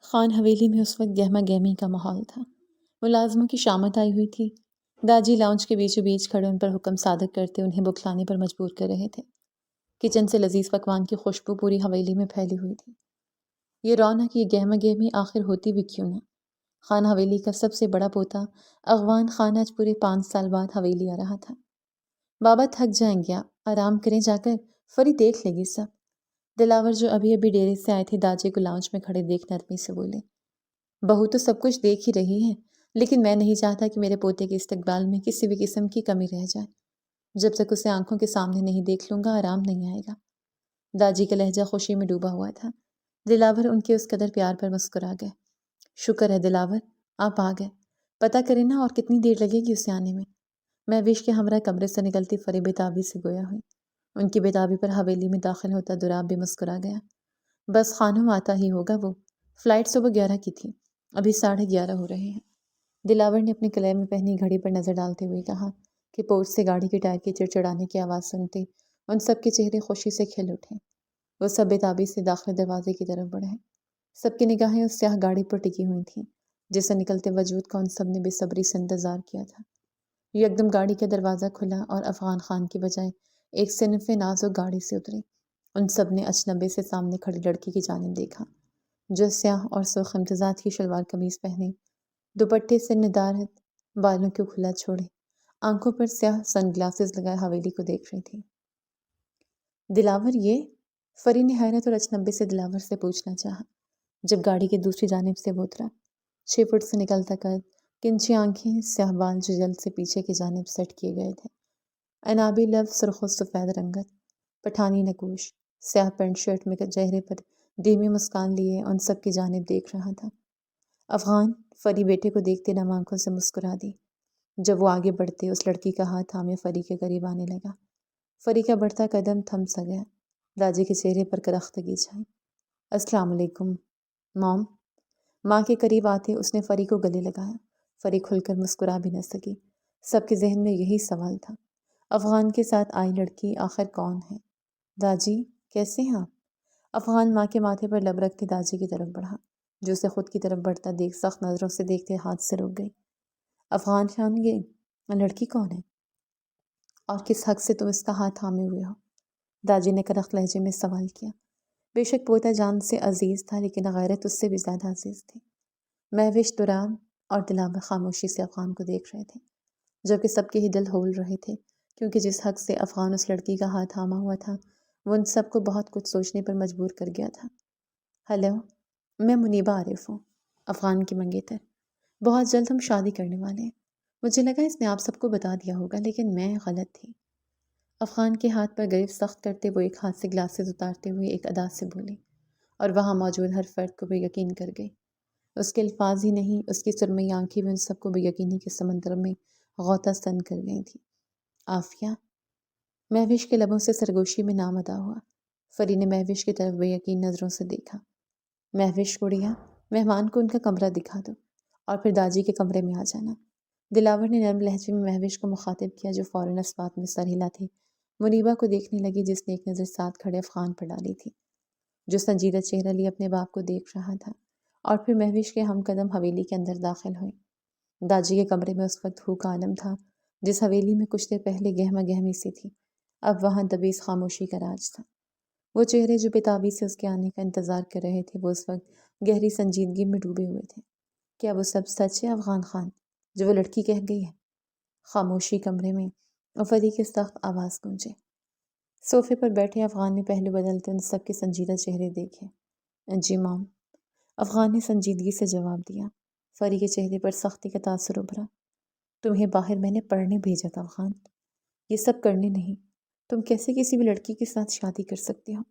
خان حویلی میں اس وقت گہما گہمی کا ماحول تھا۔ ملازموں کی شامت آئی ہوئی تھی۔ داجی لاؤنج کے بیچوں بیچ کھڑے ان پر حکم صادر کرتے انہیں بکھلانے پر مجبور کر رہے تھے۔ کچن سے لذیذ پکوان کی خوشبو پوری حویلی میں پھیلی ہوئی تھی۔ یہ رونق، یہ گہما گہمی آخر ہوتی بھی کیوں نہ؟ خان حویلی کا سب سے بڑا پوتا اغوان خان آج پورے 5 سال بعد حویلی آ رہا تھا۔ بابا تھک جائیں گیا، آرام کریں جا کر، فری دیکھ لے گی سب۔ دلاور جو ابھی ابھی ڈیرے سے آئے تھے داجی کو لاؤنج میں کھڑے دیکھ نرمی سے بولے، بہو تو سب کچھ دیکھ ہی رہی ہے، لیکن میں نہیں چاہتا کہ میرے پوتے کے استقبال میں کسی بھی قسم کی کمی رہ جائے۔ جب تک اسے آنکھوں کے سامنے نہیں دیکھ لوں گا آرام نہیں آئے گا۔ داجی کا لہجہ خوشی میں ڈوبا ہوا تھا۔ دلاور ان کے اس قدر پیار پر مسکرا گئے۔ شکر ہے دلاور، آپ آ گئے۔ پتہ کریں نا اور کتنی دیر لگے گی اسے آنے میں؟ مہوش کے ہمراہ کمرے سے نکلتی فری بیتابی سے گویا ہوئی۔ ان کی بیتابی پر حویلی میں داخل ہوتا دوراب بھی مسکرا گیا۔ بس خانم آتا ہی ہوگا وہ، فلائٹ صبح 11 کی تھی، ابھی 11:30 ہو رہے ہیں۔ دلاور نے اپنے کلے میں پہنی گھڑی پر نظر ڈالتے ہوئے کہا کہ پورٹ سے گاڑی کے ٹائر کے چڑچڑانے کی آواز سنتے ان سب کے چہرے خوشی سے کھل اٹھے۔ وہ سب بیتابی سے داخلے دروازے کی طرف بڑھے۔ سب کی نگاہیں اس سیاہ گاڑی پر ٹکی ہوئی تھیں جسے نکلتے وجود کا ان سب نے بے صبری سے انتظار کیا تھا۔ یکدم گاڑی کا دروازہ کھلا اور افغان خان کی بجائے ایک صنف نازک گاڑی سے اتری۔ ان سب نے اجنبی سے سامنے کھڑی لڑکی کی جانب دیکھا جو سیاہ اور سرخ امتزاج کی شلوار قمیص پہنے، دوپٹے سے ندارت، بالوں کو کھلا چھوڑے، آنکھوں پر سیاہ سن گلاسز لگائے حویلی کو دیکھ رہی تھی۔ دلاور یہ؟ فری نے حیرت اور اجنبی سے دلاور سے پوچھنا چاہا جب گاڑی کے دوسری جانب سے وہ اترا۔ 6 فٹ سے نکلتا قد، کنچی آنکھیں، سیاہ بال جو جلد سے پیچھے کی جانب سیٹ کیے گئے تھے، عنابی لب، سرخ و سفید رنگت، پٹھانی نقوش، سیاہ پینٹ شرٹ میں چہرے پر دھیمی مسکان لیے ان سب کی جانب دیکھ رہا تھا۔ افغان، فری بیٹے کو دیکھتے نم آنکھوں سے مسکرا دی۔ جب وہ آگے بڑھتے اس لڑکی کا ہاتھ تھامے فری کے قریب آنے لگا۔ فری کا بڑھتا قدم تھم سا گیا۔ داجی کے چہرے پر کرختگی چھائی۔ السلام علیکم مام۔ ماں کے قریب آتے اس نے فری کو گلے لگایا۔ فری کھل کر مسکرا بھی نہ سکی۔ سب کے ذہن میں یہی سوال تھا، افغان کے ساتھ آئی لڑکی آخر کون ہے؟ داجی کیسے ہیں آپ؟ افغان ماں کے ماتھے پر لب رکھتے داجی کی طرف بڑھا، جو اسے خود کی طرف بڑھتا دیکھ سخت نظروں سے دیکھتے ہاتھ سے رک گئی۔ افغان خان، یہ لڑکی کون ہے اور کس حق سے تم اس کا ہاتھ تھامے ہوئے ہو؟ داجی نے کرخت لہجے میں سوال کیا۔ بے شک پوتا جان سے عزیز تھا لیکن غیرت اس سے بھی زیادہ عزیز تھی۔ مہوش، دوراب اور دلاور خاموشی سے افغان کو دیکھ رہے تھے، جبکہ سب کے ہی دل ہول رہے تھے کیونکہ جس حق سے افغان اس لڑکی کا ہاتھ تھاما ہوا تھا وہ ان سب کو بہت کچھ سوچنے پر مجبور کر گیا تھا۔ ہیلو، میں منیبہ عارف ہوں، افغان کی منگیتر۔ بہت جلد ہم شادی کرنے والے ہیں۔ مجھے لگا اس نے آپ سب کو بتا دیا ہوگا لیکن میں غلط تھی۔ افغان کے ہاتھ پر گرفت سخت کرتے وہ ایک ہاتھ سے گلاسز اتارتے ہوئے ایک ادا سے بولی اور وہاں موجود ہر فرد کو بے یقین کر گئی۔ اس کے الفاظ ہی نہیں، اس کی سرمئی آنکھیں بھی ان سب کو بے یقینی کے سمندر میں غوطہ سن کر گئی تھیں۔ عافیہ؟ مہوش کے لبوں سے سرگوشی میں نام ادا ہوا۔ فری نے مہوش کی طرف بے یقین نظروں سے دیکھا۔ مہوش گڑیا، مہمان کو ان کا کمرہ دکھا دو اور پھر داجی کے کمرے میں آ جانا۔ دلاور نے نرم لہجے میں مہوش کو مخاطب کیا جو فوراً اس بات میں سر ہلا تھے۔ منیبہ کو دیکھنے لگی جس نے ایک نظر ساتھ کھڑے افغان پر ڈالی تھی، جو سنجیدہ چہرہ لیے اپنے باپ کو دیکھ رہا تھا، اور پھر مہوش کے ہم قدم حویلی کے اندر داخل ہوئے۔ داجی کے کمرے میں اس وقت ہو کا عالم تھا۔ جس حویلی میں کچھ دیر پہلے گہما گہمی سی تھی اب وہاں دبیز خاموشی کا راج تھا۔ وہ چہرے جو بیتابی سے اس کے آنے کا انتظار کر رہے تھے وہ اس وقت گہری سنجیدگی میں ڈوبے ہوئے تھے۔ کیا وہ سب سچ ہے افغان خان جو وہ لڑکی کہہ گئی ہے؟ خاموشی کمرے میں فری کی سخت آواز گونجے۔ صوفے پر بیٹھے افغان نے پہلو بدلتے ان سب کے سنجیدہ چہرے دیکھے۔ جی مام، افغان نے سنجیدگی سے جواب دیا۔ فری کے چہرے پر سختی کا تاثر ابھرا۔ تمہیں باہر میں نے پڑھنے بھیجا تھا افغان، یہ سب کرنے نہیں۔ تم کیسے کسی بھی لڑکی کے ساتھ شادی کر سکتے ہو؟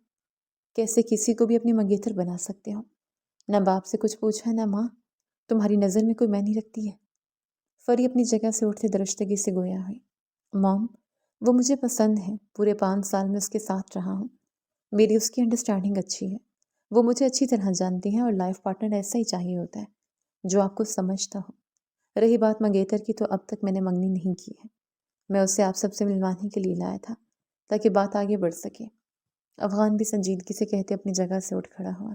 کیسے کسی کو بھی اپنی منگیتر بنا سکتے ہو؟ نہ باپ سے کچھ پوچھا نہ ماں، تمہاری نظر میں کوئی معنی رکھتی ہے؟ فری اپنی جگہ سے اٹھتے درشتگی سے گویا ہوئی۔ مام، وہ مجھے پسند ہے، پورے 5 سال میں اس کے ساتھ رہا ہوں، میری اس کی انڈرسٹینڈنگ اچھی ہے، وہ مجھے اچھی طرح جانتی ہیں اور لائف پارٹنر ایسا ہی چاہیے ہوتا ہے جو آپ کو سمجھتا ہو۔ رہی بات منگیتر کی تو اب تک میں نے منگنی نہیں کی ہے، میں اسے آپ سب سے ملوانے کے لیے لایا تھا تاکہ بات آگے بڑھ سکے۔ افغان بھی سنجیدگی سے کہتے اپنی جگہ سے اٹھ کھڑا ہوا۔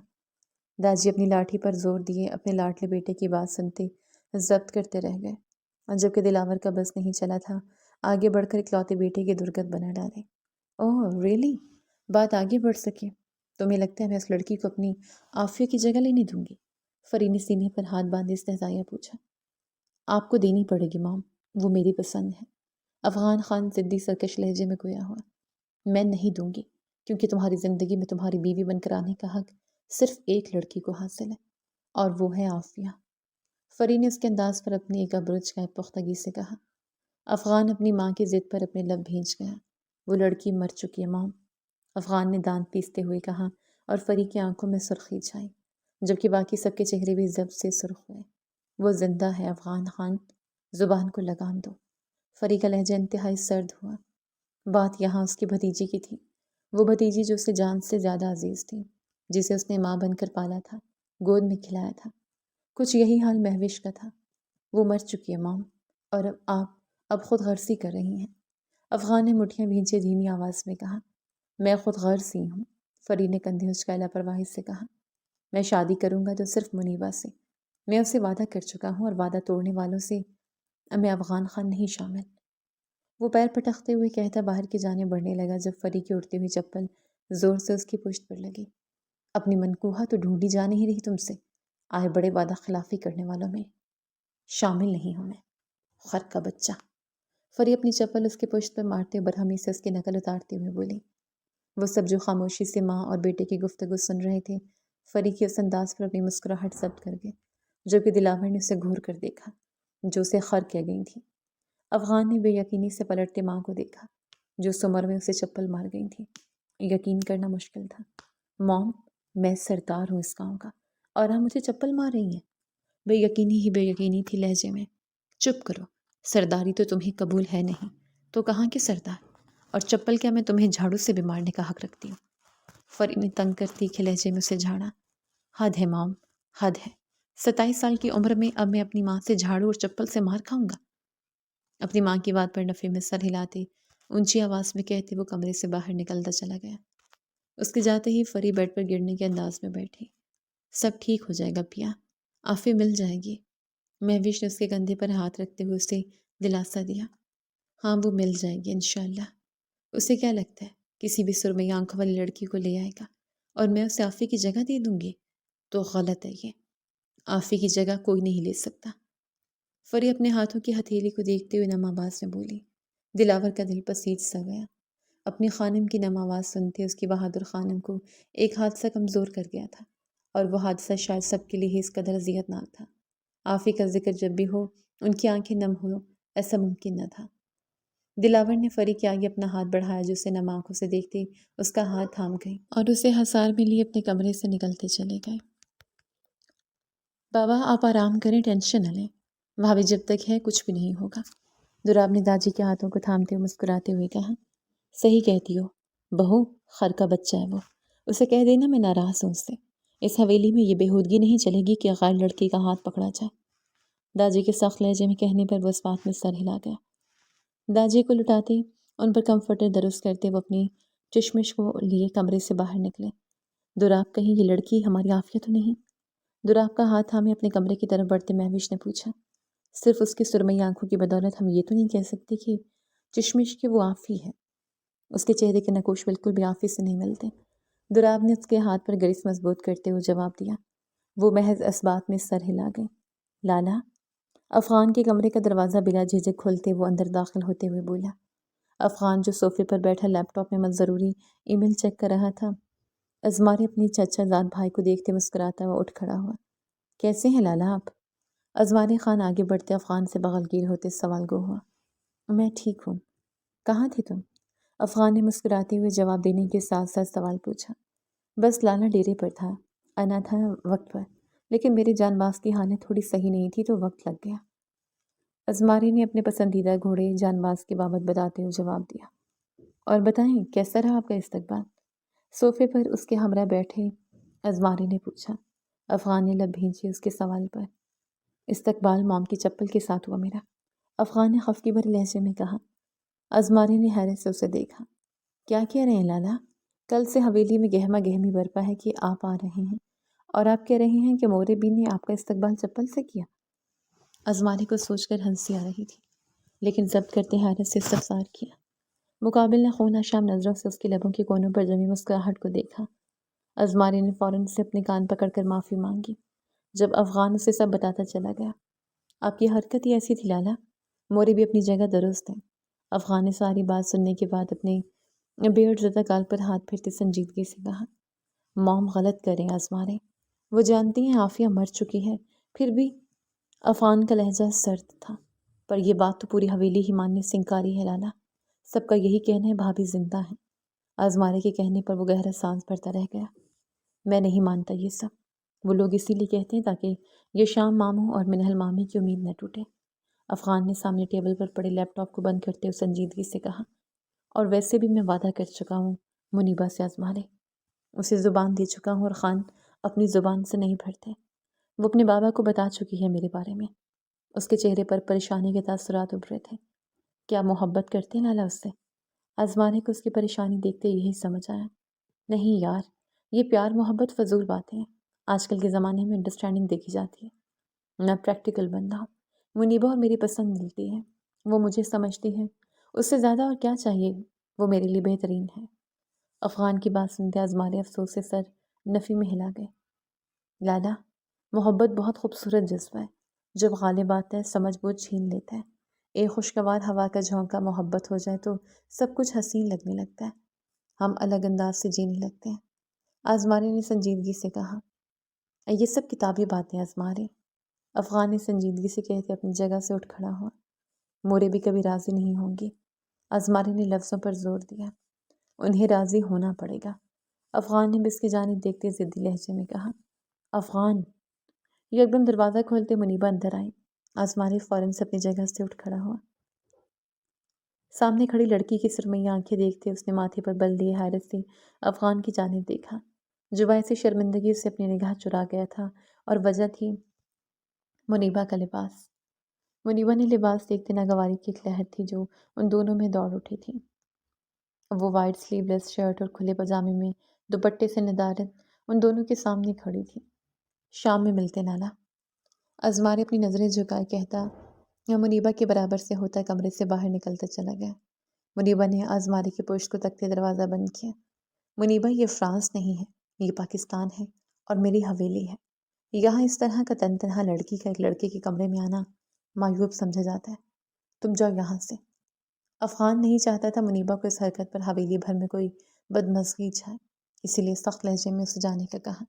داجی اپنی لاٹھی پر زور دیے اپنے لاڈلے بیٹے کی بات سنتے ضبط کرتے رہ گئے، اور جبکہ دلاور کا بس نہیں چلا تھا آگے بڑھ کر اکلوتے بیٹے کی درگت بنا ڈالے۔ اوہ ریئلی؟ بات آگے بڑھ سکے؟ تمہیں لگتا ہے میں اس لڑکی کو اپنی عافیہ کی جگہ لینے دوں گی؟ فری نے سینے پر ہاتھ باندھے استہزائیہ پوچھا۔ آپ کو دینی پڑے گی مام، وہ میری پسند ہے، افغان خان ضدی سرکش لہجے میں گویا ہوا۔ میں نہیں دوں گی، کیونکہ تمہاری زندگی میں تمہاری بیوی بن کر آنے کا حق صرف ایک لڑکی کو حاصل ہے، اور وہ ہے عافیہ۔ فری نے اس کے انداز پر اپنی ایک ابرج کا پختگی سے کہا۔ افغان اپنی ماں کی ضد پر اپنے لب بھیج گیا۔ وہ لڑکی مر چکی ہے مام، افغان نے دانت پیستے ہوئے کہا، اور فری کی آنکھوں میں سرخی چھائی، جبکہ باقی سب کے چہرے بھی ضبط سے سرخ ہوئے۔ وہ زندہ ہے افغان خان، زبان کو لگام دو۔ فری کا لہجہ انتہائی سرد ہوا۔ بات یہاں اس کی بھتیجی کی تھی، وہ بھتیجی جو اسے جان سے زیادہ عزیز تھی، جسے اس نے ماں بن کر پالا تھا، گود میں کھلایا تھا۔ کچھ یہی حال مہوش کا تھا۔ وہ مر چکی ہے مام، اور اب خود غرضی کر رہی ہیں۔ افغان نے مٹھیاں بھینچے دھیمی آواز میں کہا۔ میں خود غرض ہی ہوں، فری نے کندھے اچکائے لاپرواہی سے کہا۔ میں شادی کروں گا تو صرف منیبہ سے، میں اسے وعدہ کر چکا ہوں، اور وعدہ توڑنے والوں سے میں افغان خان نہیں شامل۔ وہ پیر پٹکتے ہوئے کہتا باہر کی جانب بڑھنے لگا جب فری کی اڑتی ہوئی چپل زور سے اس کی پشت پر لگی۔ اپنی منکوہا تو ڈھونڈی جا نہیں رہی تم سے، آئے بڑے وعدہ خلافی کرنے والوں میں شامل نہیں ہوں میں، خر کا بچہ۔ فری اپنی چپل اس کے پشت پر مارتے برہمی سے اس کی نقل اتارتے ہوئے بولی۔ وہ سب جو خاموشی سے ماں اور بیٹے کی گفتگو سن رہے تھے، فری کے اس انداز پر اپنی مسکراہٹ ضبط کر گئے، جبکہ دلاور نے اسے گھور کر دیکھا جو اسے خر کہہ گئی تھی۔ افغان نے بے یقینی سے پلٹتے ماں کو دیکھا جو سمر میں اسے چپل مار گئی تھی۔ یقین کرنا مشکل تھا۔ موم، میں سردار ہوں اس گاؤں کا، اور آپ مجھے چپل مار رہی ہیں؟ بے یقینی ہی بے یقینی تھی لہجے میں۔ چپ کرو، سرداری تو تمہیں قبول ہے نہیں تو کہاں کے سردار، اور چپل کیا میں تمہیں جھاڑو سے بھی مارنے کا حق رکھتی ہوں؟ فری نے تنگ کر تیکھے لہجے میں اسے جھاڑا۔ حد ہے موم، حد ہے۔ 27 سال کی عمر میں اب میں اپنی ماں سے جھاڑو اور چپل سے مار کھاؤں گا؟ اپنی ماں کی بات پر نفی میں سر ہلاتے اونچی آواز میں کہتے وہ کمرے سے باہر نکلتا چلا گیا۔ اس کے جاتے ہی فری بیڈ پر گرنے کے انداز میں بیٹھی۔ سب ٹھیک ہو جائے گا پیا، عافیہ مل جائے گی۔ مہوش نے اس کے کندھے پر ہاتھ رکھتے ہوئے اسے دلاسا دیا۔ ہاں وہ مل جائے گی انشاءاللہ۔ اسے کیا لگتا ہے کسی بھی سرمئی آنکھوں والی لڑکی کو لے آئے گا اور میں اسے عافیہ کی جگہ دے دوں گی؟ تو غلط ہے یہ، عافیہ کی جگہ کوئی نہیں لے سکتا۔ فری اپنے ہاتھوں کی ہتھیلی کو دیکھتے ہوئے نم آواز میں بولی۔ دلاور کا دل پسیج سا گیا۔ اپنی خانم کی نم آواز سنتے اس کی بہادر خانم کو ایک حادثہ کمزور کر گیا تھا، اور وہ حادثہ شاید سب کے لیے اس قدر اذیت ناک تھا۔ عافیہ کا ذکر جب بھی ہو ان کی آنکھیں نم ہو، ایسا ممکن نہ تھا۔ دلاور نے فری کے آگے اپنا ہاتھ بڑھایا جو اسے نم آنکھوں سے دیکھتے اس کا ہاتھ تھام گئی اور اسے حصار میں لیے اپنے کمرے سے نکلتے چلے گئے۔ بابا آپ آرام کریں، ٹینشن نہ لیں، بھابھی جب تک ہے کچھ بھی نہیں ہوگا۔ دراب نے داجی کے ہاتھوں کو تھامتے ہوئے مسکراتے ہوئے کہا۔ صحیح کہتی ہو بہو، خر کا بچہ ہے وہ، اسے کہہ دینا میں ناراض ہوں اس سے۔ اس حویلی میں یہ بےہودگی نہیں چلے گی کہ غیر لڑکی کا ہاتھ پکڑا جائے۔ داجی کے سخت لہجے میں کہنے پر وہ اس بات میں سر ہلا گیا۔ داجی کو لٹاتے ان پر کمفرٹر درست کرتے وہ اپنی چشمش کو لیے کمرے سے باہر نکلے۔ دراب کہیں یہ لڑکی ہماری عافیہ تو نہیں؟ دراب کا ہاتھ تھامے اپنے کمرے کی طرف بڑھتے مہوش نے پوچھا۔ صرف اس کی سرمئی آنکھوں کی بدولت ہم یہ تو نہیں کہہ سکتے کہ چشمش کی وہ عافی ہے، اس کے چہرے کے نقوش بالکل بھی عافی سے نہیں ملتے۔ دراب نے اس کے ہاتھ پر گریس مضبوط کرتے ہوئے جواب دیا۔ وہ محض اس بات میں سر ہلا گئی۔ لالا، افغان کے کمرے کا دروازہ بلا جھجک کھولتے وہ اندر داخل ہوتے ہوئے بولا۔ افغان جو صوفے پر بیٹھا لیپ ٹاپ میں مت ضروری ای میل چیک کر رہا تھا، ازمارے اپنی چچا زاد بھائی کو دیکھتے مسکراتا ہوا اٹھ کھڑا ہوا۔ کیسے ہیں لالا آپ؟ ازمارے خان آگے بڑھتے افغان سے بغل گیر ہوتے سوال گو ہوا۔ میں ٹھیک ہوں۔ کہاں تھے تم؟ افغان نے مسکراتے ہوئے جواب دینے کے ساتھ ساتھ سوال پوچھا۔ بس لالا ڈیرے پر تھا، آنا تھا وقت پر، لیکن میرے جان باز کی حالت تھوڑی صحیح نہیں تھی تو وقت لگ گیا۔ ازمارے نے اپنے پسندیدہ گھوڑے جان باز کی بابت بتاتے ہوئے جواب دیا۔ اور بتائیں کیسا رہا آپ کا استقبال؟ صوفے پر اس کے ہمراہ بیٹھے ازمارے نے پوچھا۔ افغان نے لب بھینچے اس کے سوال پر۔ استقبال موم کی چپل کے ساتھ ہوا میرا، افغان نے خفگی بھرے لہجے میں کہا۔ ازمارے نے حیرت سے اسے دیکھا۔ کیا کہہ رہے ہیں لالا؟ کل سے حویلی میں گہما گہمی برپا ہے کہ آپ آ رہے ہیں اور آپ کہہ رہے ہیں کہ مورے بی نے آپ کا استقبال چپل سے کیا؟ ازمارے کو سوچ کر ہنسی آ رہی تھی، لیکن ضبط کرتے حیرت سے استفسار کیا۔ مقابل نے خون آشام نظروں سے اس کے لبوں کے کونوں پر جمی مسکراہٹ کو دیکھا۔ ازمارے نے فوراً سے اپنے کان پکڑ کر معافی مانگی۔ جب افغان اسے سب بتاتا چلا گیا، آپ کی حرکت ہی ایسی تھی لالا، مورے بھی اپنی جگہ درست ہے۔ افغان نے ساری بات سننے کے بعد اپنے بیئرڈ زدہ گال پر ہاتھ پھیرتے سنجیدگی سے کہا، موم غلط کر رہے ہیں ازمارے، وہ جانتی ہیں عافیہ مر چکی ہے، پھر بھی افغان کا لہجہ سرد تھا، پر یہ بات تو پوری حویلی ہی ماننے سے انکاری ہے لالا، سب کا یہی کہنا ہے بھابھی زندہ ہیں۔ ازمارے کے کہنے پر وہ گہرا سانس بھرتا رہ گیا۔ میں نہیں مانتا یہ سب، وہ لوگ اسی لیے کہتے ہیں تاکہ یہ شام ماموں اور منہل مامی کی امید نہ ٹوٹے۔ افغان نے سامنے ٹیبل پر پڑے لیپ ٹاپ کو بند کرتے ہوئے سنجیدگی سے کہا، اور ویسے بھی میں وعدہ کر چکا ہوں منیبہ سے ازمارے، اسے زبان دے چکا ہوں، اور خان اپنی زبان سے نہیں بھرتے۔ وہ اپنے بابا کو بتا چکی ہے میرے بارے میں۔ اس کے چہرے پر پریشانی کے تاثرات ابھرے تھے۔ کیا محبت کرتے ہیں لالا اس سے؟ ازمارے کو اس کی پریشانی دیکھتے یہی سمجھ آیا۔ نہیں یار، یہ پیار محبت فضول باتیں ہیں، آج کل کے زمانے میں انڈرسٹینڈنگ دیکھی جاتی ہے۔ میں پریکٹیکل بندہ ہوں، منیبہ اور میری پسند ملتی ہے، وہ مجھے سمجھتی ہے، اس سے زیادہ اور کیا چاہیے، وہ میرے لیے بہترین ہے۔ افغان کی بات سنتے ازمارے افسوس سے سر نفی میں ہلا گئے۔ لالا، محبت بہت خوبصورت جذبہ ہے، جب غالب آتا ہے سمجھ بوجھ چھین لیتا ہے۔ ایک خوشگوار ہوا کا جھونکا محبت ہو جائے تو سب کچھ حسین لگنے لگتا ہے، ہم الگ انداز سے جینے لگتے ہیں۔ ازمارے نے سنجیدگی سے کہا، یہ سب کتابی باتیں ازمارے۔ افغان نے سنجیدگی سے کہتے اپنی جگہ سے اٹھ کھڑا ہوا۔ مورے بھی کبھی راضی نہیں ہوں گی، ازمارے نے لفظوں پر زور دیا، انہیں راضی ہونا پڑے گا۔ افغان نے بس کی جانب دیکھتے ضدی لہجے میں کہا، افغان۔ یہ ایک دم دروازہ کھولتے منیبہ اندر آئی۔ ازمارے فوراً سے اپنی جگہ سے اٹھ کھڑا ہوا۔ سامنے کھڑی لڑکی کی سرمئی آنکھیں دیکھتے اس نے ماتھے پر بل دیے حیرت سے افغان کی جانب دیکھا، جو ایسی شرمندگی سے اپنی نگاہ چرا گیا تھا، اور وجہ تھی منیبہ کا لباس۔ منیبہ نے لباس دیکھتے ناگواری کی ایک لہر تھی جو ان دونوں میں دوڑ اٹھی تھی۔ وہ وائٹ سلیو لیس شرٹ اور کھلے پاجامے میں دوپٹے سے ندارت ان دونوں کے سامنے کھڑی تھی۔ شام میں ملتے لالا، ازمارے اپنی نظریں جھکائے کہتا یا منیبہ کے برابر سے ہوتا کمرے سے باہر نکلتا چلا گیا۔ منیبہ نے ازمارے کی پشت کو تکتے دروازہ بند کیا۔ منیبہ، یہ فرانس نہیں ہے، یہ پاکستان ہے اور میری حویلی ہے۔ یہاں اس طرح کا تن تنہا لڑکی کا ایک لڑکے کے کمرے میں آنا معیوب سمجھا جاتا ہے، تم جاؤ یہاں سے۔ افغان نہیں چاہتا تھا منیبہ کو اس حرکت پر حویلی بھر میں کوئی بدمزگی جائے، اسی لیے سخت لہجے میں اسے جانے کا کہا۔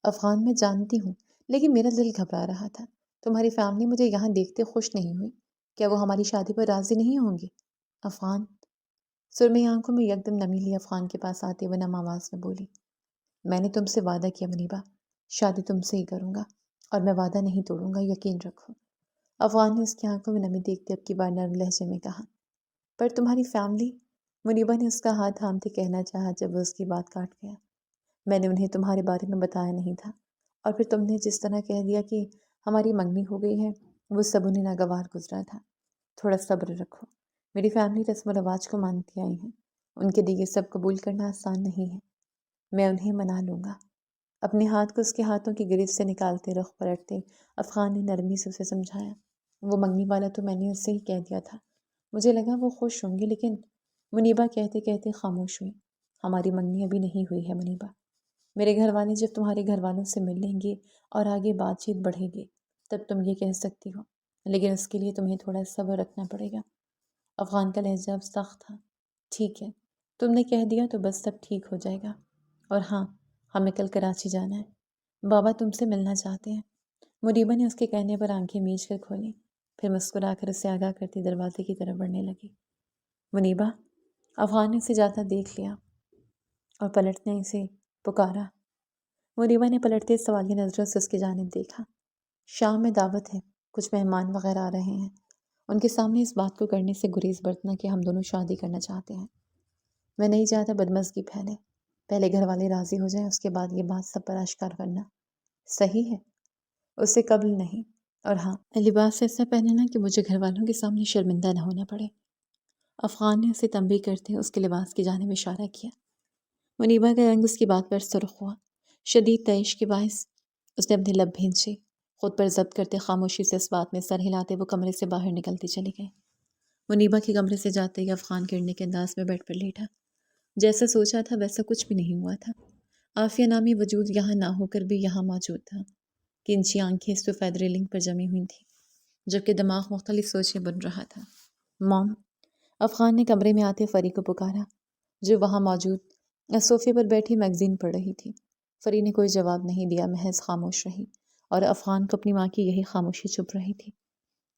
افغان، میں جانتی ہوں، لیکن میرا دل گھبرا رہا تھا، تمہاری فیملی مجھے یہاں دیکھتے خوش نہیں ہوئی، کیا وہ ہماری شادی پر راضی نہیں ہوں گی؟ افغان، سرمئی آنکھوں میں یکدم نمی لی افغان کے پاس آتے ہوئے نم آواز میں بولی، میں نے تم سے وعدہ کیا منیبہ، شادی تم سے ہی کروں گا، اور میں وعدہ نہیں توڑوں گا، یقین رکھو۔ افغان نے اس کی آنکھوں میں نمی دیکھتے اب کی بار نرم لہجے میں کہا، پر تمہاری فیملی، منیبہ نے اس کا ہاتھ تھامتے کہنا چاہا جب وہ اس کی بات کاٹ گیا، میں نے انہیں تمہارے بارے میں بتایا نہیں تھا، اور پھر تم نے جس طرح کہہ دیا کہ ہماری منگنی ہو گئی ہے، وہ سب انہیں ناگوار گزرا تھا۔ تھوڑا صبر رکھو، میری فیملی رسم و رواج کو مانتی آئی ہیں، ان کے لیے یہ سب قبول کرنا آسان نہیں ہے، میں انہیں منا لوں گا۔ اپنے ہاتھ کو اس کے ہاتھوں کی گرفت سے نکالتے رخ پلٹتے افغان نے نرمی سے اسے سمجھایا، وہ منگنی والا تو میں نے اس سے ہی کہہ دیا تھا، مجھے لگا وہ خوش ہوں گے، لیکن منیبہ کہتے کہتے خاموش ہوئی۔ ہماری منگنی ابھی نہیں ہوئی ہے منیبہ، میرے گھر والے جب تمہارے گھر والوں سے مل لیں گے اور آگے بات چیت بڑھے گی تب تم یہ کہہ سکتی ہو، لیکن اس کے لیے تمہیں تھوڑا صبر رکھنا پڑے گا۔ افغان کا لہجہ اب سخت تھا۔ ٹھیک ہے، تم نے کہہ دیا تو بس سب ٹھیک ہو جائے گا، اور ہاں، ہمیں کل کراچی جانا ہے، بابا تم سے ملنا چاہتے ہیں۔ منیبہ نے اس کے کہنے پر آنکھیں میچ کر کھولی، پھر مسکرا کر اسے آگاہ کرتی دروازے کی طرف بڑھنے لگی۔ منیبہ، افغان نے اسے جاتا دیکھ لیا اور پلٹنے اسے پکارا۔ منیبہ نے پلٹتے سوالیہ نظروں سے اس کی جانب دیکھا۔ شام میں دعوت ہے، کچھ مہمان وغیرہ آ رہے ہیں، ان کے سامنے اس بات کو کرنے سے گریز برتنا کہ ہم دونوں شادی کرنا چاہتے ہیں۔ میں نہیں چاہتا بدمزگی پھیلے، پہلے گھر والے راضی ہو جائیں، اس کے بعد یہ بات سب پر آشکار کرنا صحیح ہے؟ اس سے قبل نہیں، اور ہاں، لباس ایسا پہننا کہ مجھے گھر والوں کے سامنے شرمندہ نہ ہونا پڑے۔ افغان نے اسے تنبیہ کرتے اس کے لباس کی جانب اشارہ کیا۔ منیبہ کا رنگ اس کی بات پر سرخ ہوا، شدید تیش کے باعث اس نے اپنے لب بھینچے، خود پر ضبط کرتے خاموشی سے اس بات میں سر ہلاتے وہ کمرے سے باہر نکلتے چلے گئے۔ منیبہ کے کمرے سے جاتے ہی افغان گرنے کے انداز میں بیڈ پر لیٹا۔ جیسا سوچا تھا ویسا کچھ بھی نہیں ہوا تھا۔ عافیہ نامی وجود یہاں نہ ہو کر بھی یہاں موجود تھا۔ کنچی آنکھیں سفید ریلنگ پر جمی ہوئی تھیں، جبکہ دماغ مختلف سوچیں بن رہا تھا۔ مام، افغان نے کمرے میں آتے فری کو پکارا، جو وہاں موجود صوفے پر بیٹھی میگزین پڑھ رہی تھی۔ فری نے کوئی جواب نہیں دیا، محض خاموش رہی، اور افغان کو اپنی ماں کی یہی خاموشی چبھ رہی تھی۔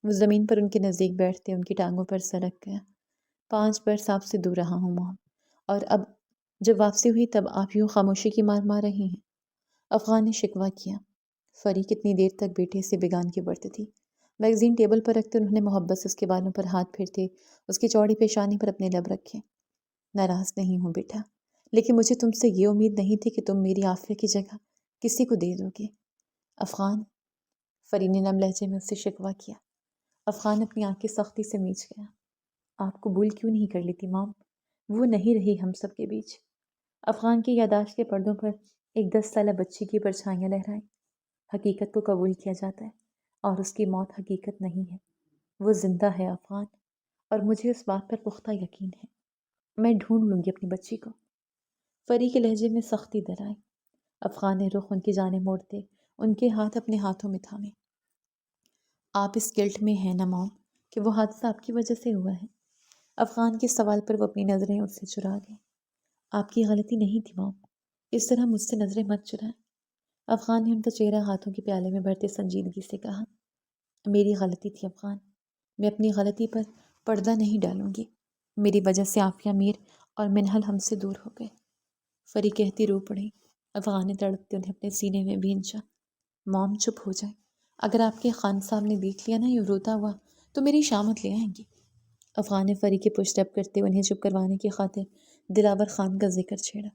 وہ زمین پر ان کے نزدیک بیٹھتے ان کی ٹانگوں پر سرک گیا۔ 5 برس آپ سے دور رہا ہوں مام، اور اب جب واپسی ہوئی تب آپ یوں خاموشی کی مار مار رہی ہیں۔ افغان نے شکوہ کیا۔ فری کتنی دیر تک بیٹے سے بگان کی برت تھی۔ میگزین ٹیبل پر رکھتے انہوں نے محبت سے اس کے بالوں پر ہاتھ پھیرتے اس کی چوڑی پیشانی پر اپنے لب رکھے۔ ناراض نہیں ہوں بیٹا، لیکن مجھے تم سے یہ امید نہیں تھی کہ تم میری عافیہ کی جگہ کسی کو دے دو گے۔ افغان، فری نے نم لہجے میں اس سے شکوہ کیا۔ افغان اپنی آنکھیں سختی سے میچ گیا۔ آپ قبول کیوں نہیں کر لیتی مام؟ وہ نہیں رہی ہم سب کے بیچ۔ افغان کی یاداشت کے پردوں پر ایک 10 سالہ بچی کی پرچھائیاں لہرائیں۔ حقیقت کو قبول کیا جاتا ہے، اور اس کی موت حقیقت نہیں ہے۔ وہ زندہ ہے افغان، اور مجھے اس بات پر پختہ یقین ہے۔ میں ڈھونڈ لوں گی اپنی بچی کو۔ فری کے لہجے میں سختی در آئی۔ افغان نے رخ ان کی جانب موڑتے ان کے ہاتھ اپنے ہاتھوں میں تھامے۔ آپ اس گلٹ میں ہیں نا مام کہ وہ حادثہ آپ کی وجہ سے ہوا ہے؟ افغان کے سوال پر وہ اپنی نظریں اس سے چرا گئے۔ آپ کی غلطی نہیں تھی مام، اس طرح مجھ سے نظریں مت چرائیں۔ افغان نے ان کا چہرہ ہاتھوں کے پیالے میں بھرتے سنجیدگی سے کہا، میری غلطی تھی افغان، میں اپنی غلطی پر پردہ نہیں ڈالوں گی۔ میری وجہ سے عافیہ میر اور منہل ہم سے دور ہو گئے۔ فری کہتی رو پڑی۔ افغان نے تڑپتے انہیں اپنے سینے میں بھینچا۔ مام چپ ہو جائیں، اگر آپ کے خان صاحب نے دیکھ لیا نا یہ روتا ہوا تو میری شامت لے آئیں گی۔ افغان نے فری کی پشت اپ کرتے انہیں چپ کروانے کی خاطر دلاور خان کا ذکر چھیڑا،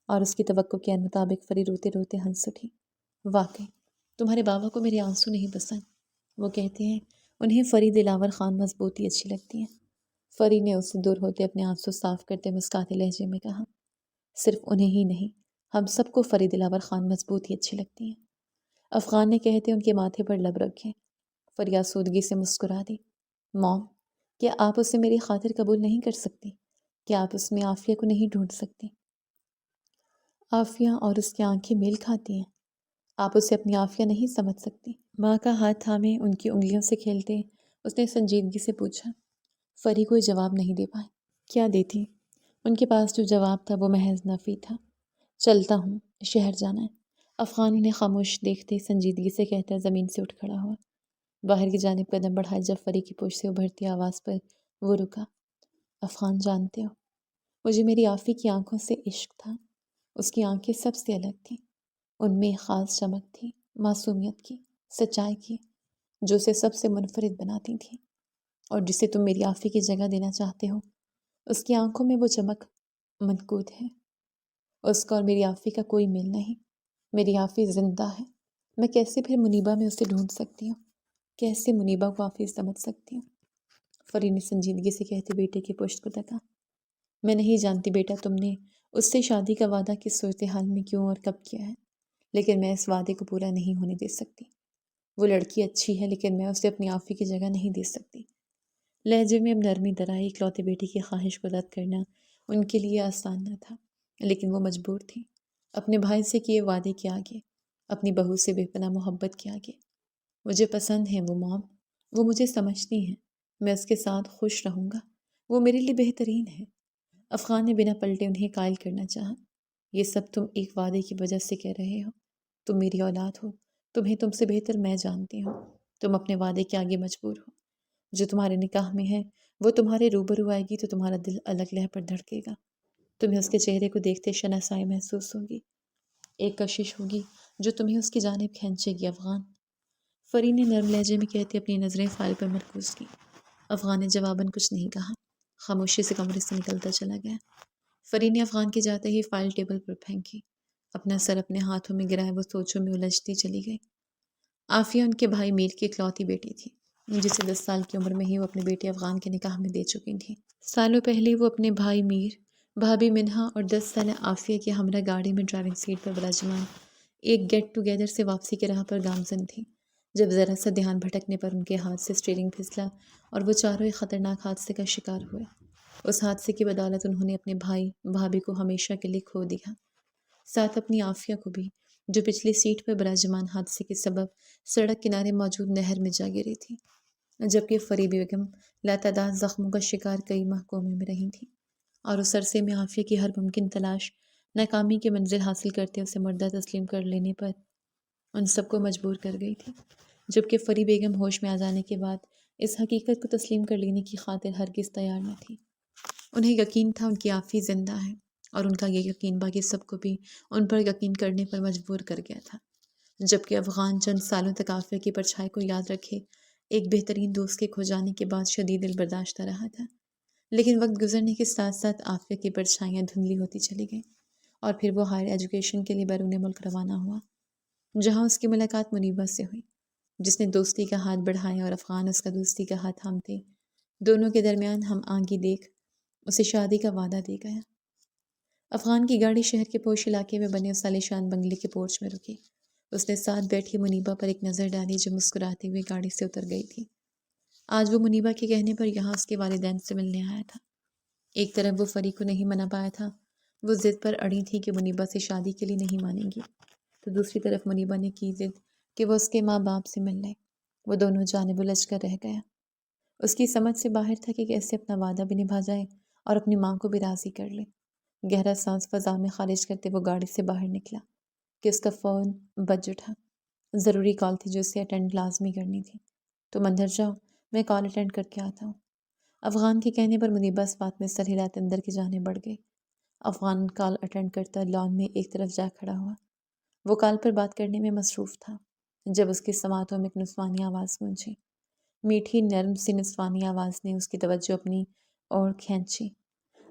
اور اس کی توقع کے مطابق فری روتے روتے ہنس اٹھی۔ واقعی تمہارے بابا کو میرے آنسو نہیں پسند، وہ کہتے ہیں انہیں فری دلاور خان مضبوطی اچھی لگتی ہے۔ فری نے اس سے دور ہوتے اپنے آنسو صاف کرتے مسکاتے لہجے میں کہا، صرف انہیں ہی نہیں، ہم سب کو فری دلاور خان مضبوطی اچھی لگتی ہے۔ افغان نے کہتے ان کے ماتھے پر لب رکھے۔ فری آسودگی سے مسکرا دی۔ موم، کیا آپ اسے میری خاطر قبول نہیں کر سکتی؟ کیا آپ اس میں عافیہ کو نہیں ڈھونڈ سکتی؟ عافیہ اور اس کی آنکھیں میل کھاتی ہیں، آپ اسے اپنی عافیہ نہیں سمجھ سکتی؟ ماں کا ہاتھ تھامے ان کی انگلیوں سے کھیلتے اس نے سنجیدگی سے پوچھا۔ فری کوئی جواب نہیں دے پائے۔ کیا دیتی؟ ان کے پاس جو جواب تھا وہ محض نفی تھا۔ چلتا ہوں، شہر جانا ہے۔ افغان انہیں خاموش دیکھتے سنجیدگی سے کہتا زمین سے اٹھ کھڑا ہوا۔ باہر کی جانب قدم بڑھائے جب فری کی پشت سے ابھرتی آواز پر وہ رکا۔ افغان، جانتے ہو مجھے میری عافی کی آنکھوں سے عشق تھا۔ اس کی آنکھیں سب سے الگ تھیں، ان میں ایک خاص چمک تھی، معصومیت کی، سچائی کی، جو اسے سب سے منفرد بناتی تھی، اور جسے تم میری عافی کی جگہ دینا چاہتے ہو، اس کی آنکھوں میں وہ چمک منقود ہے۔ اس کا اور میری عافی کا کوئی میل نہیں۔ میری عافی زندہ ہے۔ میں کیسے پھر منیبہ میں اسے ڈھونڈ سکتی ہوں؟ کیسے منیبہ کو عافی سمجھ سکتی ہوں؟ فری نے سنجیدگی سے کہتے بیٹے کی پشت کو تکا۔ میں نہیں جانتی بیٹا تم نے اس سے شادی کا وعدہ کس صورتحال میں کیوں اور کب کیا ہے، لیکن میں اس وعدے کو پورا نہیں ہونے دے سکتی۔ وہ لڑکی اچھی ہے لیکن میں اسے اپنی عافی کی جگہ نہیں دے سکتی۔ لہجے میں اب نرمی درائی۔ اکلوتے بیٹی کی خواہش کو رد کرنا ان کے لیے آسان نہ تھا، لیکن وہ مجبور تھی اپنے بھائی سے کیے وعدے کے آگے، اپنی بہو سے بے پناہ محبت کے آگے۔ مجھے پسند ہے وہ مام، وہ مجھے سمجھتی ہیں، میں اس کے ساتھ خوش رہوں گا، وہ میرے لیے بہترین ہے۔ افغان نے بنا پلٹے انہیں قائل کرنا چاہا۔ یہ سب تم ایک وعدے کی وجہ سے کہہ رہے ہو۔ تم میری اولاد ہو، تمہیں تم سے بہتر میں جانتی ہوں۔ تم اپنے وعدے کے آگے مجبور ہو۔ جو تمہارے نکاح میں ہے وہ تمہارے روبرو آئے گی تو تمہارا دل الگ لہ پر دھڑکے گا۔ تمہیں اس کے چہرے کو دیکھتے شناسائی محسوس ہوگی، ایک کشش ہوگی جو تمہیں اس کی جانب کھینچے گی۔ افغان، فری نے نرم لہجے میں کہتے اپنی نظریں فائل پر مرکوز کی۔ افغان نے جواباً کچھ نہیں کہا، خاموشی سے کمرے سے نکلتا چلا گیا۔ فری نے افغان کے جاتے ہی فائل ٹیبل پر پھینکی۔ اپنا سر اپنے ہاتھوں میں گرائے وہ سوچوں میں الجھتی چلی گئی۔ عافیہ ان کے بھائی میر کی اکلوتی بیٹی تھی، جسے 10 سال کی عمر میں ہی وہ اپنے بیٹے افغان کے نکاح میں دے چکی تھیں۔ سالوں پہلے وہ اپنے بھائی میر، بھابھی منہا اور 10 سالہ عافیہ کے ہمراہ گاڑی میں ڈرائیونگ سیٹ پر براجمان ایک گیٹ ٹوگیدر سے واپسی کے راہ پر گامزن تھی جب ذرا سا دھیان بھٹکنے پر ان کے ہاتھ سے اسٹیئرنگ پھسلا اور وہ چاروں ایک خطرناک حادثے کا شکار ہوئے۔ اس حادثے کی بدولت انہوں نے اپنے بھائی بھابھی کو ہمیشہ کے لیے کھو دیا، ساتھ اپنی عافیہ کو بھی، جو پچھلی سیٹ پر براجمان حادثے کے سبب سڑک کنارے موجود نہر میں جا گری تھی، جبکہ فریبی بیگم لاتعداد زخموں کا شکار کئی ماہ کومے میں رہی تھی اور اس عرصے میں عافیہ کی ہر ممکن تلاش ناکامی کی منزل حاصل کرتے اسے مردہ تسلیم کر لینے پر ان سب کو مجبور کر گئی تھی، جبکہ فری بیگم ہوش میں آ جانے کے بعد اس حقیقت کو تسلیم کر لینے کی خاطر ہرگز تیار نہ تھی۔ انہیں یقین تھا ان کی عافی زندہ ہے، اور ان کا یہ یقین باقی سب کو بھی ان پر یقین کرنے پر مجبور کر گیا تھا، جبکہ افغان چند سالوں تک عافیہ کی پرچھائی کو یاد رکھے ایک بہترین دوست کے کھو جانے کے بعد شدید دل برداشتہ رہا تھا، لیکن وقت گزرنے کے ساتھ ساتھ عافیہ کی پرچھائیاں دھندلی ہوتی چلی گئیں اور پھر وہ ہائر ایجوکیشن کے لیے بیرون ملک روانہ ہوا، جہاں اس کی ملاقات منیبہ سے ہوئی، جس نے دوستی کا ہاتھ بڑھایا اور افغان اس کا دوستی کا ہاتھ تھامتے دونوں کے درمیان ہم آہنگی دیکھ اسے شادی کا وعدہ دے گیا۔ افغان کی گاڑی شہر کے پوش علاقے میں بنے اس عالیشان بنگلے کے پورچ میں رکی۔ اس نے ساتھ بیٹھی منیبہ پر ایک نظر ڈالی جو مسکراتے ہوئے گاڑی سے اتر گئی تھی۔ آج وہ منیبہ کے کہنے پر یہاں اس کے والدین سے ملنے آیا تھا۔ ایک طرف وہ فری کو نہیں منا پایا تھا، وہ ضد پر اڑی تھی کہ منیبہ سے شادی کے لیے نہیں مانیں گی، تو دوسری طرف منیبہ نے کی ضد کہ وہ اس کے ماں باپ سے مل لے۔ وہ دونوں جانب الجھ کر رہ گیا۔ اس کی سمجھ سے باہر تھا کہ کیسے اپنا وعدہ بھی نبھا جائے اور اپنی ماں کو بھی راضی کر لے۔ گہرا سانس فضا میں خارج کرتے وہ گاڑی سے باہر نکلا کہ اس کا فون بج اٹھا۔ ضروری کال تھی جو اسے اٹینڈ لازمی کرنی تھی۔ تم اندر جاؤ، میں کال اٹینڈ کر کے آتا ہوں۔ افغان کے کہنے پر منیبہ اس بات میں سر ہلاتے اندر کی جانب بڑھ گئی۔ افغان کال اٹینڈ کرتا لان میں ایک طرف جا کھڑا ہوا۔ وہ کال پر بات کرنے میں مصروف تھا جب اس کی سماعتوں میں ایک نسوانی آواز گونجی۔ میٹھی نرم سی نسوانی آواز نے اس کی توجہ اپنی اور کھینچی۔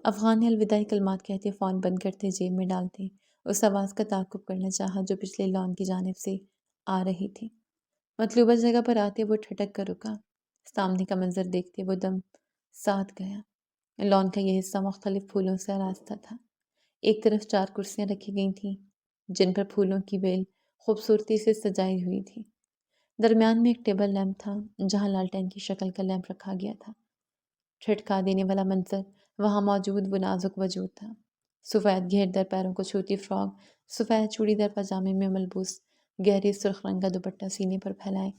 افغان نے الوداعی کلمات کہتے فون بند کرتے جیب میں ڈالتے اس آواز کا تعاقب کرنا چاہا جو پچھلے لان کی جانب سے آ رہی تھی۔ مطلوبہ جگہ پر آتے وہ ٹھٹک کر رکا۔ سامنے کا منظر دیکھتے وہ دم ساتھ گیا۔ لان کا یہ حصہ مختلف پھولوں سے آراستہ تھا۔ ایک طرف 4 کرسیاں رکھی گئی تھیں جن پر پھولوں کی بیل خوبصورتی سے سجائی ہوئی تھی۔ درمیان میں ایک ٹیبل لیمپ تھا جہاں لالٹین کی شکل کا لیمپ رکھا گیا تھا۔ ٹھٹکا دینے والا منظر وہاں موجود وہ نازک وجود تھا۔ سفید گھیردار پیروں کو چھوتی فراک، سفید چوڑی دار پاجامے میں ملبوس، گہری سرخ رنگ کا دوپٹہ سینے پر پھیلائے،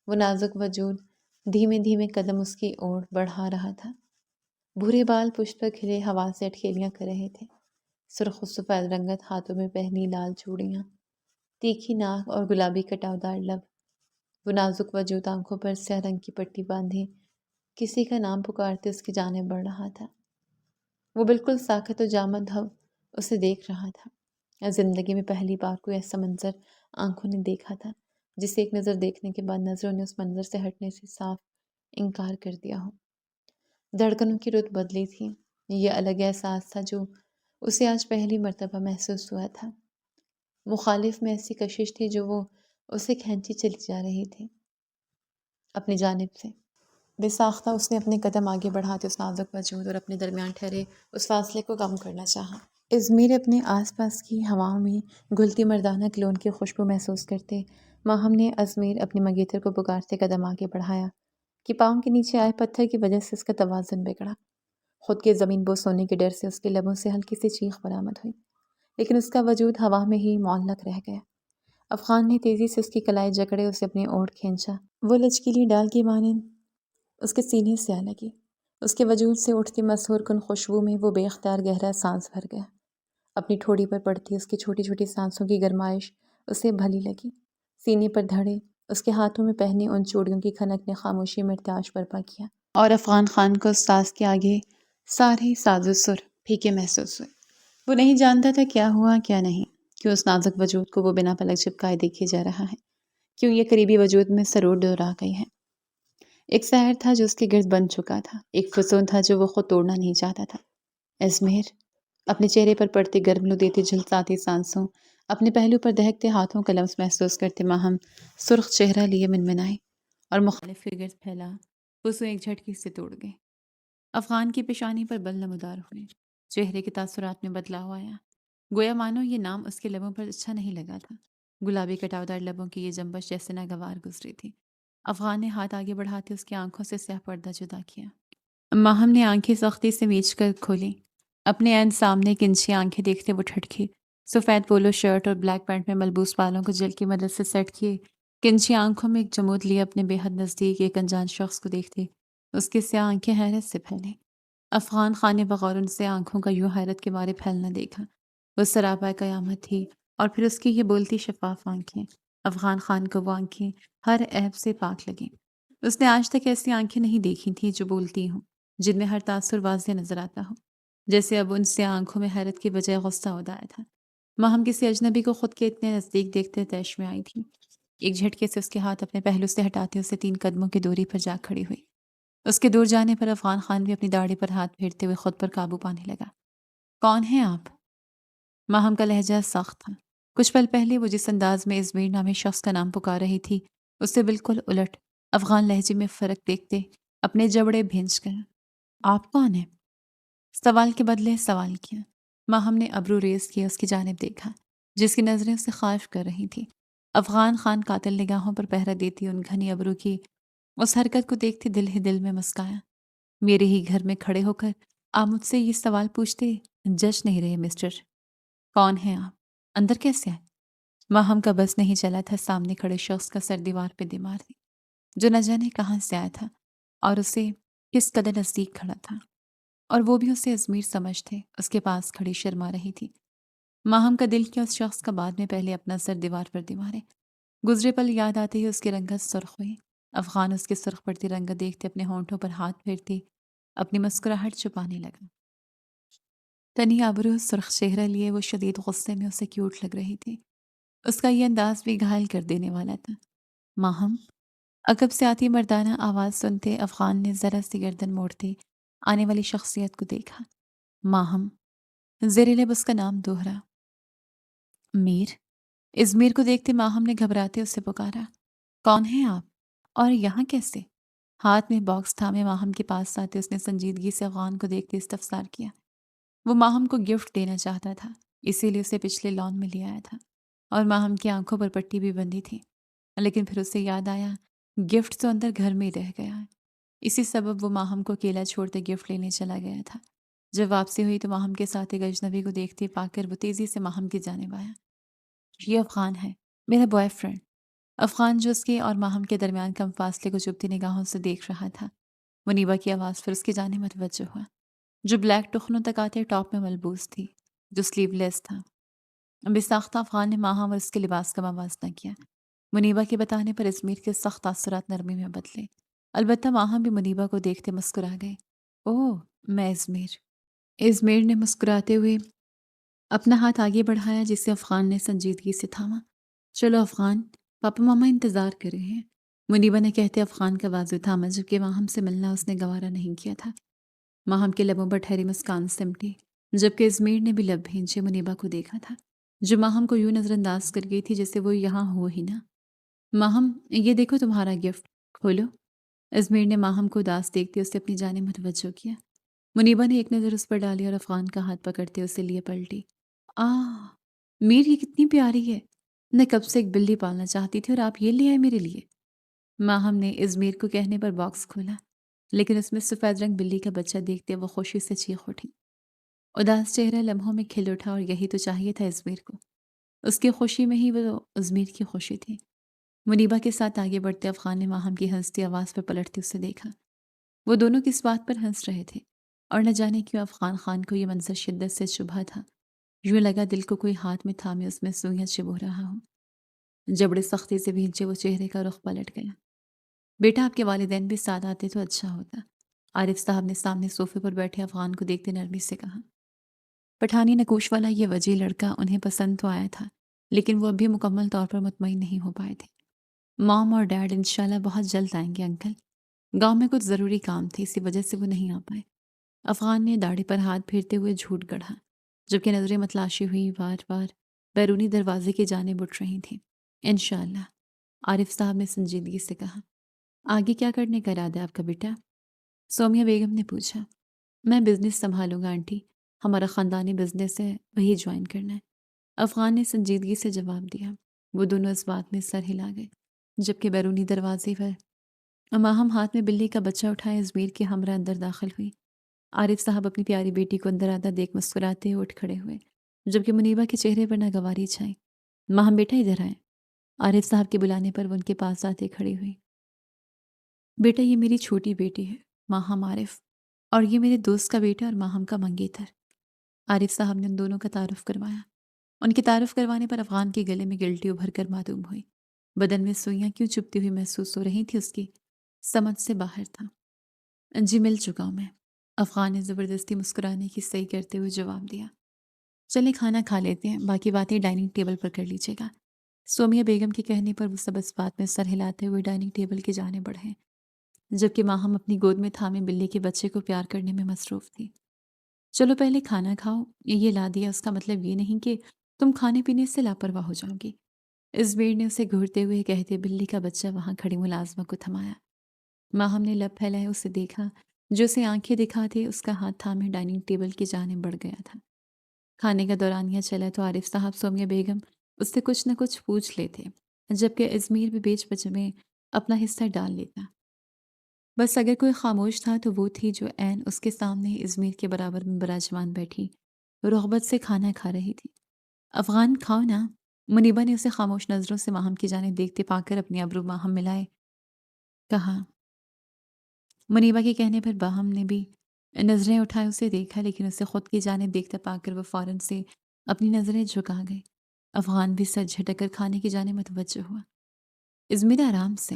وہ نازک وجود دھیمے دھیمے قدم اس کی اور بڑھا رہا تھا۔ بھورے بال پشت پر کھلے ہوا سے اٹکھیلیاں کر رہے تھے۔ سرخ و سفید رنگت ہاتھوں میں پہنی لال چوڑیاں، تیکھی ناک اور گلابی کٹاؤدار لب، وہ نازک وجود آنکھوں پر سیاہ رنگ کی پٹی باندھے کسی کا نام پکارتے اس کی جانب بڑھ رہا تھا۔ وہ بالکل ساکت و جامد ہو اسے دیکھ رہا تھا۔ زندگی میں پہلی بار کوئی ایسا منظر آنکھوں نے دیکھا تھا جسے ایک نظر دیکھنے کے بعد نظروں نے اس منظر سے ہٹنے سے صاف انکار کر دیا ہو۔ دھڑکنوں کی رت بدلی تھی۔ یہ الگ احساس تھا جو اسے آج پہلی مرتبہ محسوس ہوا تھا۔ مخالف میں ایسی کشش تھی جو وہ اسے کھینچی چلی جا رہی تھی اپنی جانب سے۔ بے ساختہ اس نے اپنے قدم آگے بڑھاتے اس نازک وجود اور اپنے درمیان ٹھہرے اس فاصلے کو کم کرنا چاہا۔ ازمیر اپنے آس پاس کی ہواؤں میں گھلتی مردانہ کلون کی خوشبو محسوس کرتے ماہم نے ازمیر اپنے منگیتر کو پکارتے قدم آگے بڑھایا کہ پاؤں کے نیچے آئے پتھر کی وجہ سے اس کا توازن بگڑا۔ خود کے زمین بوس ہونے کے ڈر سے اس کے لبوں سے ہلکی سی چیخ برآمد ہوئی، لیکن اس کا وجود ہوا میں ہی معلق رہ گیا۔ افغان نے تیزی سے اس کی کلائی جکڑے اسے اپنی اور کھینچا۔ وہ لچکیلی ڈال کی مانند اس کے سینے سے آ لگی۔ اس کے وجود سے اٹھتی مسحور کن خوشبو میں وہ بے اختیار گہرا سانس بھر گیا۔ اپنی ٹھوڑی پر پڑتی اس کی چھوٹی چھوٹی سانسوں کی گرمائش اسے بھلی لگی۔ سینے پر دھڑے اس کے ہاتھوں میں پہنے ان چوڑیوں کی کھنک نے خاموشی میں ارتعاش برپا کیا، اور افغان خان کو اس ساز کے آگے سارے ساز و سر پھیکے محسوس ہوئے۔ وہ نہیں جانتا تھا کیا ہوا کیا نہیں، کیوں اس نازک وجود کو وہ بنا پلک جھپکائے دیکھے جا رہا ہے، کیوں یہ قریبی وجود میں سرور ڈورا گئی ہے۔ ایک سحر تھا جو اس کے گرد بن چکا تھا، ایک فسون تھا جو وہ خود توڑنا نہیں چاہتا تھا۔ ازمیر اپنے چہرے پر پڑتے گرم لو دیتی جھلساتی سانسوں، اپنے پہلو پر دہکتے ہاتھوں کا لمس محسوس کرتے ماہم سرخ چہرہ لیے منمنائے اور مخالف کے گرد پھیلا وضو ایک جھٹکے سے توڑ گئے۔ افغان کی پیشانی پر بل نمودار ہوئے، چہرے کے تاثرات میں بدلاؤ آیا، گویا مانو یہ نام اس کے لبوں پر اچھا نہیں لگا تھا۔ گلابی کٹاودار لبوں کی یہ جنبش جیسے ناگوار گزری تھی۔ افغان نے ہاتھ آگے بڑھاتے اس کی آنکھوں سے سیاہ پردہ جدا کیا۔ ماہم نے آنکھیں سختی سے میچ کر کھولی۔ اپنے عین سامنے کنچی آنکھیں دیکھتے وہ ٹھٹکی۔ سفید پولو شرٹ اور بلیک پینٹ میں ملبوس بالوں کو جل کی مدد سے سیٹ کیے کنچی آنکھوں میں ایک جمود لیے اپنے بے حد نزدیک ایک انجان شخص کو دیکھتے اس کی سیاہ آنکھیں حیرت سے پھیلیں۔ افغان خان نے بغور ان سے آنکھوں کا یوں حیرت کے مارے پھیلنا دیکھا۔ وہ سراپا قیامت تھی، اور پھر اس کی یہ بولتی شفاف آنکھیں۔ افغان خان کو وہ آنکھیں ہر عیب سے پاک لگیں۔ اس نے آج تک ایسی آنکھیں نہیں دیکھی تھیں جو بولتی ہوں، جن میں ہر تاثر واضح نظر آتا ہو۔ جیسے اب ان سے آنکھوں میں حیرت کی بجائے غصہ ادا تھا۔ ماہم کسی اجنبی کو خود کے اتنے نزدیک دیکھتے طیش میں آئی تھی۔ ایک جھٹکے سے اس کے ہاتھ اپنے پہلو سے ہٹاتے اسے 3 قدموں کی دوری پر جا کھڑی ہوئی۔ اس کے دور جانے پر افغان خان بھی اپنی داڑھی پر ہاتھ پھیرتے ہوئے خود پر قابو پانے لگا۔ کون ہیں آپ؟ ماہم کا لہجہ سخت تھا۔ کچھ پل پہلے وہ جس انداز میں ازمیر نامی شخص کا نام پکار رہی تھی، اس سے بالکل الٹ افغان لہجے میں فرق دیکھتے اپنے جبڑے بھینچ گیا۔ آپ کون ہیں؟ سوال کے بدلے سوال کیا۔ ماہم نے ابرو ریز کیا اس کی جانب دیکھا، جس کی نظریں اسے خائف کر رہی تھی۔ افغان خان قاتل نگاہوں پر پہرا دیتی ان گھنی ابرو کی اس حرکت کو دیکھتے دل ہی دل میں مسکایا۔ میرے ہی گھر میں کھڑے ہو کر آپ مجھ سے یہ سوال پوچھتے جج نہیں رہے مسٹر۔ کون ہیں آپ؟ اندر کیسے آئے؟ ماہم کا بس نہیں چلا تھا سامنے کھڑے شخص کا سر دیوار پہ دے مار دی، جو نہ جانے کہاں سے آیا تھا اور اسے کس قدر نزدیک کھڑا تھا، اور وہ بھی اسے ازمیر سمجھتے اس کے پاس کھڑی شرما رہی تھی۔ ماہم کا دل کیا اس شخص کا بعد میں پہلے اپنا سر دیوار پر دے مارے۔ گزرے پل یاد آتے ہی اس کی رنگت سرخ ہوئی۔ افغان اس کے سرخ پڑتی رنگت دیکھتے اپنے ہونٹوں پر ہاتھ پھیرتے اپنی مسکراہٹ چھپانے لگا۔ تنی ابرو سرخ چہرہ لیے وہ شدید غصے میں اسے کیوٹ لگ رہی تھی۔ اس کا یہ انداز بھی گھائل کر دینے والا تھا۔ ماہم؟ عقب سے آتی مردانہ آواز سنتے افغان نے ذرا سی گردن موڑتے آنے والی شخصیت کو دیکھا۔ ماہم؟ زیر لب اس کا نام دوہرا۔ میر؟ ازمیر کو دیکھتے ماہم نے گھبراتے اسے پکارا۔ کون ہیں آپ؟ اور یہاں کیسے؟ ہاتھ میں باکس تھامے ماہم کے پاس آتے اس نے سنجیدگی سے افغان کو دیکھتے استفسار کیا۔ وہ ماہم کو گفٹ دینا چاہتا تھا، اسی لیے اسے پچھلے لان میں لے آیا تھا، اور ماہم کی آنکھوں پر پٹی بھی بندھی تھی۔ لیکن پھر اسے یاد آیا گفٹ تو اندر گھر میں ہی رہ گیا ہے۔ اسی سبب وہ ماہم کو اکیلا چھوڑتے گفٹ لینے چلا گیا تھا۔ جب واپسی ہوئی تو ماہم کے ساتھ ایک اجنبی کو دیکھتے پا کر وہ تیزی سے ماہم کی جانب آیا۔ یہ افغان ہے، میرا بوائے فرینڈ۔ افغان جو اس کے اور ماہم کے درمیان کم فاصلے کو چبھتی نگاہوں سے دیکھ رہا تھا۔ منیبا کی آواز پھر اس کی جانب متوجہ ہوا، جو بلیک ٹخنوں تک آتے ٹاپ میں ملبوس تھی، جو سلیو لیس تھا۔ بے ساختہ افغان نے ماہم اور اس کے لباس کا موازنہ کیا۔ منیبا کے بتانے پر ازمیر کے سخت تاثرات نرمی میں بدلے۔ البتہ ماہم بھی منیبا کو دیکھتے مسکرا گئے۔ اوہ، میں ازمیر۔ ازمیر نے مسکراتے ہوئے اپنا ہاتھ آگے بڑھایا، جسے افغان نے سنجیدگی سے تھاما۔ چلو افغان، پاپا ماما انتظار کر رہے ہیں۔ منیبا نے کہتے افغان کا بازو تھاما، جبکہ ماہم سے ملنا اس نے گوارا نہیں کیا تھا۔ ماہم کے لبوں پر ٹھہری مسکان سمٹی، جبکہ ازمیر نے بھی لب بھینچے منیبا کو دیکھا تھا، جو ماہم کو یوں نظر انداز کر گئی تھی جیسے وہ یہاں ہو ہی نہ۔ ماہم، یہ دیکھو تمہارا گفٹ، کھولو۔ ازمیر نے ماہم کو اداس دیکھتے اسے اپنی جانب متوجہ کیا۔ منیبا نے ایک نظر اس پر ڈالی اور افغان کا ہاتھ پکڑتے اسے لیے پلٹی۔ میر، یہ کتنی پیاری ہے، میں کب سے ایک بلی پالنا چاہتی تھی اور آپ یہ لے آئے میرے لیے۔ ماہم نے ازمیر کو کہنے پر باکس کھولا، لیکن اس میں سفید رنگ بلی کا بچہ دیکھتے وہ خوشی سے چیخ اٹھی۔ اداس چہرہ لمحوں میں کھل اٹھا، اور یہی تو چاہیے تھا ازمیر کو۔ اس کی خوشی میں ہی وہ ازمیر کی خوشی تھی۔ منیبا کے ساتھ آگے بڑھتے افغان نے ماہم کی ہنستی آواز پر پلٹتے اسے دیکھا۔ وہ دونوں کس بات پر ہنس رہے تھے، اور نہ جانے کیوں افغان خان کو یہ منظر شدت سے چبھا تھا۔ یوں لگا دل کو کوئی ہاتھ میں تھامے اس میں سوئیاں چبو رہا ہو۔ جبڑے سختی سے بھینچے وہ چہرے کا رخ پلٹ گیا۔ بیٹا، آپ کے والدین بھی ساتھ آتے تو اچھا ہوتا، عارف صاحب نے سامنے صوفے پر بیٹھے افغان کو دیکھتے نرمی سے کہا۔ پٹھانی نکوش والا یہ وجی لڑکا انہیں پسند تو آیا تھا، لیکن وہ ابھی مکمل طور پر مطمئن نہیں ہو پائے تھے۔ مام اور ڈیڈ انشاءاللہ بہت جلد آئیں گے انکل، گاؤں میں کچھ ضروری کام تھے، اسی وجہ سے وہ نہیں آ پائے۔ افغان نے داڑھی پر ہاتھ پھیرتے ہوئے جھوٹ گڑھا، جبکہ نظریں متلاشی ہوئی بار بار بیرونی دروازے کی جانب اٹھ رہی تھیں۔ انشاءاللہ، عارف صاحب نے سنجیدگی سے کہا۔ آگے کیا کرنے کا ارادہ ہے آپ کا بیٹا؟ سومیہ بیگم نے پوچھا۔ میں بزنس سنبھالوں گا آنٹی، ہمارا خاندانی بزنس ہے، وہی جوائن کرنا ہے۔ افغان نے سنجیدگی سے جواب دیا۔ وہ دونوں اس بات میں سر ہلا گئے، جبکہ بیرونی دروازے پر ماہم ہاتھ میں بلی کا بچہ اٹھائے ازمیر کے ہمراہ اندر داخل ہوئی۔ عارف صاحب اپنی پیاری بیٹی کو اندر آتا دیکھ مسکراتے اٹھ کھڑے ہوئے، جبکہ منیبہ کے چہرے پر ناگواری چھائی۔ ماہم بیٹا ادھر آئے۔ عارف صاحب کے بلانے پر وہ ان کے پاس آتے کھڑی ہوئی۔ بیٹا یہ میری چھوٹی بیٹی ہے ماہم عارف، اور یہ میرے دوست کا بیٹا اور ماہم کا منگیتر۔ عارف صاحب نے ان دونوں کا تعارف کروایا۔ ان کے تعارف کروانے پر افغان کے گلے میں گلٹی ابھر کر معلوم ہوئی۔ بدن میں سوئیاں کیوں چبھتی ہوئی محسوس ہو رہی تھی، اس کی سمجھ سے باہر تھا۔ جی مل چکا ہوں میں، افغان نے زبردستی مسکرانے کی صحیح کرتے ہوئے جواب دیا۔ چلیں کھانا کھا لیتے ہیں، باقی باتیں ڈائننگ ٹیبل پر کر لیجیے گا۔ سومیہ بیگم کے کہنے پر وہ سب اس بات میں سر ہلاتے ہوئے ڈائننگ ٹیبل کی جانب بڑھے، جبکہ ماہم اپنی گود میں تھامے بلی کے بچے کو پیار کرنے میں مصروف تھی۔ چلو پہلے کھانا کھاؤ، یہ لا دیا اس کا مطلب یہ نہیں کہ تم کھانے پینے سے لاپرواہ ہو جاؤ گی۔ اس بھیڑ نے اسے گھورتے ہوئے کہتے بلی کا بچہ وہاں کھڑی ملازمہ کو تھمایا۔ ماہم نے لب پھیلائے اسے دیکھا، جو اسے آنکھیں دکھاتے اس کا ہاتھ تھامے ڈائننگ ٹیبل کی جانب بڑھ گیا تھا۔ کھانے کا دورانیہ چلا تو عارف صاحب سومیہ بیگم اس سے کچھ نہ کچھ پوچھ لیتے، جبکہ ازمیر بھی بیچ بچ میں اپنا حصہ ڈال لیتا۔ بس اگر کوئی خاموش تھا تو وہ تھی جو عین اس کے سامنے ازمیر کے برابر میں براجمان بیٹھی رغبت سے کھانا کھا رہی تھی۔ افغان کھاؤ نا، منیبہ نے اسے خاموش نظروں سے ماہم کی جانب دیکھتے پا کر اپنے ابرو ماہم ملائے کہا۔ منیبہ کے کہنے پر باہم نے بھی نظریں اٹھائے اسے دیکھا، لیکن اسے خود کی جانب دیکھتا پا کر وہ فوراً سے اپنی نظریں جھکا گئی۔ افغان بھی سر جھٹک کر کھانے کی جانب متوجہ ہوا۔ ازمیر آرام سے،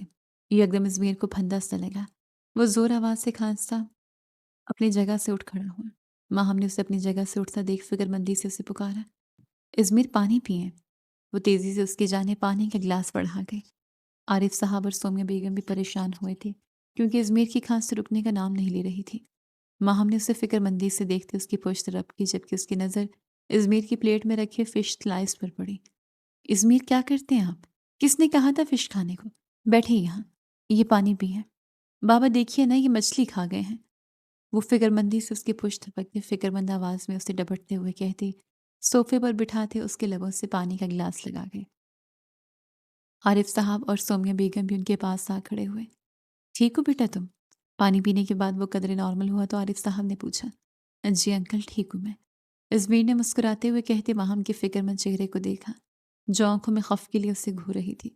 یکدم ازمیر کو پھندا سا لگا۔ وہ زور آواز سے کھانستا اپنی جگہ سے اٹھ کھڑا ہوا۔ ماہم نے اسے اپنی جگہ سے اٹھتا دیکھ فکر مندی سے اسے پکارا، ازمیر پانی پئیں۔ وہ تیزی سے اس کی جانب پانی کا گلاس بڑھا گئی۔ عارف صاحب اور سومیہ بیگم بھی پریشان ہوئے تھے، کیونکہ ازمیر کی کھانسی رکنے کا نام نہیں لے رہی تھی۔ ماہم نے اسے فکر مندی سے دیکھتے اس کی پشت رب کی، جبکہ اس کی نظر ازمیر کی پلیٹ میں رکھے فش سلائس پر پڑی۔ ازمیر کیا کرتے ہیں آپ؟ کس نے کہا تھا فش کھانے کو؟ بیٹھے یہاں، یہ پانی پیئیں۔ بابا دیکھیے نا، یہ مچھلی کھا گئے ہیں۔ وہ فکر مندی سے اس کی پشت تھپکتے فکر مند آواز میں اسے ڈپٹتے ہوئے کہتے صوفے پر بٹھاتے اس کے لبوں سے پانی کا گلاس لگا گئے۔ عارف صاحب اور سومیہ بیگم بھی ان کے پاس آ کھڑے ہوئے۔ ٹھیک ہو بیٹا تم؟ پانی پینے کے بعد وہ قدرے نارمل ہوا تو عارف صاحب نے پوچھا۔ جی انکل ٹھیک ہوں میں، ازمیر نے مسکراتے ہوئے کہتے ماہم کے فکر مند چہرے کو دیکھا، جو آنکھوں میں خف کے لیے اسے گھور رہی تھی۔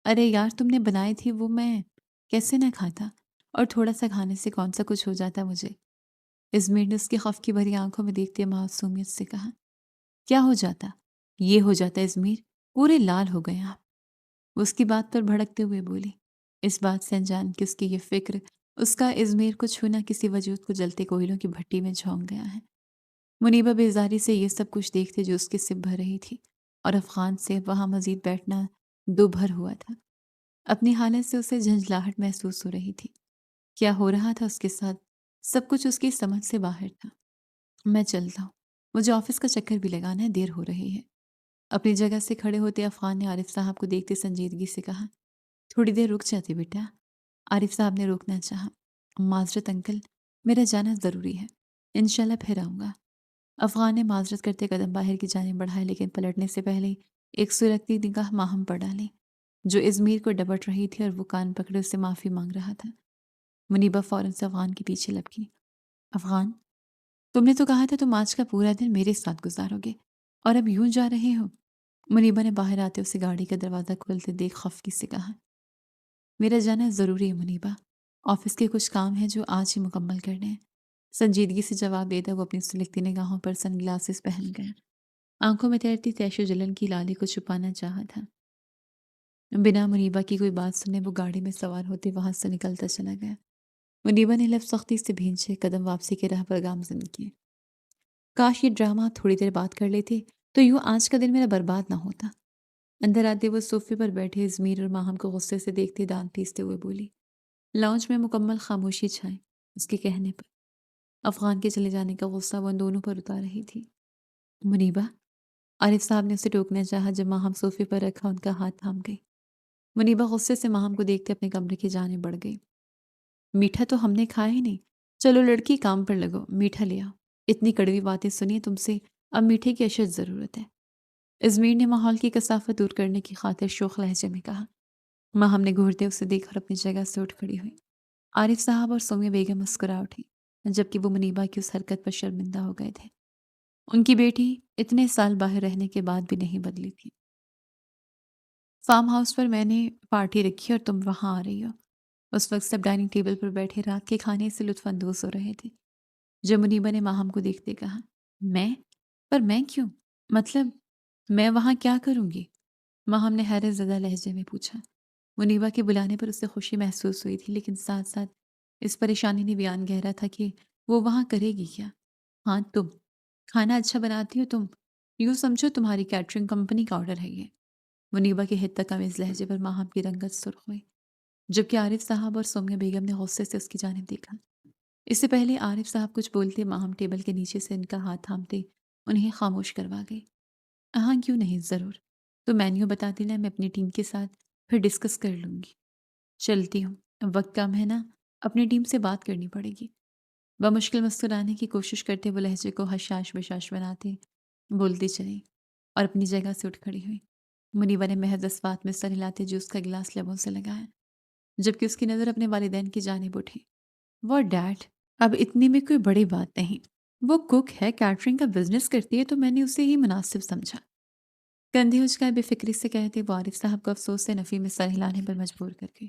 ارے یار تم نے بنائے تھی وہ میں کیسے نہ کھاتا، اور تھوڑا سا کھانے سے کون سا کچھ ہو جاتا مجھے۔ ازمیر نے اس کی خف کی بھری آنکھوں میں دیکھتے معصومیت سے کہا، کیا ہو جاتا؟ یہ ہو جاتا ازمیر، پورے لال ہو گئے آپ۔ وہ اس کی بات پر بھڑکتے ہوئے بولی، اس بات سے انجان کہ اس کی یہ فکر اس کا ازمیر کو چھونا کسی وجود کو جلتے کوئلوں کی بھٹی میں جھونک گیا ہے۔ منیبہ بیزاری سے یہ سب کچھ دیکھتے جو اس کی سب بھر رہی تھی، اور افغان سے وہاں مزید بیٹھنا دو بھر ہوا تھا۔ اپنی حالت سے اسے جھنجھلاہٹ محسوس ہو رہی تھی۔ کیا ہو رہا تھا اس کے ساتھ، سب کچھ اس کی سمجھ سے باہر تھا۔ میں چلتا ہوں، مجھے آفس کا چکر بھی لگانا ہے، دیر ہو رہی ہے۔ اپنی جگہ سے کھڑے ہوتے افغان نے عارف صاحب کو دیکھتے سنجیدگی سے کہا، تھوڑی دیر رک جاتے بیٹا۔ عارف صاحب نے روکنا چاہا۔ معذرت انکل، میرا جانا ضروری ہے، انشاءاللہ پھر آؤں گا۔ افغان نے معذرت کرتے قدم باہر کی جانب بڑھائے، لیکن پلٹنے سے پہلے ایک سلگتی نگاہ ماہم پر ڈالی، جو ازمیر کو ڈبٹ رہی تھی، اور وہ کان پکڑے اس سے معافی مانگ رہا تھا۔ منیبہ فوراً سے افغان کے پیچھے لپکی۔ افغان، تم نے تو کہا تھا تم آج کا پورا دن میرے ساتھ گزارو گے، اور اب یوں جا رہے ہو؟ منیبہ نے باہر آتے اسے گاڑی کا دروازہ کھولتے دیکھ خفگی سے کہا، میرا جانا ضروری ہے منیبہ، آفس کے کچھ کام ہیں جو آج ہی مکمل کرنے ہیں۔ سنجیدگی سے جواب دیتا وہ اپنی سلگتی نگاہوں پر سن گلاسز پہن گیا۔ آنکھوں میں تیرتی تیش و جلن کی لالی کو چھپانا چاہا تھا۔ بنا منیبہ کی کوئی بات سنے وہ گاڑی میں سوار ہوتے وہاں سے نکلتا چلا گیا۔ منیبہ نے لب سختی سے بھینچے قدم واپسی کے راہ پر گامزن کیے۔ کاش یہ ڈرامہ تھوڑی دیر بات کر لیتے تو یوں آج کا دن میرا برباد نہ ہوتا۔ اندر آتے وہ صوفے پر بیٹھے ازمیر اور ماہم کو غصے سے دیکھتے دانت پیستے ہوئے بولی۔ لاؤنج میں مکمل خاموشی چھائی۔ اس کے کہنے پر افغان کے چلے جانے کا غصہ وہ ان دونوں پر اتار رہی تھی۔ منیبہ، عارف صاحب نے اسے ٹوکنا چاہا جب ماہم صوفے پر رکھا ان کا ہاتھ تھام گئی۔ منیبہ غصے سے ماہم کو دیکھتے اپنے کمرے کی جانب بڑھ گئی۔ میٹھا تو ہم نے کھایا ہی نہیں، چلو لڑکی کام پر لگو، میٹھا لے آؤ۔ اتنی کڑوی باتیں سنی تم سے، اب میٹھے کی اشد ضرورت ہے۔ ازمیر نے ماحول کی کثافت دور کرنے کی خاطر شوخ لہجے میں کہا۔ ہم نے گھورتے اسے دیکھ کر اپنی جگہ سے اٹھ کھڑی ہوئی۔ عارف صاحب اور سومیہ بیگم مسکرا اٹھی، جبکہ وہ منیبا کی اس حرکت پر شرمندہ ہو گئے تھے۔ ان کی بیٹی اتنے سال باہر رہنے کے بعد بھی نہیں بدلی تھی۔ فارم ہاؤس پر میں نے پارٹی رکھی اور تم وہاں آ رہی ہو۔ اس وقت سب ڈائننگ ٹیبل پر بیٹھے رات کے کھانے سے لطف اندوز ہو رہے تھے، جب منیبا نے ماہم کو دیکھتے کہا، میں؟ پر میں کیوں؟ مطلب میں وہاں کیا کروں گی؟ ماہم نے حیرت زدہ لہجے میں پوچھا۔ منیبا کے بلانے پر اسے خوشی محسوس ہوئی تھی، لیکن ساتھ ساتھ اس پریشانی نے بیان گہرا تھا کہ وہ وہاں کرے گی کیا؟ ہاں تم کھانا اچھا بناتی ہو تم، یوں سمجھو تمہاری کیٹرنگ کمپنی کا آرڈر ہے یہ۔ منیبا کے حد تک اس لہجے پر ماہم کی رنگت سرخ ہوئی، جبکہ عارف صاحب اور سومیہ بیگم نے غصے سے اس کی جانب دیکھا۔ اس سے پہلے عارف صاحب کچھ بولتے، ماہم ٹیبل کے نیچے سے ان کا ہاتھ تھامتے انہیں خاموش کروا گئی۔ ہاں کیوں نہیں، ضرور، تو مینیو بتا دینا، میں اپنی ٹیم کے ساتھ پھر ڈسکس کر لوں گی۔ چلتی ہوں، وقت کم ہے نا، اپنی ٹیم سے بات کرنی پڑے گی۔ بمشکل مسکرانے کی کوشش کرتے وہ لہجے کو حشاش بشاش بناتے بولتی چلی اور اپنی جگہ سے اٹھ کھڑی ہوئی۔ منیبا نے محض اسوات میں سر ہلاتے جوس کا گلاس لبوں سے لگایا، جبکہ اس کی نظر اپنے والدین کی جانب اٹھی۔ واٹ ڈیڈ، اب اتنی میں کوئی بڑی بات نہیں، وہ کوک ہے، کیٹرنگ کا بزنس کرتی ہے، تو میں نے اسے ہی مناسب سمجھا۔ کندھے اچکائے بے فکری سے کہتے وہ عارف صاحب کو افسوس سے نفی میں سر ہلانے پر مجبور کر گئی۔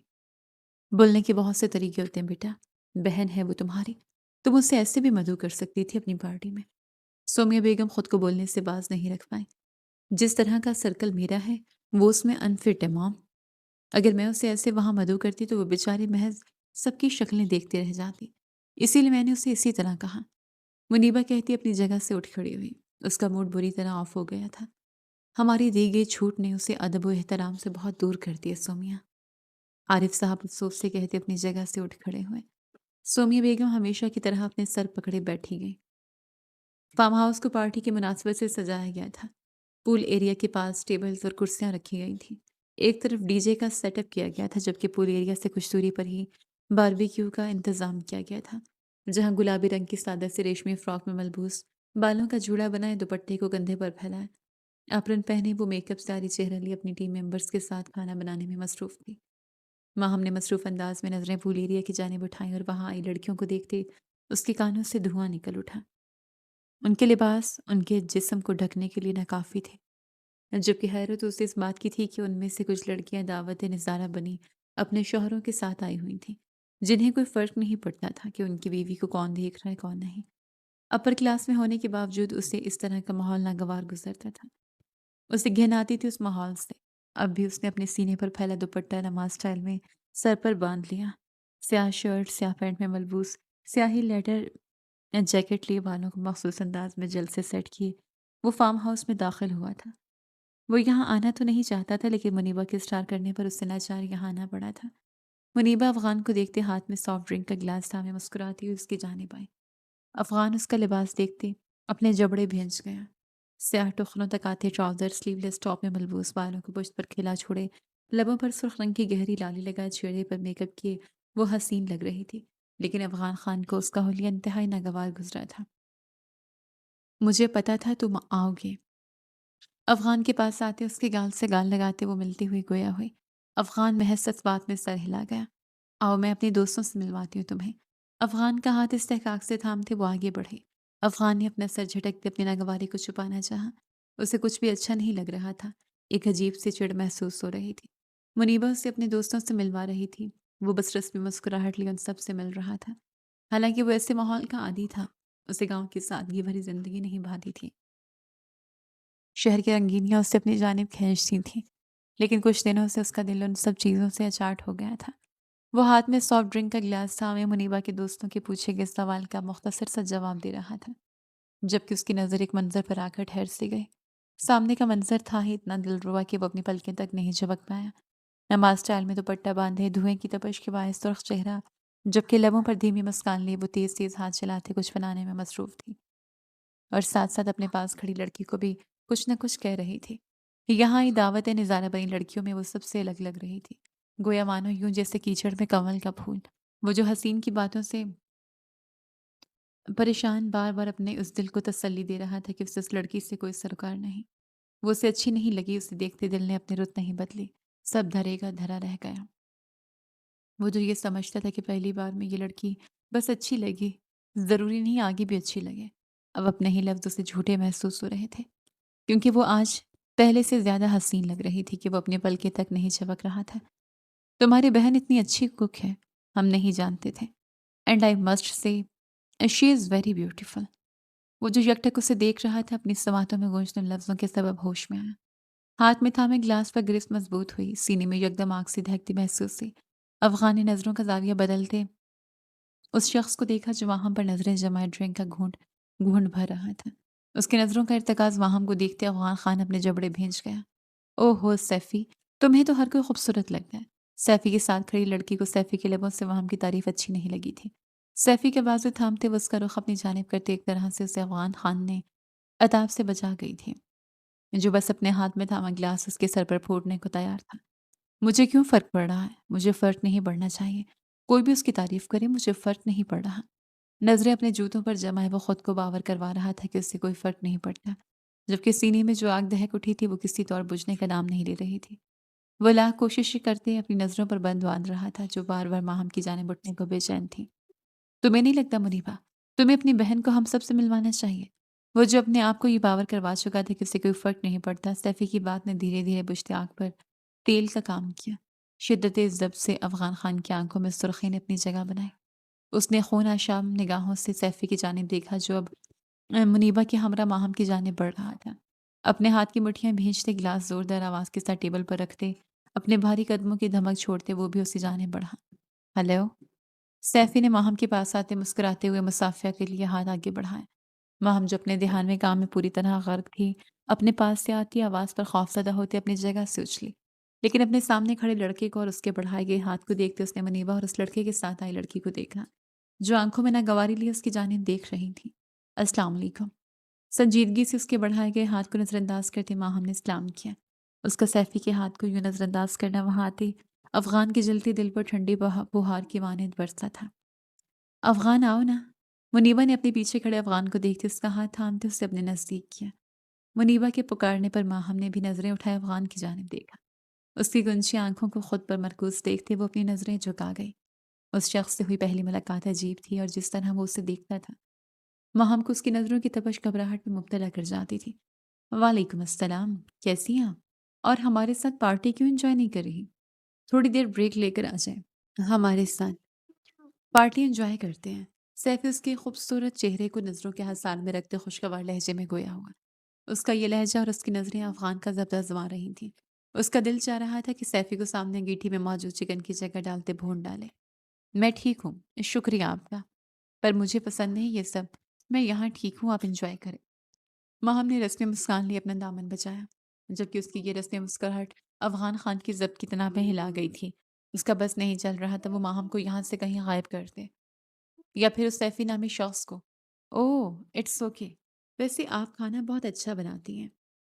بولنے کے بہت سے طریقے ہوتے ہیں بیٹا، بہن ہے وہ تمہاری، تم اسے ایسے بھی مدعو کر سکتی تھی اپنی پارٹی میں۔ سومیہ بیگم خود کو بولنے سے باز نہیں رکھ پائیں۔ جس طرح کا سرکل میرا ہے وہ اس میں انفٹ ہے مام۔ اگر میں اسے ایسے وہاں مدعو کرتی تو وہ بیچاری محض سب کی شکلیں دیکھتے رہ جاتی، اسی لیے میں نے اسے اسی طرح کہا۔ منیبا کہتی اپنی جگہ سے اٹھ کھڑی ہوئی، اس کا موڈ بری طرح آف ہو گیا تھا۔ ہماری دی گئی چھوٹ نے اسے ادب و احترام سے بہت دور کر دیا سومیہ۔ عارف صاحب افسوس سے کہتے اپنی جگہ سے اٹھ کھڑے ہوئے۔ سومیہ بیگم ہمیشہ کی طرح اپنے سر پکڑے بیٹھی گئی۔ فارم ہاؤس کو پارٹی کی مناسبت سے سجایا گیا تھا۔ پول ایریا کے پاس ٹیبلز اور کرسیاں رکھی گئی تھیں۔ ایک طرف ڈی جے کا سیٹ اپ کیا گیا تھا، جبکہ پول ایریا سے کچھ دوری پر ہی باربیکیو کا انتظام کیا گیا تھا، جہاں گلابی رنگ کی سادہ سے ریشمی فراک میں ملبوس، بالوں کا جوڑا بنائے دوپٹے کو کندھے پر پھیلائے، اپرن پہنے وہ میک اپ سے عاری چہرہ لی اپنی ٹیم ممبرز کے ساتھ کھانا بنانے میں مصروف تھی۔ ماہم نے مصروف انداز میں نظریں پول ایریا کی جانب اٹھائیں اور وہاں آئی لڑکیوں کو دیکھتے اس کے کانوں سے دھواں نکل اٹھا۔ ان کے لباس ان کے جسم کو ڈھکنے کے لیے ناکافی تھے، جبکہ حیرت اسے اس بات کی تھی کہ ان میں سے کچھ لڑکیاں دعوت نظارہ بنی اپنے شوہروں کے ساتھ آئی ہوئی تھیں، جنہیں کوئی فرق نہیں پڑتا تھا کہ ان کی بیوی کو کون دیکھ رہا ہے کون نہیں۔ اپر کلاس میں ہونے کے باوجود اسے اس طرح کا ماحول ناگوار گزرتا تھا۔ اسے گھن آتی تھی اس ماحول سے۔ اب بھی اس نے اپنے سینے پر پھیلا دوپٹہ نماز سٹائل میں سر پر باندھ لیا، سیاہ شرٹ، سیاہ پینٹ میں ملبوس، سیاہی لیڈر جیکٹ لیے، بالوں کو مخصوص انداز میں جل سے سیٹ کیے وہ فارم ہاؤس میں داخل ہوا تھا۔ وہ یہاں آنا تو نہیں چاہتا تھا، لیکن منیبا کے اسٹار کرنے پر اسے لاچار یہاں آنا پڑا تھا۔ منیبا افغان کو دیکھتے ہاتھ میں سافٹ ڈرنک کا گلاس تھامے مسکراتی ہوئی اس کی جانب آئی۔ افغان اس کا لباس دیکھتے اپنے جبڑے بھینچ گیا۔ سیاہ ٹخنوں تک آتے ٹراؤزر، سلیو لیس ٹاپ میں ملبوس، بالوں کو پشت پر کھلا چھوڑے، لبوں پر سرخ رنگ کی گہری لالی لگائے، چہرے پر میک اپ کیے وہ حسین لگ رہی تھی، لیکن افغان خان کو اس کا حلیہ انتہائی ناگوار گزرا تھا۔ مجھے پتا تھا تم آؤ گے۔ افغان کے پاس آتے اس کے گال سے گال لگاتے وہ ملتی ہوئی گویا ہوئی۔ افغان محض اس بات میں سر ہلا گیا۔ آؤ میں اپنے دوستوں سے ملواتی ہوں تمہیں۔ افغان کا ہاتھ استحقاق سے تھامتے وہ آگے بڑھے۔ افغان نے اپنا سر جھٹکتے اپنی ناگواری کو چھپانا چاہا۔ اسے کچھ بھی اچھا نہیں لگ رہا تھا، ایک عجیب سی چڑ محسوس ہو رہی تھی۔ منیبا اسے اپنے دوستوں سے ملوا رہی تھی، وہ بس رسمی مسکراہٹ لیے ان سب سے مل رہا تھا۔ حالانکہ وہ ایسے ماحول کا عادی تھا، اسے گاؤں کی سادگی بھری زندگی نہیں بھاتی تھی۔ شہر کی رنگینیاں اسے اپنی جانب کھینچتی تھیں، لیکن کچھ دنوں سے اس کا دل ان سب چیزوں سے اچاٹ ہو گیا تھا۔ وہ ہاتھ میں سافٹ ڈرنک کا گلاس تھامے منیبا کے دوستوں کے پوچھے گئے سوال کا مختصر سا جواب دے رہا تھا، جبکہ اس کی نظر ایک منظر پر آ کر ٹھہر سی گئی۔ سامنے کا منظر تھا ہی اتنا دلربا کہ وہ اپنی پلکیں تک نہیں جھپک پایا۔ نماز اسٹائل میں دوپٹہ باندھے، دھوئیں کی تپش کے باعث سرخ چہرہ، جبکہ لبوں پر دھیمی مسکان لیے وہ تیز تیز ہاتھ چلاتے کچھ بنانے میں مصروف تھی، اور ساتھ ساتھ اپنے پاس کھڑی لڑکی کو بھی کچھ نہ کچھ کہہ رہی تھی۔ یہاں ہی دعوت نظارہ بنی لڑکیوں میں وہ سب سے الگ لگ رہی تھی، گویا مانو یوں جیسے کیچڑ میں کنول کا پھول۔ وہ جو حسین کی باتوں سے پریشان بار بار اپنے اس دل کو تسلی دے رہا تھا کہ اس لڑکی سے کوئی سروکار نہیں۔ وہ اسے اچھی نہیں لگی، اسے دیکھتے دل نے اپنی رت نہیں بدلی، سب دھرے کا دھرا رہ گیا۔ وہ جو یہ سمجھتا تھا کہ پہلی بار میں یہ لڑکی بس اچھی لگی، ضروری نہیں آگے بھی اچھی لگے، اب اپنے ہی لفظ اسے جھوٹے محسوس ہو رہے تھے، کیونکہ وہ آج پہلے سے زیادہ حسین لگ رہی تھی کہ وہ اپنے پلکے تک نہیں چبک رہا تھا۔ تمہاری بہن اتنی اچھی کک ہے، ہم نہیں جانتے تھے، اینڈ آئی مسٹ سے شی از ویری بیوٹیفل۔ وہ جو یکٹک اسے دیکھ رہا تھا اپنی سماعتوں میں گونجتے لفظوں کے سبب ہوش میں آیا۔ ہاتھ میں تھامے گلاس پر گرفت مضبوط ہوئی، سینے میں یکدم آگ سی دھکتی محسوس ہوئی۔ افغان نے نظروں کا زاویہ بدلتے اس شخص کو دیکھا جو وہاں پر نظریں جمائے ڈرنک کا گھونٹ گھونٹ بھر رہا تھا۔ اس کی نظروں کا ارتکاز واہم کو دیکھتے افغان خان اپنے جبڑے بھینچ گیا۔ او ہو سیفی، تمہیں تو ہر کوئی خوبصورت لگتا ہے۔ سیفی کے ساتھ کھڑی لڑکی کو سیفی کے لبوں سے وہم کی تعریف اچھی نہیں لگی تھی۔ سیفی کے بازو تھامتے وہ اس کا رخ اپنی جانب کرتے ایک طرح سے اسے افغان خان نے عتاب سے بچا گئی تھی، جو بس اپنے ہاتھ میں تھاما گلاس اس کے سر پر پھوٹنے کو تیار تھا۔ مجھے کیوں فرق پڑ رہا ہے؟ مجھے فرق نہیں پڑنا چاہیے، کوئی بھی اس کی تعریف کرے، مجھے فرق نہیں پڑ رہا۔ نظریں اپنے جوتوں پر جمائے وہ خود کو باور کروا رہا تھا کہ اس سے کوئی فرق نہیں پڑتا، جبکہ سینے میں جو آگ دہک اٹھی تھی وہ کسی طور بجھنے کا نام نہیں لے رہی تھی۔ وہ لاکھ کوشش کرتے اپنی نظروں پر بند باندھ رہا تھا جو بار بار ماہم کی جانب اٹھنے کو بے چین تھی۔ تمہیں نہیں لگتا منیبا، تمہیں اپنی بہن کو ہم سب سے ملوانا چاہیے؟ وہ جو اپنے آپ کو یہ باور کروا چکا تھا کہ اسے کوئی فرق نہیں پڑتا، سیفی کی بات نے دھیرے دھیرے بجھتی آگ پر تیل کا کام کیا۔ شدت ضبط سے افغان خان کی آنکھوں میں سرخی نے اپنی جگہ بنائی۔ اس نے خون آشام نگاہوں سے سیفی کی جانب دیکھا جو اب منیبا کے ہمراہ ماہم کی جانب بڑھ رہا تھا۔ اپنے ہاتھ کی مٹھیاں بھینچتے گلاس زوردار آواز کے ساتھ ٹیبل پر رکھتے، اپنے بھاری قدموں کی دھمک چھوڑتے وہ بھی اسی جانب بڑھا۔ ہیلو، سیفی نے ماہم کے پاس آتے مسکراتے ہوئے مصافحہ کے لیے ہاتھ آگے بڑھائے۔ ماہم جو اپنے دھیان میں کام میں پوری طرح غرق تھی، اپنے پاس سے آتی آواز پر خوفزدہ ہوتے اپنی جگہ سے اچھلی، لیکن اپنے سامنے کھڑے لڑکے کو اور اس کے بڑھائے گئے ہاتھ کو دیکھتے اس نے منیبا اور اس لڑکے کے ساتھ آئی لڑکی کو دیکھا جو آنکھوں میں ناگواری لیے اس کی جانب دیکھ رہی تھی۔ السلام علیکم۔ سنجیدگی سے اس کے بڑھائے گئے ہاتھ کو نظر انداز کرتے ماہم نے سلام کیا۔ اس کا سیفی کے ہاتھ کو یوں نظر انداز کرنا وہاں آتے افغان کے جلتے دل پر ٹھنڈی بہار کی مانند برستا تھا۔ افغان آؤ نا، منیبا نے اپنے پیچھے کھڑے افغان کو دیکھتے اس کا ہاتھ تھامتے اسے اپنے نزدیک کیا۔ منیبا کے پکارنے پر ماہم نے بھی نظریں اٹھائے افغان کی جانب دیکھا۔ اس کی گنجی آنکھوں کو خود پر مرکوز دیکھتے وہ اپنی نظریں جھکا گئی۔ اس شخص سے ہوئی پہلی ملاقات عجیب تھی اور جس طرح وہ اسے دیکھتا تھا ماہم کو اس کی نظروں کی تپش گھبراہٹ میں مبتلا کر جاتی تھی۔ وعلیکم السلام، کیسی ہیں آپ؟ اور ہمارے ساتھ پارٹی کیوں انجوائے نہیں کر رہی؟ تھوڑی دیر بریک لے کر آ جائیں، ہمارے ساتھ پارٹی انجوائے کرتے ہیں۔ سیف اس کے خوبصورت چہرے کو نظروں کے حصال میں رکھتے خوشگوار لہجے میں گویا ہوا۔ اس کا یہ لہجہ اور اس کی نظریں افغان کا ضبط آزما رہی تھیں۔ اس کا دل چاہ رہا تھا کہ سیفی کو سامنے انگیٹھی میں موجود چکن کی جگہ ڈالتے بھون ڈالے۔ میں ٹھیک ہوں، شکریہ آپ کا، پر مجھے پسند نہیں یہ سب، میں یہاں ٹھیک ہوں، آپ انجوائے کریں۔ ماہم نے رسمی مسکان لی اپنا دامن بچایا، جبکہ اس کی یہ رسمی مسکراہٹ افغان خان کی ضبط کی تناب میں ہلا گئی تھی۔ اس کا بس نہیں چل رہا تھا وہ ماہم کو یہاں سے کہیں غائب کر دے یا پھر اس سیفی نامی شخص کو۔ اوہ اٹس اوکے، ویسے آپ کھانا بہت اچھا بناتی ہیں،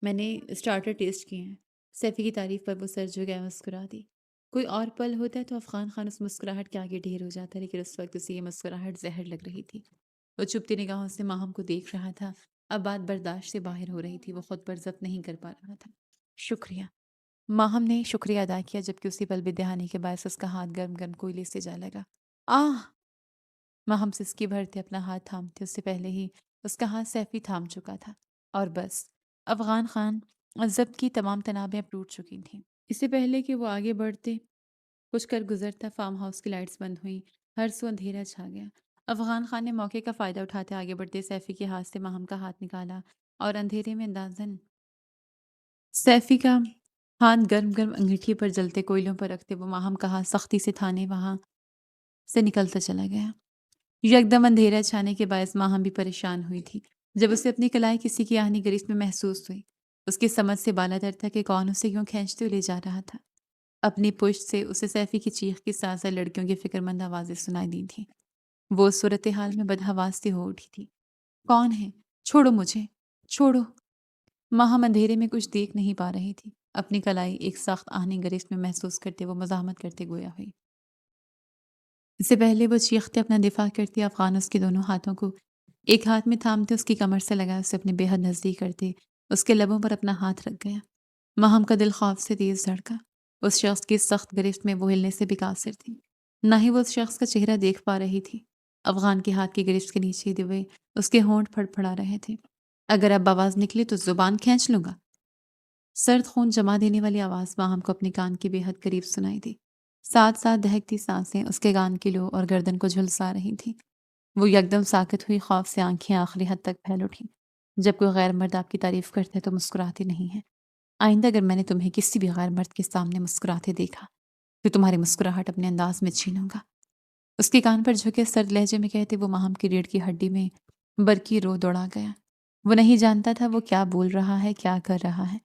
میں نے اسٹارٹر ٹیسٹ کیے ہیں۔ سیفی کی تعریف پر وہ سر جھکائے مسکرا دی۔ کوئی اور پل ہوتا ہے تو افغان خان اس مسکراہٹ کے آگے ڈھیر ہو جاتا، لیکن اس وقت اسے یہ مسکراہٹ زہر لگ رہی تھی۔ وہ چپتی نگاہوں سے ماہم کو دیکھ رہا تھا، اب بات برداشت سے باہر ہو رہی تھی، وہ خود پر ضبط نہیں کر پا رہا تھا۔ شکریہ، ماہم نے شکریہ ادا کیا، جبکہ اسی پل بے دہانی کے باعث اس کا ہاتھ گرم گرم کوئلے سے جا لگا۔ آہ! ماہم سسکی بھرتے اپنا ہاتھ تھامتے، اس سے پہلے ہی اس کا ہاتھ سیفی تھام چکا تھا، اور بس افغان خان ضبط کی تمام تنابیں اب ٹوٹ چکی تھیں۔ اس سے پہلے کہ وہ آگے بڑھتے کچھ کر گزرتا، فارم ہاؤس کی لائٹس بند ہوئیں، ہر سو اندھیرا چھا گیا۔ افغان خان نے موقع کا فائدہ اٹھاتے آگے بڑھتے سیفی کے ہاتھ سے ماہم کا ہاتھ نکالا اور اندھیرے میں اندازن سیفی کا ہاتھ گرم گرم انگیٹھی پر جلتے کوئلوں پر رکھتے وہ ماہم کا ہاتھ سختی سے تھانے وہاں سے نکلتا چلا گیا۔ یکدم اندھیرا چھانے کے باعث ماہم بھی پریشان ہوئی تھی۔ جب اسے اپنی کلائی کسی کی آہنی گریز میں محسوس ہوئی، اس کی سمجھ سے بالا تر تھا کہ کون اسے یوں کھینچتے ہوئے لے جا رہا تھا۔ اپنی پشت سے اسے سیفی کی چیخ کی ساتھ ساتھ لڑکیوں کی فکرمند آوازیں سنائی دی تھیں۔ وہ صورتحال میں بدحواس سی ہو اٹھی تھی۔ کون ہے؟ چھوڑو مجھے، چھوڑو۔ ماہم اندھیرے میں کچھ دیکھ نہیں پا رہی تھی۔ اپنی کلائی ایک سخت آہنی گریز میں محسوس کرتے وہ مزاحمت کرتے گویا ہوئی۔ اس سے پہلے وہ چیختے اپنا دفاع کرتی، افغان اس کے دونوں ہاتھوں کو ایک ہاتھ میں تھامتے اس کی کمر سے لگا اسے اپنے بے حد نزدیک کرتے اس کے لبوں پر اپنا ہاتھ رکھ گیا۔ ماہم کا دل خوف سے تیز دھڑکا۔ اس شخص کی سخت گرفت میں وہ ہلنے سے بھی قاصر تھی، نہ ہی وہ اس شخص کا چہرہ دیکھ پا رہی تھی۔ افغان کے ہاتھ کی گرفت کے نیچے دبے اس کے ہونٹ پھڑ پھڑا رہے تھے۔ اگر اب آواز نکلی تو زبان کھینچ لوں گا۔ سرد خون جما دینے والی آواز ماہم کو اپنے کان کے بے حد قریب سنائی دی۔ ساتھ ساتھ دہکتی سانسیں اس کے کان کی لو اور گردن کو جھلسا رہی تھیں۔ وہ یکدم ساکت ہوئی، خوف سے آنکھیں آخری حد تک پھیل اٹھیں۔ جب کوئی غیر مرد آپ کی تعریف کرتے تو مسکراتے نہیں ہیں۔ آئندہ اگر میں نے تمہیں کسی بھی غیر مرد کے سامنے مسکراتے دیکھا تو تمہاری مسکراہٹ اپنے انداز میں چھینوں گا۔ اس کے کان پر جھکے سرد لہجے میں کہتے وہ ماہم کی ریڑھ کی ہڈی میں برقی رو دوڑا گیا۔ وہ نہیں جانتا تھا وہ کیا بول رہا ہے، کیا کر رہا ہے،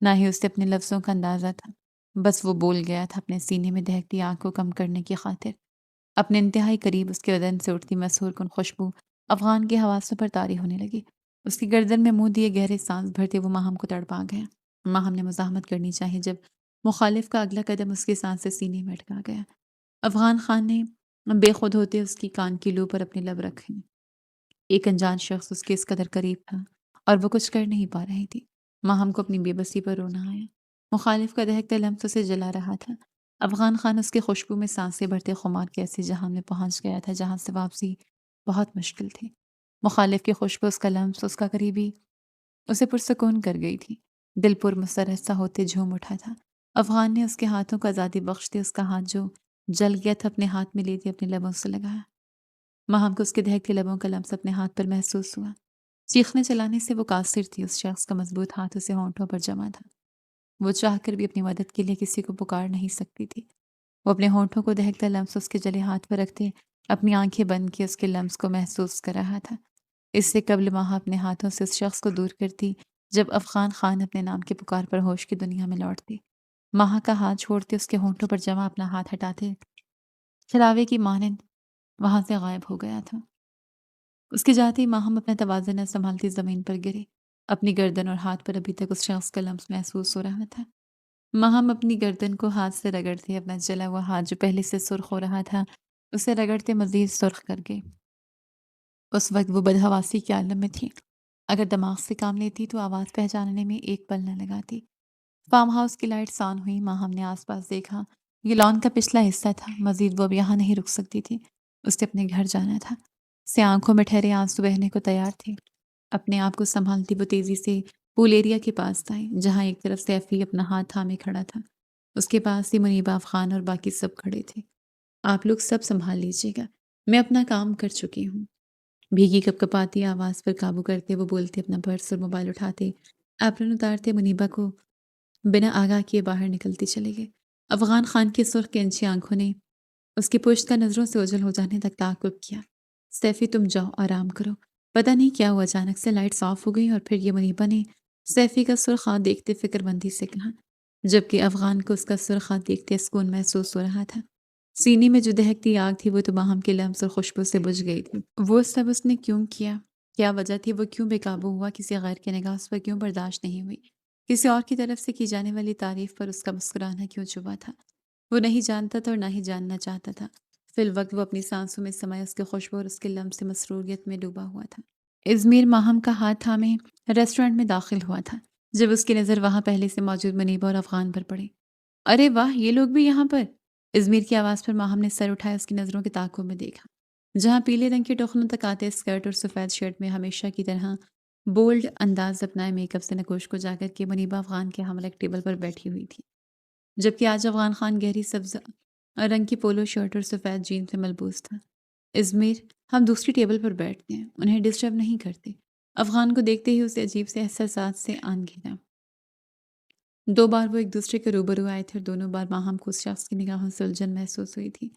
نہ ہی اسے اپنے لفظوں کا اندازہ تھا۔ بس وہ بول گیا تھا اپنے سینے میں دہکتی آگ کو کم کرنے کی خاطر۔ اپنے انتہائی قریب اس کے بدن سے اٹھتی مسحور کن خوشبو افغان کے حواسوں پر طاری ہونے لگی۔ اس کی گردن میں منہ دیے گہرے سانس بھرتے وہ ماہم کو تڑپا گیا۔ ماہم نے مزاحمت کرنی چاہی جب مخالف کا اگلا قدم اس کے سانس سے سینے میں اٹکا گیا۔ افغان خان نے بے خود ہوتے اس کی کان کی لو پر اپنے لب رکھے۔ ایک انجان شخص اس کے اس قدر قریب تھا اور وہ کچھ کر نہیں پا رہی تھی۔ ماہم کو اپنی بے بسی پر رونا آیا۔ مخالف کا دہکتا لمس اسے جلا رہا تھا۔ افغان خان اس کی خوشبو میں سانسیں بھرتے خمار کے ایسے جہاں میں پہنچ گیا تھا جہاں سے واپسی بہت مشکل تھی۔ مخالف کی خوشبو، اس کا لمس، اس کا قریبی اسے پرسکون کر گئی تھی۔ دل پر مسرت سا ہوتے جھوم اٹھا تھا۔ افغان نے اس کے ہاتھوں کو آزادی بخش دی۔ اس کا ہاتھ جو جل گیا تھا اپنے ہاتھ میں لیتے اپنے لبوں سے لگایا۔ ماہم کو اس کے دہکتے لبوں کا لمس اپنے ہاتھ پر محسوس ہوا۔ چیخنے چلانے سے وہ قاصر تھی۔ اس شخص کا مضبوط ہاتھ اسے ہونٹوں پر جمع تھا۔ وہ چاہ کر بھی اپنی مدد کے لیے کسی کو پکار نہیں سکتی تھی۔ وہ اپنے ہونٹوں کو دہکتا لمس اس کے جلے ہاتھ پر رکھتے اپنی آنکھیں بند کے اس کے لمس کو محسوس کر رہا تھا۔ اس سے قبل ماہا اپنے ہاتھوں سے اس شخص کو دور کرتی جب افغان خان اپنے نام کے پکار پر ہوش کی دنیا میں لوٹتی۔ ماہا کا ہاتھ چھوڑتے اس کے ہونٹوں پر جمع اپنا ہاتھ ہٹاتے چھلاوے کی مانند وہاں سے غائب ہو گیا تھا۔ اس کے جاتے ہی ماہم اپنا توازن نہ سنبھالتی زمین پر گرے۔ اپنی گردن اور ہاتھ پر ابھی تک اس شخص کا لمس محسوس ہو رہا تھا۔ ماہم اپنی گردن کو ہاتھ سے رگڑتے اپنا جلا ہوا ہاتھ جو پہلے سے سرخ ہو رہا تھا اسے رگڑتے مزید سرخ کر گئی۔ اس وقت وہ بدحواسی کے عالم میں تھی۔ اگر دماغ سے کام لیتی تو آواز پہچاننے میں ایک پل نہ لگاتی۔ فارم ہاؤس کی لائٹس آن ہوئی۔ ماہم نے آس پاس دیکھا۔ یہ لان کا پچھلا حصہ تھا۔ مزید وہ اب یہاں نہیں رک سکتی تھی۔ اسے اپنے گھر جانا تھا۔ اسے آنکھوں میں ٹھہرے آنسو بہنے کو تیار تھے۔ اپنے آپ کو سنبھالتی وہ تیزی سے پول ایریا کے پاس آئی جہاں ایک طرف سیفی اپنا ہاتھ تھامے کھڑا تھا۔ اس کے پاس ہی منیبہ، افغان اور باقی سب کھڑے تھے۔ آپ لوگ سب سنبھال لیجیے گا، میں اپنا کام کر چکی ہوں۔ بھیگی کپ کپاتی آواز پر قابو کرتے وہ بولتے اپنا پرس اور موبائل اٹھاتے ایپرن اتارتے منیبہ کو بنا آگاہ کیے باہر نکلتے چلے گئے۔ افغان خان کی سرخ کینچی آنکھوں نے اس کی پشت کا نظروں سے اوجھل ہو جانے تک تعاقب کیا۔ سیفی تم جاؤ، آرام کرو۔ پتہ نہیں کیا ہوا، اچانک سے لائٹس آف ہو گئی اور پھر یہ منیبہ نے سیفی کا سرخ ہاتھ دیکھتے فکر مندی سے کہا، جبکہ افغان کو اس کا سرخ ہاتھ دیکھتے سکون محسوس ہو رہا تھا۔ سینے میں جو دہکتی آگ تھی وہ تو ماہم کے لمس اور خوشبو سے بجھ گئی تھی۔ وہ سب اس نے کیوں کیا؟ کیا وجہ تھی؟ وہ کیوں بے قابو ہوا؟ کسی غیر کے نگاہ اس پر کیوں برداشت نہیں ہوئی؟ کسی اور کی طرف سے کی جانے والی تعریف پر اس کا مسکرانا کیوں چبھا تھا؟ وہ نہیں جانتا تھا اور نہ ہی جاننا چاہتا تھا۔ فی الوقت وہ اپنی سانسوں میں سمائے اس کے خوشبو اور اس کے لمس سے مسروریت میں ڈوبا ہوا تھا۔ ازمیر ماہم کا ہاتھ تھامے ریسٹورنٹ میں داخل ہوا تھا جب اس کی نظر وہاں پہلے سے موجود منیبہ اور افغان پر پڑی۔ ارے واہ، یہ لوگ بھی یہاں پر! ازمیر کی آواز پر ماہم نے سر اٹھایا، اس کی نظروں کے تعاقب میں دیکھا جہاں پیلے رنگ کے ٹخنوں تک آتے اسکرٹ اور سفید شرٹ میں ہمیشہ کی طرح بولڈ انداز اپنائے میک اپ سے نکوش کو جا کر کے منیبہ افغان کے ہم ایک ٹیبل پر بیٹھی ہوئی تھی، جبکہ آج افغان خان گہری سبز رنگ کی پولو شرٹ اور سفید جینز میں ملبوس تھا۔ ازمیر، ہم دوسری ٹیبل پر بیٹھتے ہیں، انہیں ڈسٹرب نہیں کرتے۔ افغان کو دیکھتے ہی اسے عجیب سے احساسات سے آن گھیرا۔ 2 بار وہ ایک دوسرے کے روبرو آئے تھے اور دونوں بار ماہم کو اس شخص کی نگاہوں سے الجھن محسوس ہوئی تھی۔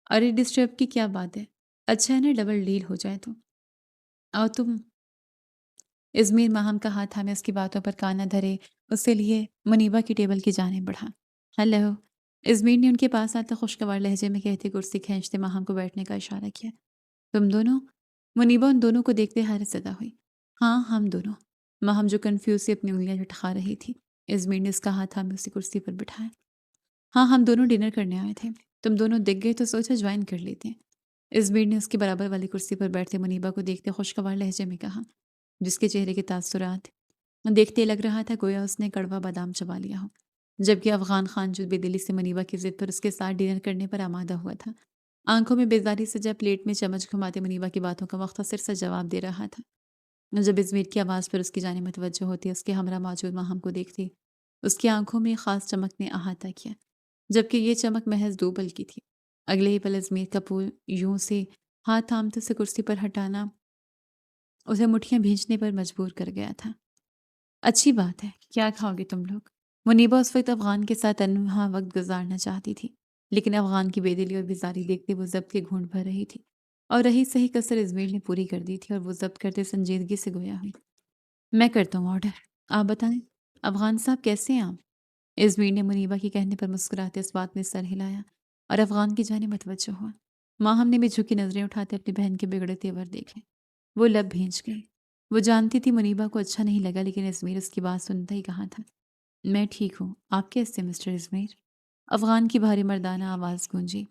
ارے ڈسٹرب کی کیا بات ہے؟ اچھا ہے نا ڈبل ڈیل ہو جائے تو۔ اور تم؟ ازمیر ماہم کا ہاتھ تھامے اس کی باتوں پر کان نہ دھرے اسے لیے منیبہ کی ٹیبل کی جانب بڑھا۔ ہیلو، ازمیر نے ان کے پاس آتے خوشگوار لہجے میں کہتے کرسی کھینچتے ماہم کو بیٹھنے کا اشارہ کیا۔ تم دونوں؟ منیبہ ان دونوں کو دیکھتے حیرت زدہ ہوئی۔ ہاں، ہم دونوں۔ ماہم جو کنفیوز سے اپنی انگلیاں لٹکا رہی تھی۔ ازمیر نے اس کا ہاتھ تھامے اسی کرسی پر بٹھایا۔ ہاں، ہم دونوں ڈنر کرنے آئے تھے، تم دونوں دکھ گئے تو سوچا جوائن کر لیتے ہیں۔ ازمیر نے اس کے برابر والی کرسی پر بیٹھتے منیبہ کو دیکھتے خوشگوار لہجے میں کہا، جس کے چہرے کے تاثرات دیکھتے لگ رہا تھا گویا اس نے کڑوا بادام چبا لیا ہو، جبکہ افغان خان جو بے دلی سے منیبا کی ضد پر اس کے ساتھ ڈنر کرنے پر آمادہ ہوا تھا، آنکھوں میں بیزاری سے جب پلیٹ میں چمچ گھماتے منیبا کی باتوں کا مختصر سا جواب دے رہا تھا۔ جب ازمیر کی آواز پر اس کی جانب متوجہ ہوتی، اس کے ہمراہ موجود ماہم کو دیکھتی، اس کی آنکھوں میں ایک خاص چمک نے احاطہ کیا، جبکہ یہ چمک محض 2 پل کی تھی۔ اگلے ہی پل ازمیر کا پھول یوں سے ہاتھ تھامتے سے کرسی پر ہٹانا اسے مٹھیاں بھیجنے پر مجبور کر گیا تھا۔ اچھی بات ہے، کیا کھاؤ گے تم لوگ؟ منیبا اس وقت افغان کے ساتھ تنہا وقت گزارنا چاہتی تھی، لیکن افغان کی بے دلی اور بیزاری دیکھتے وہ ضبط کے گھونٹ بھر رہی تھی، اور رہی صحیح کسر ازمیر نے پوری کر دی تھی، اور وہ ضبط کرتے سنجیدگی سے گویا ہوئی۔ میں کرتا ہوں آرڈر، آپ بتائیں افغان صاحب کیسے ہیں آپ؟ ازمیر نے منیبا کے کہنے پر مسکراتے اس بات میں سر ہلایا اور افغان کی جانب متوجہ ہوا۔ ماہم نے بھی جھکی نظریں اٹھاتے اپنی بہن کے بگڑے تیور دیکھے۔ وہ لب بھینچ گئی۔ وہ جانتی تھی منیبا کو اچھا نہیں لگا، لیکن ازمیر اس کی بات سنتا ہی کہا تھا۔ میں ٹھیک ہوں، آپ کیسے مسٹر ازمیر؟ افغان کی بھاری مردانہ آواز گونجی۔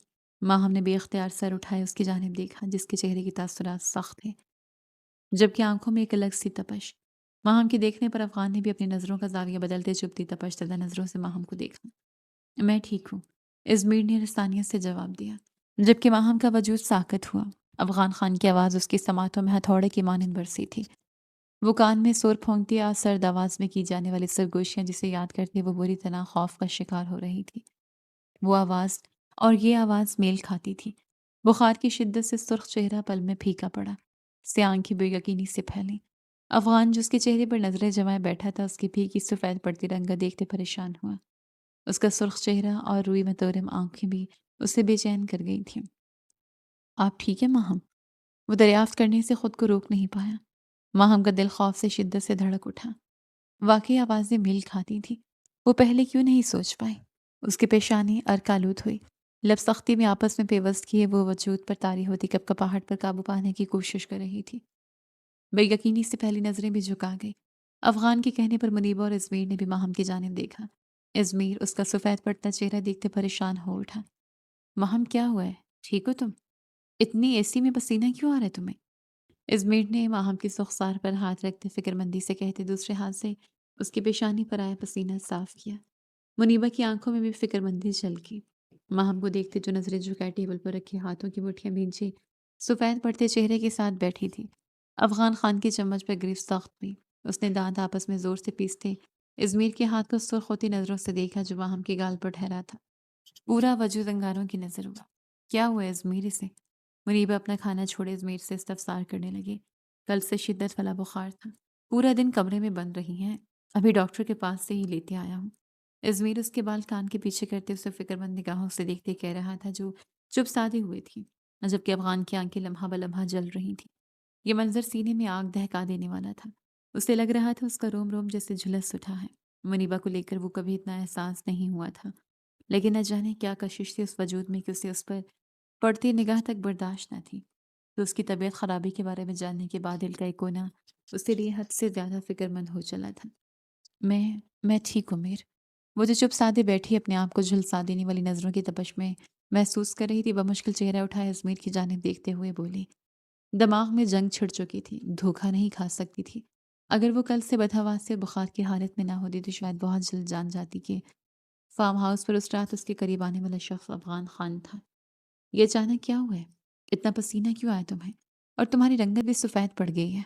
ماہم نے بے اختیار سر اٹھائے اس کی جانب دیکھا، جس کے چہرے کی تاثرات سخت تھے، جبکہ آنکھوں میں ایک الگ سی تپش۔ ماہم کے دیکھنے پر افغان نے بھی اپنی نظروں کا زاویہ بدلتے چبھتی تپش زدہ نظروں سے ماہم کو دیکھا۔ میں ٹھیک ہوں، ازمیر نے رسانیت سے جواب دیا، جبکہ ماہم کا وجود ساکت ہوا۔ افغان خان کی آواز اس کی سماعتوں میں ہتھوڑے کی مانند برسی تھی۔ وہ کان میں سور پھونکتی سرد آواز میں کی جانے والی سرگوشیاں جسے یاد کرتے وہ بری طرح خوف کا شکار ہو رہی تھی۔ وہ آواز اور یہ آواز میل کھاتی تھی۔ بخار کی شدت سے سرخ چہرہ پل میں پھیکا پڑا، سے آنکھیں بے یقینی سے پھیلیں۔ افغان جو اس کے چہرے پر نظریں جمائے بیٹھا تھا، اس کی پھیکی سفید پڑتی رنگت دیکھتے پریشان ہوا۔ اس کا سرخ چہرہ اور روئی متورم آنکھیں بھی اسے بے چین کر گئی تھیں۔ آپ ٹھیک ہے ماہم؟ وہ دریافت کرنے سے خود کو روک نہیں پایا۔ ماہم کا دل خوف سے شدت سے دھڑک اٹھا۔ واقعی آوازیں میل کھاتی تھی۔ وہ پہلے کیوں نہیں سوچ پائی؟ اس کی پیشانی ارکالود ہوئی، لب سختی میں آپس میں پیوست کیے وہ وجود پر طاری ہوتی کپکپاہٹ پر قابو پانے کی کوشش کر رہی تھی۔ بے یقینی سے پہلی نظریں بھی جھکا گئی۔ افغان کے کہنے پر منیبا اور ازمیر نے بھی ماہم کی جانب دیکھا۔ ازمیر اس کا سفید پڑتا چہرہ دیکھتے پریشان ہو اٹھا۔ ماہم کیا ہوا ہے؟ ٹھیک ہو تم؟ اتنی اے سی میں پسینہ کیوں آ رہا ہے تمہیں؟ ازمیر نے ماہم کی سخسار پر ہاتھ رکھتے فکر مندی سے کہتے دوسرے ہاتھ سے اس کی پیشانی پر آیا پسینہ صاف کیا۔ منیبا کی آنکھوں میں بھی فکر مندی جھلکی۔ ماہم کو دیکھتے جو نظریں جھکائے ٹیبل پر رکھے ہاتھوں کی مٹھیاں بھینچی سفید پڑتے چہرے کے ساتھ بیٹھی تھی۔ افغان خان کی چمچ پر گرفت سخت ہوئی۔ اس نے دانت آپس میں زور سے پیستے ازمیر کے ہاتھ کو سرخ ہوتی نظروں سے دیکھا جو ماہم کے گال پر ٹھہرا تھا۔ پورا وجود انگاروں کی نظر ہوا۔ کیا ہوا ازمیر اسے؟ منیبا اپنا کھانا چھوڑے ازمیر سے استفسار کرنے لگی۔ کل سے شدت والا بخار تھا، پورا دن کمرے میں بند رہی ہیں، ابھی ڈاکٹر کے پاس سے ہی لیتے آیا ہوں۔ ازمیر اس کے بال کان کے پیچھے کرتے اسے فکر مند نگاہوں سے دیکھتے کہہ رہا تھا جو چپ سادے ہوئے تھی، جبکہ افغان کی آنکھیں لمحہ بلمحہ جل رہی تھیں۔ یہ منظر سینے میں آگ دہکا دینے والا تھا۔ اسے لگ رہا تھا اس کا روم روم جیسے جھلس اٹھا ہے۔ منیبا کو لے کر وہ کبھی اتنا احساس نہیں ہوا تھا، لیکن نہ جانے کیا کشش تھی اس وجود میں کہ اسے اس پر پڑتی نگاہ تک برداشت نہ تھی۔ تو اس کی طبیعت خرابی کے بارے میں جاننے کے بعد دل کا ایک کونا اس کے لیے حد سے زیادہ فکر مند ہو چلا تھا۔ میں ٹھیک ہوں میر۔ وہ جو چپ سادے بیٹھی اپنے آپ کو جھلسا دینے والی نظروں کی تپش میں محسوس کر رہی تھی، بمشکل چہرہ اٹھائے ازمیر کی جانب دیکھتے ہوئے بولی۔ دماغ میں جنگ چھڑ چکی تھی، دھوکہ نہیں کھا سکتی تھی۔ اگر وہ کل سے بدحواس سے بخار کی حالت میں نہ ہوتی تو شاید بہت جلد جان جاتی کہ فارم ہاؤس پر اس رات اس کے قریب آنے والا شخص افغان خان تھا۔ یہ اچانک کیا ہوا ہے؟ اتنا پسینہ کیوں آیا تمہیں؟ اور تمہاری رنگت بھی سفید پڑ گئی ہے۔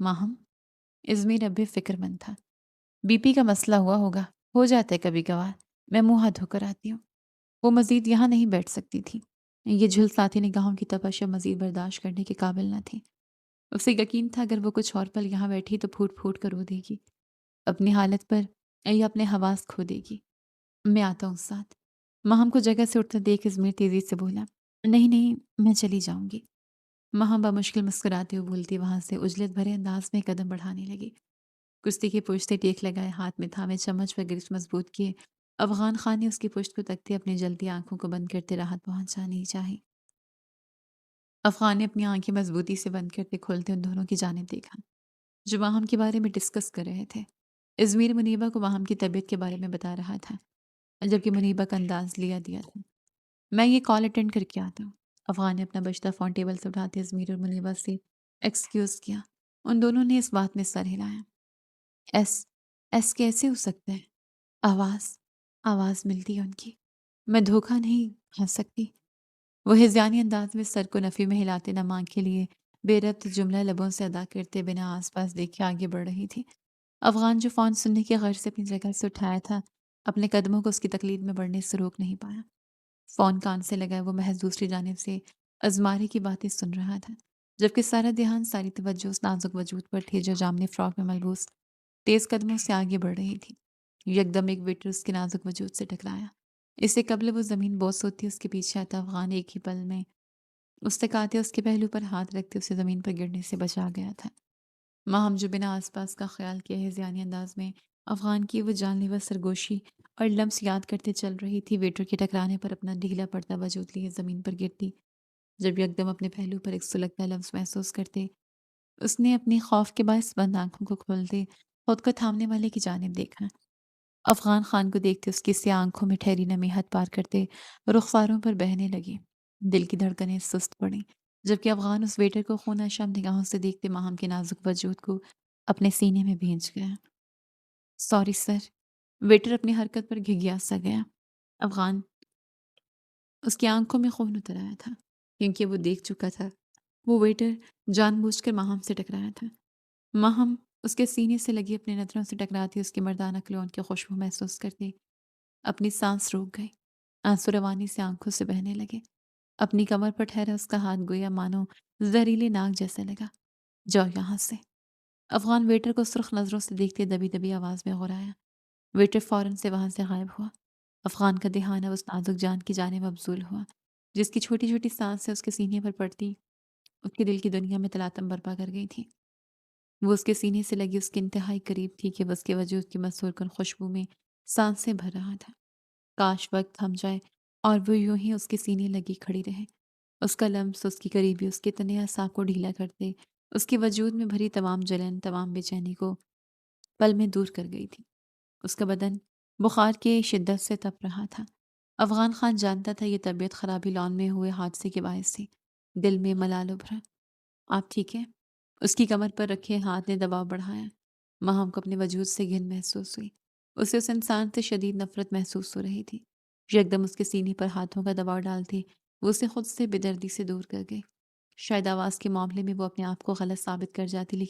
ماہم؟ ازمیر اب بھی فکر مند تھا۔ بی پی کا مسئلہ ہوا ہوگا، ہو جاتا ہے کبھی کبھار، میں منہ ہاتھ دھو کر آتی ہوں۔ وہ مزید یہاں نہیں بیٹھ سکتی تھی۔ یہ جھلساتی نگاہوں کی تپش اب مزید برداشت کرنے کے قابل نہ تھی۔ اسے یقین تھا اگر وہ کچھ اور پل یہاں بیٹھی تو پھوٹ پھوٹ کر رو دے گی، اپنی حالت پر یا اپنے حواس کھو دے گی۔ میں آتا ہوں ساتھ۔ ماہم کو جگہ سے اٹھتا دیکھ ازمیر تیزی سے بولا۔ نہیں نہیں، میں چلی جاؤں گی۔ ماہم بمشکل مسکراتے ہوئے بولتی وہاں سے اجلت بھرے انداز میں قدم بڑھانے لگی۔ کشتی کی پشت سے ٹیک لگائے ہاتھ میں تھامے چمچ پر گرفت مضبوط کیے افغان خان نے اس کی پشت کو تکتے اپنی جلتی آنکھوں کو بند کرتے راحت پہنچانی چاہی۔ افغان نے اپنی آنکھیں مضبوطی سے بند کرتے کھولتے ان دونوں کی جانب دیکھا جو ماہم کے بارے میں ڈسکس کر رہے تھے۔ ازمیر منیبا کو ماہم کی طبیعت کے بارے میں بتا رہا تھا، جبکہ منیبا کا انداز لیا دیا تھا۔ میں یہ کال اٹینڈ کر کے آتا ہوں۔ افغان نے اپنا بجتا فون ٹیبل سے اٹھاتے ازمیر اور منیبا سے ایکسکیوز کیا۔ ان دونوں نے اس بات میں سر ہلایا۔ ایس ایس کیسے ہو سکتا ہے؟ آواز آواز ملتی ہے ان کی۔ میں دھوکہ نہیں کھا سکتی۔ وہ ہذیانی انداز میں سر کو نفی میں ہلاتے نہ مانگ کے لیے بے ربط جملہ لبوں سے ادا کرتے بنا آس پاس دیکھے آگے بڑھ رہی تھی۔ افغان جو فون سننے کی غرض سے اپنی جگہ سے اٹھایا تھا، اپنے قدموں کو اس کی تقلید میں بڑھنے سے روک نہیں پایا۔ فون کان سے لگائے وہ محض دوسری جانب سے ازماری کی باتیں سن رہا تھا، جبکہ سارا دھیان، ساری توجہ اس نازک وجود پر تھی جو جامنی فراک میں ملبوس تیز قدموں سے آگے بڑھ رہی تھی۔ یکدم ایک ویٹر اس کے نازک وجود سے ٹکرایا۔ اس سے قبل وہ زمین بوس ہوتی اس کے پیچھے آتا افغان ایک ہی پل میں اس تک آتے اس کے پہلو پر ہاتھ رکھتے اسے زمین پر گرنے سے بچا گیا تھا۔ ماہم جو بنا آس پاس کا خیال کیے ہذیانی انداز میں افغان کی وہ جان لیوا سرگوشی اور لمس یاد کرتے چل رہی تھی، ویٹر کے ٹکرانے پر اپنا ڈھیلا پڑتا وجود لیے زمین پر گرتی، جب یکدم اپنے پہلو پر ایک سلگتا لمس محسوس کرتے اس نے اپنی خوف کے باعث بند آنکھوں کو کھولتے خود کو تھامنے والے کی جانب دیکھا۔ افغان خان کو دیکھتے اس کی سیاہ آنکھوں میں ٹھہری نمی حد پار کرتے رخساروں پر بہنے لگی۔ دل کی دھڑکنیں سست پڑیں، جبکہ افغان اس ویٹر کو خونہ شام نگاہوں سے دیکھتے ماہم کے نازک وجود کو اپنے سینے میں بھینچ گیا۔ Sorry sir. ویٹر اپنی حرکت پر گھگیا سا گیا۔ افغان اس کی آنکھوں میں خون اتر آیا تھا، کیونکہ وہ دیکھ چکا تھا وہ ویٹر جان بوجھ کر ماہم سے ٹکرایا تھا۔ ماہم اس کے سینے سے لگی اپنی نظروں سے ٹکراتی اس کی مردانہ کلون کی خوشبو محسوس کرتی اپنی سانس روک گئی، آنسو روانی سے آنکھوں سے بہنے لگے۔ اپنی کمر پر ٹھہرا اس کا ہاتھ گویا مانو زہریلے ناگ جیسا لگا۔ جاؤ یہاں سے۔ افغان ویٹر کو سرخ نظروں سے دیکھتے دبی دبی آواز میں غرایا۔ ویٹر فوراً سے وہاں سے غائب ہوا۔ افغان کا دھیان اب اس نازک جان کی جانب مبذول ہوا جس کی چھوٹی چھوٹی سانسیں اس کے سینے پر پڑتی اس کے دل کی دنیا میں تلاطم برپا کر گئی تھی۔ وہ اس کے سینے سے لگی اس کے انتہائی قریب تھی کہ وہ اس کے وجود کی مسحور کن خوشبو میں سانسیں بھر رہا تھا۔ کاش وقت تھم جائے اور وہ یوں ہی اس کے سینے لگی کھڑی رہے۔ اس کا لمس، اس کی قریبی اس کے تنے اعصاب کو ڈھیلا کرتے اس کے وجود میں بھری تمام جلن، تمام بے چینی کو پل میں دور کر گئی تھی۔ اس کا بدن بخار کی شدت سے تپ رہا تھا۔ افغان خان جانتا تھا یہ طبیعت خرابی لان میں ہوئے حادثے کے باعث تھی۔ دل میں ملال ابھرا۔ آپ ٹھیک ہے؟ اس کی کمر پر رکھے ہاتھ نے دباؤ بڑھایا۔ ماہم کو اپنے وجود سے گھن محسوس ہوئی۔ اسے اس انسان سے شدید نفرت محسوس ہو رہی تھی۔ یکدم اس کے سینے پر ہاتھوں کا دباؤ ڈالتے وہ اسے خود سے بے دردی سے دور کر گئی۔ شاید آواز کے معاملے میں وہ اپنے آپ کو غلط ثابت کر جاتی،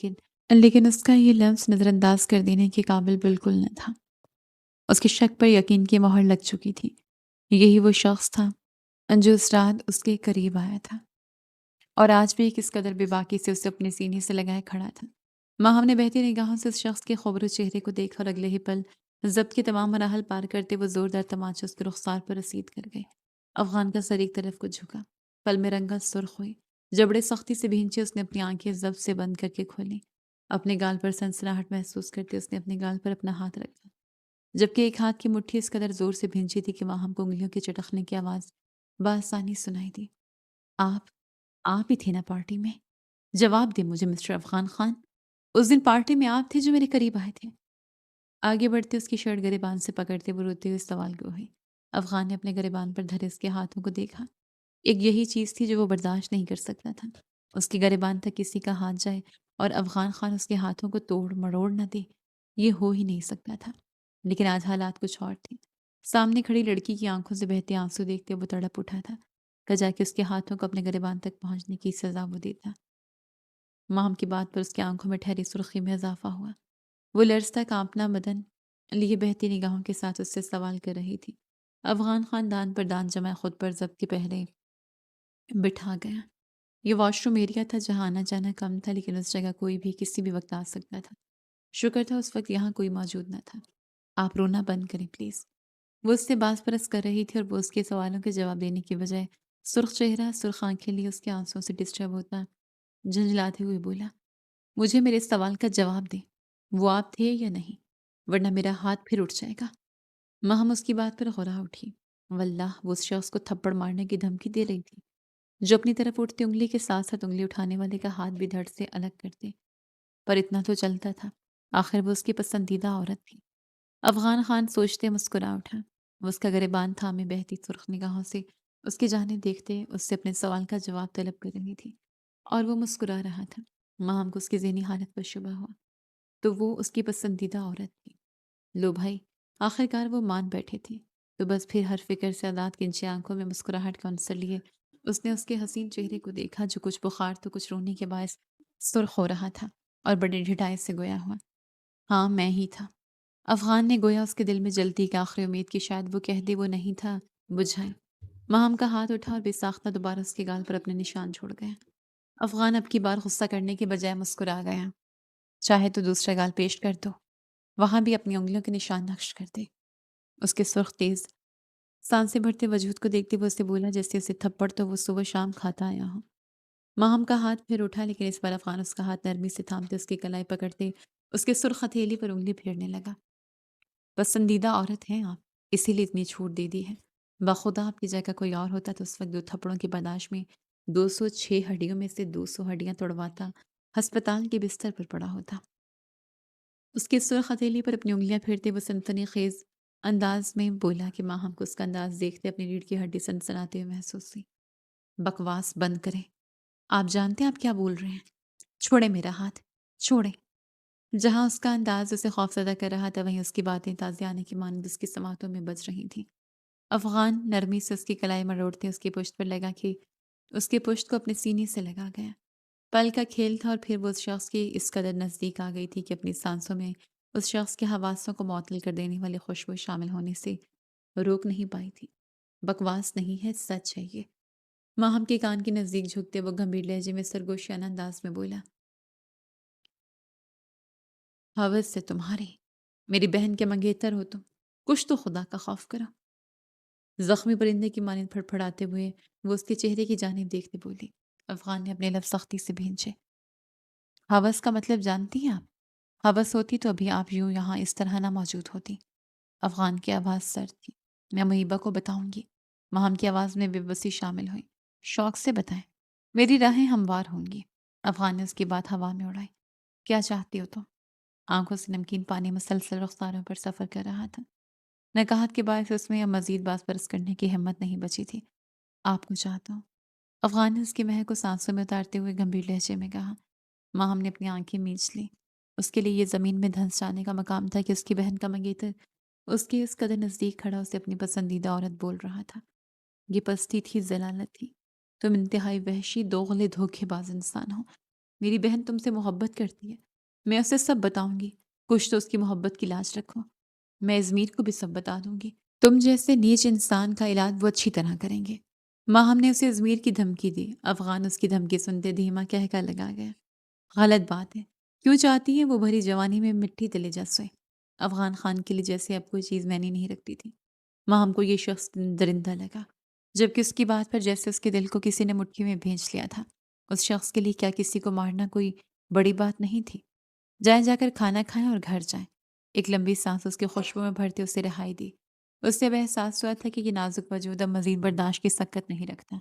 لیکن اس کا یہ لمس نظر انداز کر دینے کے قابل بالکل نہ تھا۔ اس کے شک پر یقین کی مہر لگ چکی تھی۔ یہی وہ شخص تھا جو اس رات اس کے قریب آیا تھا اور آج بھی کس قدر بے باکی سے اسے اپنے سینے سے لگائے کھڑا تھا۔ ماہم نے بہتی نگاہوں سے اس شخص کے خوبرو چہرے کو دیکھا اور اگلے ہی پل ضبط کے تمام مراحل پار کرتے وہ زوردار تماچے اس کے رخسار پر رسید کر گئے۔ افغان کا سر ایک طرف کو جھکا، پل میں رنگت سرخ ہوئی، جبڑے سختی سے بھینچے اس نے اپنی آنکھیں ضبط سے بند کر کے کھولیں۔ اپنے گال پر سنسناہٹ محسوس کرتے اس نے اپنے گال پر اپنا ہاتھ رکھا، جبکہ ایک ہاتھ کی مٹھی اس قدر زور سے بھینچی تھی کہ ماہم کو انگلیوں کے چٹکنے کی آواز بآسانی سنائی دی۔ آپ آپ ہی تھے نا پارٹی میں؟ جواب دیں مجھے مسٹر افغان خان، اس دن پارٹی میں آپ تھے جو میرے قریب آئے تھے؟ آگے بڑھتے اس کی شرٹ گریبان سے پکڑتے وہ روتے ہوئے سوال کو ہوئی۔ افغان نے اپنے گریبان پر دھرے اس کے ہاتھوں کو دیکھا۔ ایک یہی چیز تھی جو وہ برداشت نہیں کر سکتا تھا، اس کی گریبان تک کسی کا ہاتھ جائے اور افغان خان اس کے ہاتھوں کو توڑ مروڑ نہ دے، یہ ہو ہی نہیں سکتا تھا۔ لیکن آج حالات کچھ اور تھے۔ سامنے کھڑی لڑکی کی آنکھوں سے بہتے آنسو دیکھتے وہ تڑپ اٹھا تھا، کجا کہ اس کے ہاتھوں کو اپنے گریبان تک پہنچنے کی سزا وہ دیتا۔ ماہم کی بات پر اس کی آنکھوں میں ٹھہری سرخی میں اضافہ ہوا۔ وہ لرزتا کانپنا بدن لیے بہتی نگاہوں کے ساتھ اس سے سوال کر رہی تھی۔ افغان خان دان پر دان جمائے خود پر ضبط کے پہرے بٹھا گیا۔ یہ واش روم ایریا تھا جہاں آنا جانا کم تھا، لیکن اس جگہ کوئی بھی کسی بھی وقت آ سکتا تھا۔ شکر تھا اس وقت یہاں کوئی موجود نہ تھا۔ آپ رونا بند کریں پلیز۔ وہ اس سے باز پرس کر رہی تھی اور وہ اس کے سوالوں کے جواب دینے کی بجائے سرخ چہرہ، سرخ آنکھیں لیے اس کے آنسوں سے ڈسٹرب ہوتا جھنجھلاتے ہوئے بولا، مجھے میرے سوال کا جواب دیں، وہ آپ تھے یا نہیں، ورنہ میرا ہاتھ پھر اٹھ جائے گا۔ ماہم اس کی بات پر غرا اٹھی۔ واللہ وہ اس شخص کو تھپڑ مارنے کی دھمکی دے رہی تھی جو اپنی طرف اٹھتی انگلی کے ساتھ ساتھ انگلی اٹھانے والے کا ہاتھ بھی دھڑ سے الگ کرتے۔ پر اتنا تو چلتا تھا، آخر وہ اس کی پسندیدہ عورت تھی۔ افغان خان سوچتے مسکرا اٹھا۔ وہ اس کا گریبان تھامے بہتی سرخ نگاہوں سے اس کی جانب دیکھتے اس سے اپنے سوال کا جواب طلب کر رہی تھی اور وہ مسکرا رہا تھا۔ ماہم کو اس کی ذہنی حالت پر شبہ ہوا۔ تو وہ اس کی پسندیدہ عورت تھی۔ لو بھائی، آخر کار وہ مان بیٹھے تھے۔ تو بس پھر ہر فکر سے آزاد کنچی آنکھوں میں مسکراہٹ کا عنصر لیے اس نے اس کے حسین چہرے کو دیکھا جو کچھ بخار تو کچھ رونے کے باعث سرخ ہو رہا تھا اور بڑے ڈھٹائی سے گویا ہوا۔ ہاں میں ہی تھا۔ افغان نے گویا اس کے دل میں جلتی کی آخری امید کی شاید وہ کہہ دے وہ نہیں تھا بجھائے۔ ماہم کا ہاتھ اٹھا اور بے ساختہ دوبارہ اس کے گال پر اپنے نشان چھوڑ گیا۔ افغان اب کی بار غصہ کرنے کے بجائے مسکرا گیا۔ چاہے تو دوسرا گال پیش کر دو، وہاں بھی اپنی انگلیوں کے نشان نقش کر دے۔ اس کے سرخ تیز سانسیں بھرتے وجود کو دیکھتے وہ اسے بولا جیسے اسے تھپڑ تو وہ صبح شام کھاتا آیا ہو۔ ماہم کا ہاتھ پھر اٹھا لیکن اس بار افغان اس کا ہاتھ نرمی سے تھامتے اس کی کلائی پکڑتے اس کے سرخ ہتھیلی پر انگلی پھیرنے لگا۔ پسندیدہ عورت ہیں آپ، اسی لیے اتنی چھوٹ دے دی ہے۔ بخدا آپ کی جگہ کوئی اور ہوتا تو اس وقت 2 تھپڑوں کی برداشت میں 206 ہڈیوں میں سے 200 ہڈیاں توڑواتا ہسپتال کے بستر پر پڑا ہوتا۔ اس کے سرخ ہتھیلی پر اپنی انگلیاں پھیرتے وہ سنسنی خیز انداز میں بولا کہ ماہم کو اس کا انداز دیکھتے اپنی ریڑھ کی ہڈی سنسناتے ہوئے محسوس ہوئی۔ بکواس بند کریں، آپ جانتے ہیں آپ کیا بول رہے ہیں؟ چھوڑے میرا ہاتھ، چھوڑے۔ جہاں اس کا انداز اسے خوفزدہ کر رہا تھا وہیں اس کی باتیں تازیانے آنے کی مانند اس کی سماعتوں میں بج رہی تھیں۔ افغان نرمی سے اس کی کلائی مروڑتے اس کی پشت پر لگا کہ اس کے پشت کو اپنے سینے سے لگا گیا۔ پل کا کھیل تھا اور پھر وہ اس شخص کی اس قدر نزدیک آ گئی تھی کہ اپنی سانسوں میں اس شخص کے حواسوں کو معطل کر دینے والی خوشبو شامل ہونے سے روک نہیں پائی تھی۔ بکواس نہیں ہے، سچ ہے یہ۔ ماہم کے کان کے نزدیک جھکتے وہ گمبھیر لہجے میں سرگوشیانہ انداز میں بولا، حوث سے تمہاری، میری بہن کے منگیتر ہو تم، کچھ تو خدا کا خوف کرو۔ زخمی پرندے کی مانند پھڑپھڑاتے ہوئے وہ اس کے چہرے کی جانب دیکھتے بولی۔ افغان نے اپنے لفظ سختی سے بھینچے۔ حوث کا مطلب جانتی ہیں آپ؟ حوث ہوتی تو ابھی آپ یوں یہاں اس طرح نہ موجود ہوتی۔ افغان کی آواز سرد تھی۔ میں محیبہ کو بتاؤں گی۔ ماہم کی آواز میں بے بسی شامل ہوئی۔ شوق سے بتائیں، میری راہیں ہموار ہوں گی۔ افغان نے اس کی بات ہوا میں اڑائی۔ کیا چاہتی ہو تم؟ آنکھوں سے نمکین پانی مسلسل رخساروں پر سفر کر رہا تھا۔ نکہت کے باعث اس میں اب مزید بات برس کرنے کی ہمت نہیں بچی تھی۔ آپ کو چاہتا ہوں۔ افغان نے اس کی مہک کو سانسوں میں اتارتے ہوئے گمبھیر لہجے میں کہا۔ ماہم نے اپنی آنکھیں میچ لی۔ اس کے لیے یہ زمین میں دھنس جانے کا مقام تھا کہ اس کی بہن کا منگیتر اس کے اس قدر نزدیک کھڑا اسے اپنی پسندیدہ عورت بول رہا تھا۔ یہ پستی تھی، ذلالت تھی۔ تم انتہائی وحشی، دوغلے، دھوکے باز انسان ہو۔ میری بہن تم سے محبت کرتی ہے، میں اسے سب بتاؤں گی۔ کچھ تو اس کی محبت کی لاج رکھو۔ میں ازمیر کو بھی سب بتا دوں گی۔ تم جیسے نیچ انسان کا علاج وہ اچھی طرح کریں گے۔ ماہم نے اسے ازمیر کی دھمکی دی۔ افغان اس کی دھمکی سنتے دھیما کہہ کر لگا گیا۔ غلط بات ہے۔ کیوں چاہتی ہے وہ بھری جوانی میں مٹی تلے جا سوئے؟ افغان خان کے لیے جیسے اب کوئی چیز معنی نہیں رکھتی تھی۔ ماہم کو یہ شخص درندہ لگا، جبکہ اس کی بات پر جیسے اس کے دل کو کسی نے مٹھی میں بھینچ لیا تھا۔ اس شخص کے لیے کیا کسی کو مارنا کوئی بڑی بات نہیں تھی؟ جائیں جا کر کھانا کھائیں اور گھر جائیں۔ ایک لمبی سانس اس کی خوشبو میں بھرتے اسے رہائی دی۔ اس سے اب احساس ہوا تھا کہ یہ نازک وجود اب مزید برداشت کی سکت نہیں رکھتا۔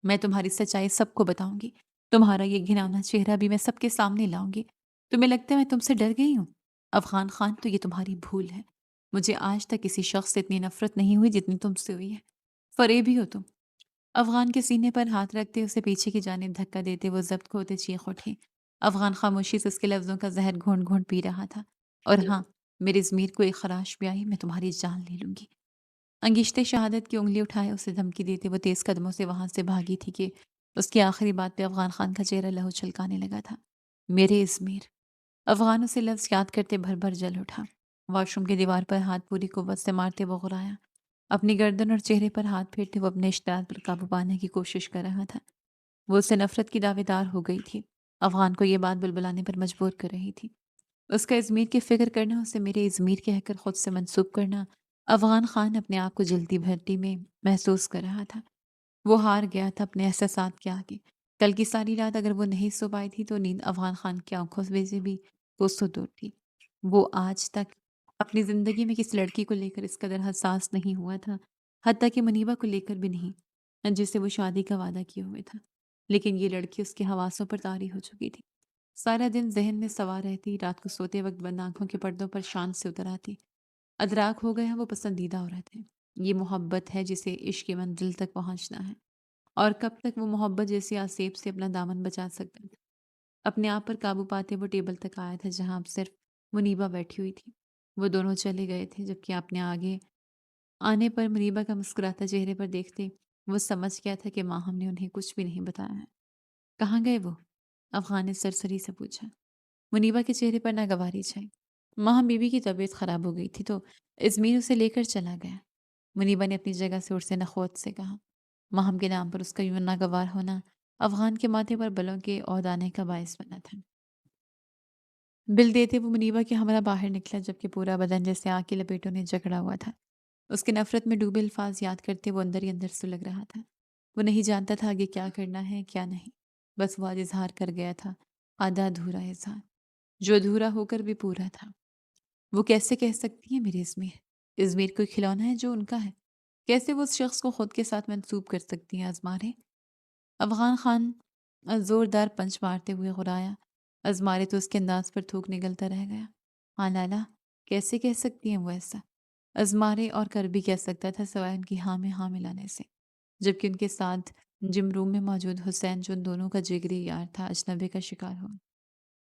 میں تمہاری سچائی سب کو بتاؤں گی۔ تمہارا یہ گھناؤنا چہرہ بھی میں سب کے سامنے لاؤں گی۔ تمہیں لگتا ہے میں تم سے ڈر گئی ہوں؟ افغان خان، تو یہ تمہاری بھول ہے۔ مجھے آج تک کسی شخص سے اتنی نفرت نہیں ہوئی جتنی تم سے ہوئی ہے۔ فریبی ہو تم۔ افغان کے سینے پر ہاتھ رکھتے اسے پیچھے کی جانب دھکا دیتے وہ ضبط کھوتے چیخ اٹھی۔ افغان خاموشی سے اس کے لفظوں کا زہر گھونٹ گھونٹ پی رہا تھا۔ اور ہاں، میری ضمیر کو ایک خراش بھی آئی، میں تمہاری جان لے لوں گی۔ انگشتے شہادت کی انگلی اٹھائے اسے دھمکی دیتے وہ تیز قدموں سے وہاں سے بھاگی تھی کہ اس کی آخری بات پہ افغان خان کا چہرہ لہو چھلکانے لگا تھا۔ میرے ازمیر۔ افغان اسے لفظ یاد کرتے بھر بھر جل اٹھا۔ واش روم کی دیوار پر ہاتھ پوری قوت سے مارتے وہ غرایا۔ اپنی گردن اور چہرے پر ہاتھ پھیرتے وہ اپنے اشتعال پر قابو پانے کی کوشش کر رہا تھا۔ وہ اسے نفرت کی دعوے دار ہو گئی تھی۔ افغان کو یہ بات بلبلانے پر مجبور کر رہی تھی۔ اس کا ازمیر کی فکر کرنا، اسے میرے ازمیر کہہ کر خود سے منسوب کرنا۔ افغان خان اپنے آپ کو جلتی بھرتی میں محسوس کر رہا تھا۔ وہ ہار گیا تھا اپنے احساسات کے آگے۔ کل کی ساری رات اگر وہ نہیں سو پائی تھی تو نیند افغان خان کی آنکھوں سے بھی کوسوں دور تھی۔ وہ آج تک اپنی زندگی میں کسی لڑکی کو لے کر اس قدر حساس نہیں ہوا تھا، حتیٰ کہ منیبہ کو لے کر بھی نہیں، جس سے وہ شادی کا وعدہ کیے ہوئے تھا۔ لیکن یہ لڑکی اس کے حواسوں پر طاری ہو چکی تھی۔ سارا دن ذہن میں سوار رہتی، رات کو سوتے وقت بند آنکھوں کے پردوں پر شان سے اتر آتی۔ ادراک ہو گیا وہ پسندیدہ عورت ہے۔ یہ محبت ہے جسے عشق کی منزل تک پہنچنا ہے۔ اور کب تک وہ محبت جیسی آسیب سے اپنا دامن بچا سکتا تھا؟ اپنے آپ پر قابو پاتے وہ ٹیبل تک آیا تھا جہاں اب صرف منیبا بیٹھی ہوئی تھی۔ وہ دونوں چلے گئے تھے، جبکہ اپنے آگے آنے پر منیبا کا مسکراتا چہرے پر دیکھتے وہ سمجھ گیا تھا کہ ماہم نے انہیں کچھ بھی نہیں بتایا ہے۔ کہاں گئے وہ؟ افغان نے سرسری سے پوچھا۔ منیبا کے چہرے پر ناگواری چھائی۔ ماہم بی بی کی طبیعت خراب ہو گئی تھی تو ازمیر اسے لے کر چلا گیا۔ منیبا نے اپنی جگہ سے اٹھتے نخوت سے کہا۔ ماہم کے نام پر اس کا یوں ناگوار ہونا افغان کے ماتھے پر بلوں کے عود آنے کا باعث بنا تھا۔ بل دیتے وہ منیبا کے ہمراہ باہر نکلا، جبکہ پورا بدن جیسے آگ کی لپیٹوں نے جکڑا ہوا تھا۔ اس کے نفرت میں ڈوبے الفاظ یاد کرتے وہ اندر ہی اندر سلگ رہا تھا۔ وہ نہیں جانتا تھا آگے کیا کرنا ہے کیا نہیں، بس وہ آج اظہار کر گیا تھا، آدھا ادھورا اظہار، جو ادھورا ہو کر بھی پورا تھا۔ وہ کیسے کہہ سکتی ہیں میرے ازمیر کوئی کھلونا ہے جو ان کا ہے؟ کیسے وہ اس شخص کو خود کے ساتھ منسوب کر سکتی ہیں؟ ازمارے؟ افغان خان زوردار پنچ مارتے ہوئے غرایا۔ ازمارے تو اس کے انداز پر تھوک نگلتا رہ گیا۔ ہاں لالا، کیسے کہہ سکتی ہیں وہ ایسا؟ ازمارے اور کر بھی کہہ سکتا تھا سوائے ان کی ہاں میں ہاں ملانے سے، جبکہ ان کے ساتھ جم روم میں موجود حسین جو ان دونوں کا جگری یار تھا اجنبی کا شکار ہوا۔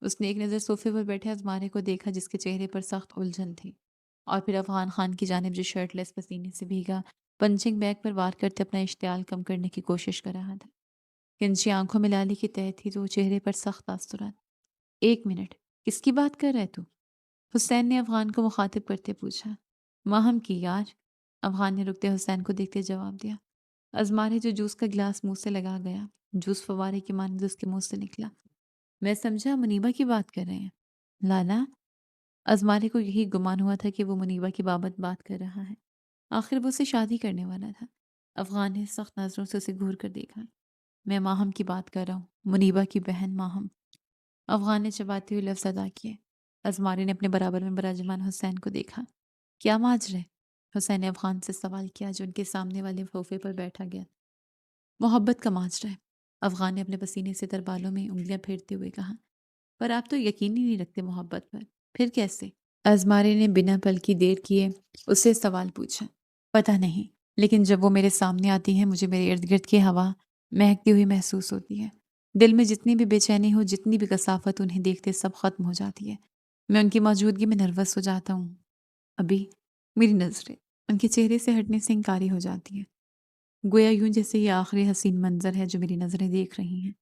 اس نے ایک نظر صوفے پر بیٹھے ازمارے کو دیکھا جس کے چہرے پر سخت الجھن تھی، اور پھر افغان خان کی جانب جو شرٹ لیس پسینے سے بھیگا پنچنگ بیگ پر وار کرتے اپنا اشتعال کم کرنے کی کوشش کر رہا تھا۔ کنچی آنکھوں میں لالی کی تہ تھی تو چہرے پر سخت تاثرات۔ ایک منٹ، کس کی بات کر رہے تو؟ حسین نے افغان کو مخاطب کرتے پوچھا۔ ماہم کی یار، افغان نے رکتے حسین کو دیکھتے جواب دیا۔ ازمارے جو جوس کا گلاس منہ سے لگا گیا، جوس فوارے کی مانند اس کے منہ سے نکلا۔ میں سمجھا منیبا کی بات کر رہے ہیں۔ لالا، ازمارے کو یہی گمان ہوا تھا کہ وہ منیبا کی بابت بات کر رہا ہے۔ آخر وہ اسے شادی کرنے والا تھا۔ افغان نے سخت نظروں سے اسے گھور کر دیکھا۔ میں ماہم کی بات کر رہا ہوں، منیبا کی بہن ماہم۔ افغان نے چباتے ہوئے لفظ ادا کیے۔ ازمارے نے اپنے برابر میں براجمان حسین کو دیکھا۔ کیا ماجرا ہے؟ حسین نے افغان سے سوال کیا جو ان کے سامنے والے صوفے پر بیٹھا گیا۔ محبت کا ماجرا ہے، افغان نے اپنے پسینے سے تر بالوں میں انگلیاں پھیرتے ہوئے کہا۔ پر آپ تو یقین ہی نہیں رکھتے محبت پر، پھر کیسے؟ ازمارے نے بنا پل کی دیر کیے اسے سوال پوچھا۔ پتہ نہیں، لیکن جب وہ میرے سامنے آتی ہیں مجھے میرے ارد گرد کی ہوا مہکتی ہوئی محسوس ہوتی ہے۔ دل میں جتنی بھی بے چینی ہو، جتنی بھی کثافت، انہیں دیکھتے سب ختم ہو جاتی ہے۔ میں ان کی موجودگی میں نروس ہو جاتا ہوں۔ ابھی میری نظریں ان کے چہرے سے ہٹنے سے انکاری ہو جاتی ہیں، گویا یوں جیسے یہ آخری حسین منظر ہے جو میری نظریں دیکھ رہی ہیں۔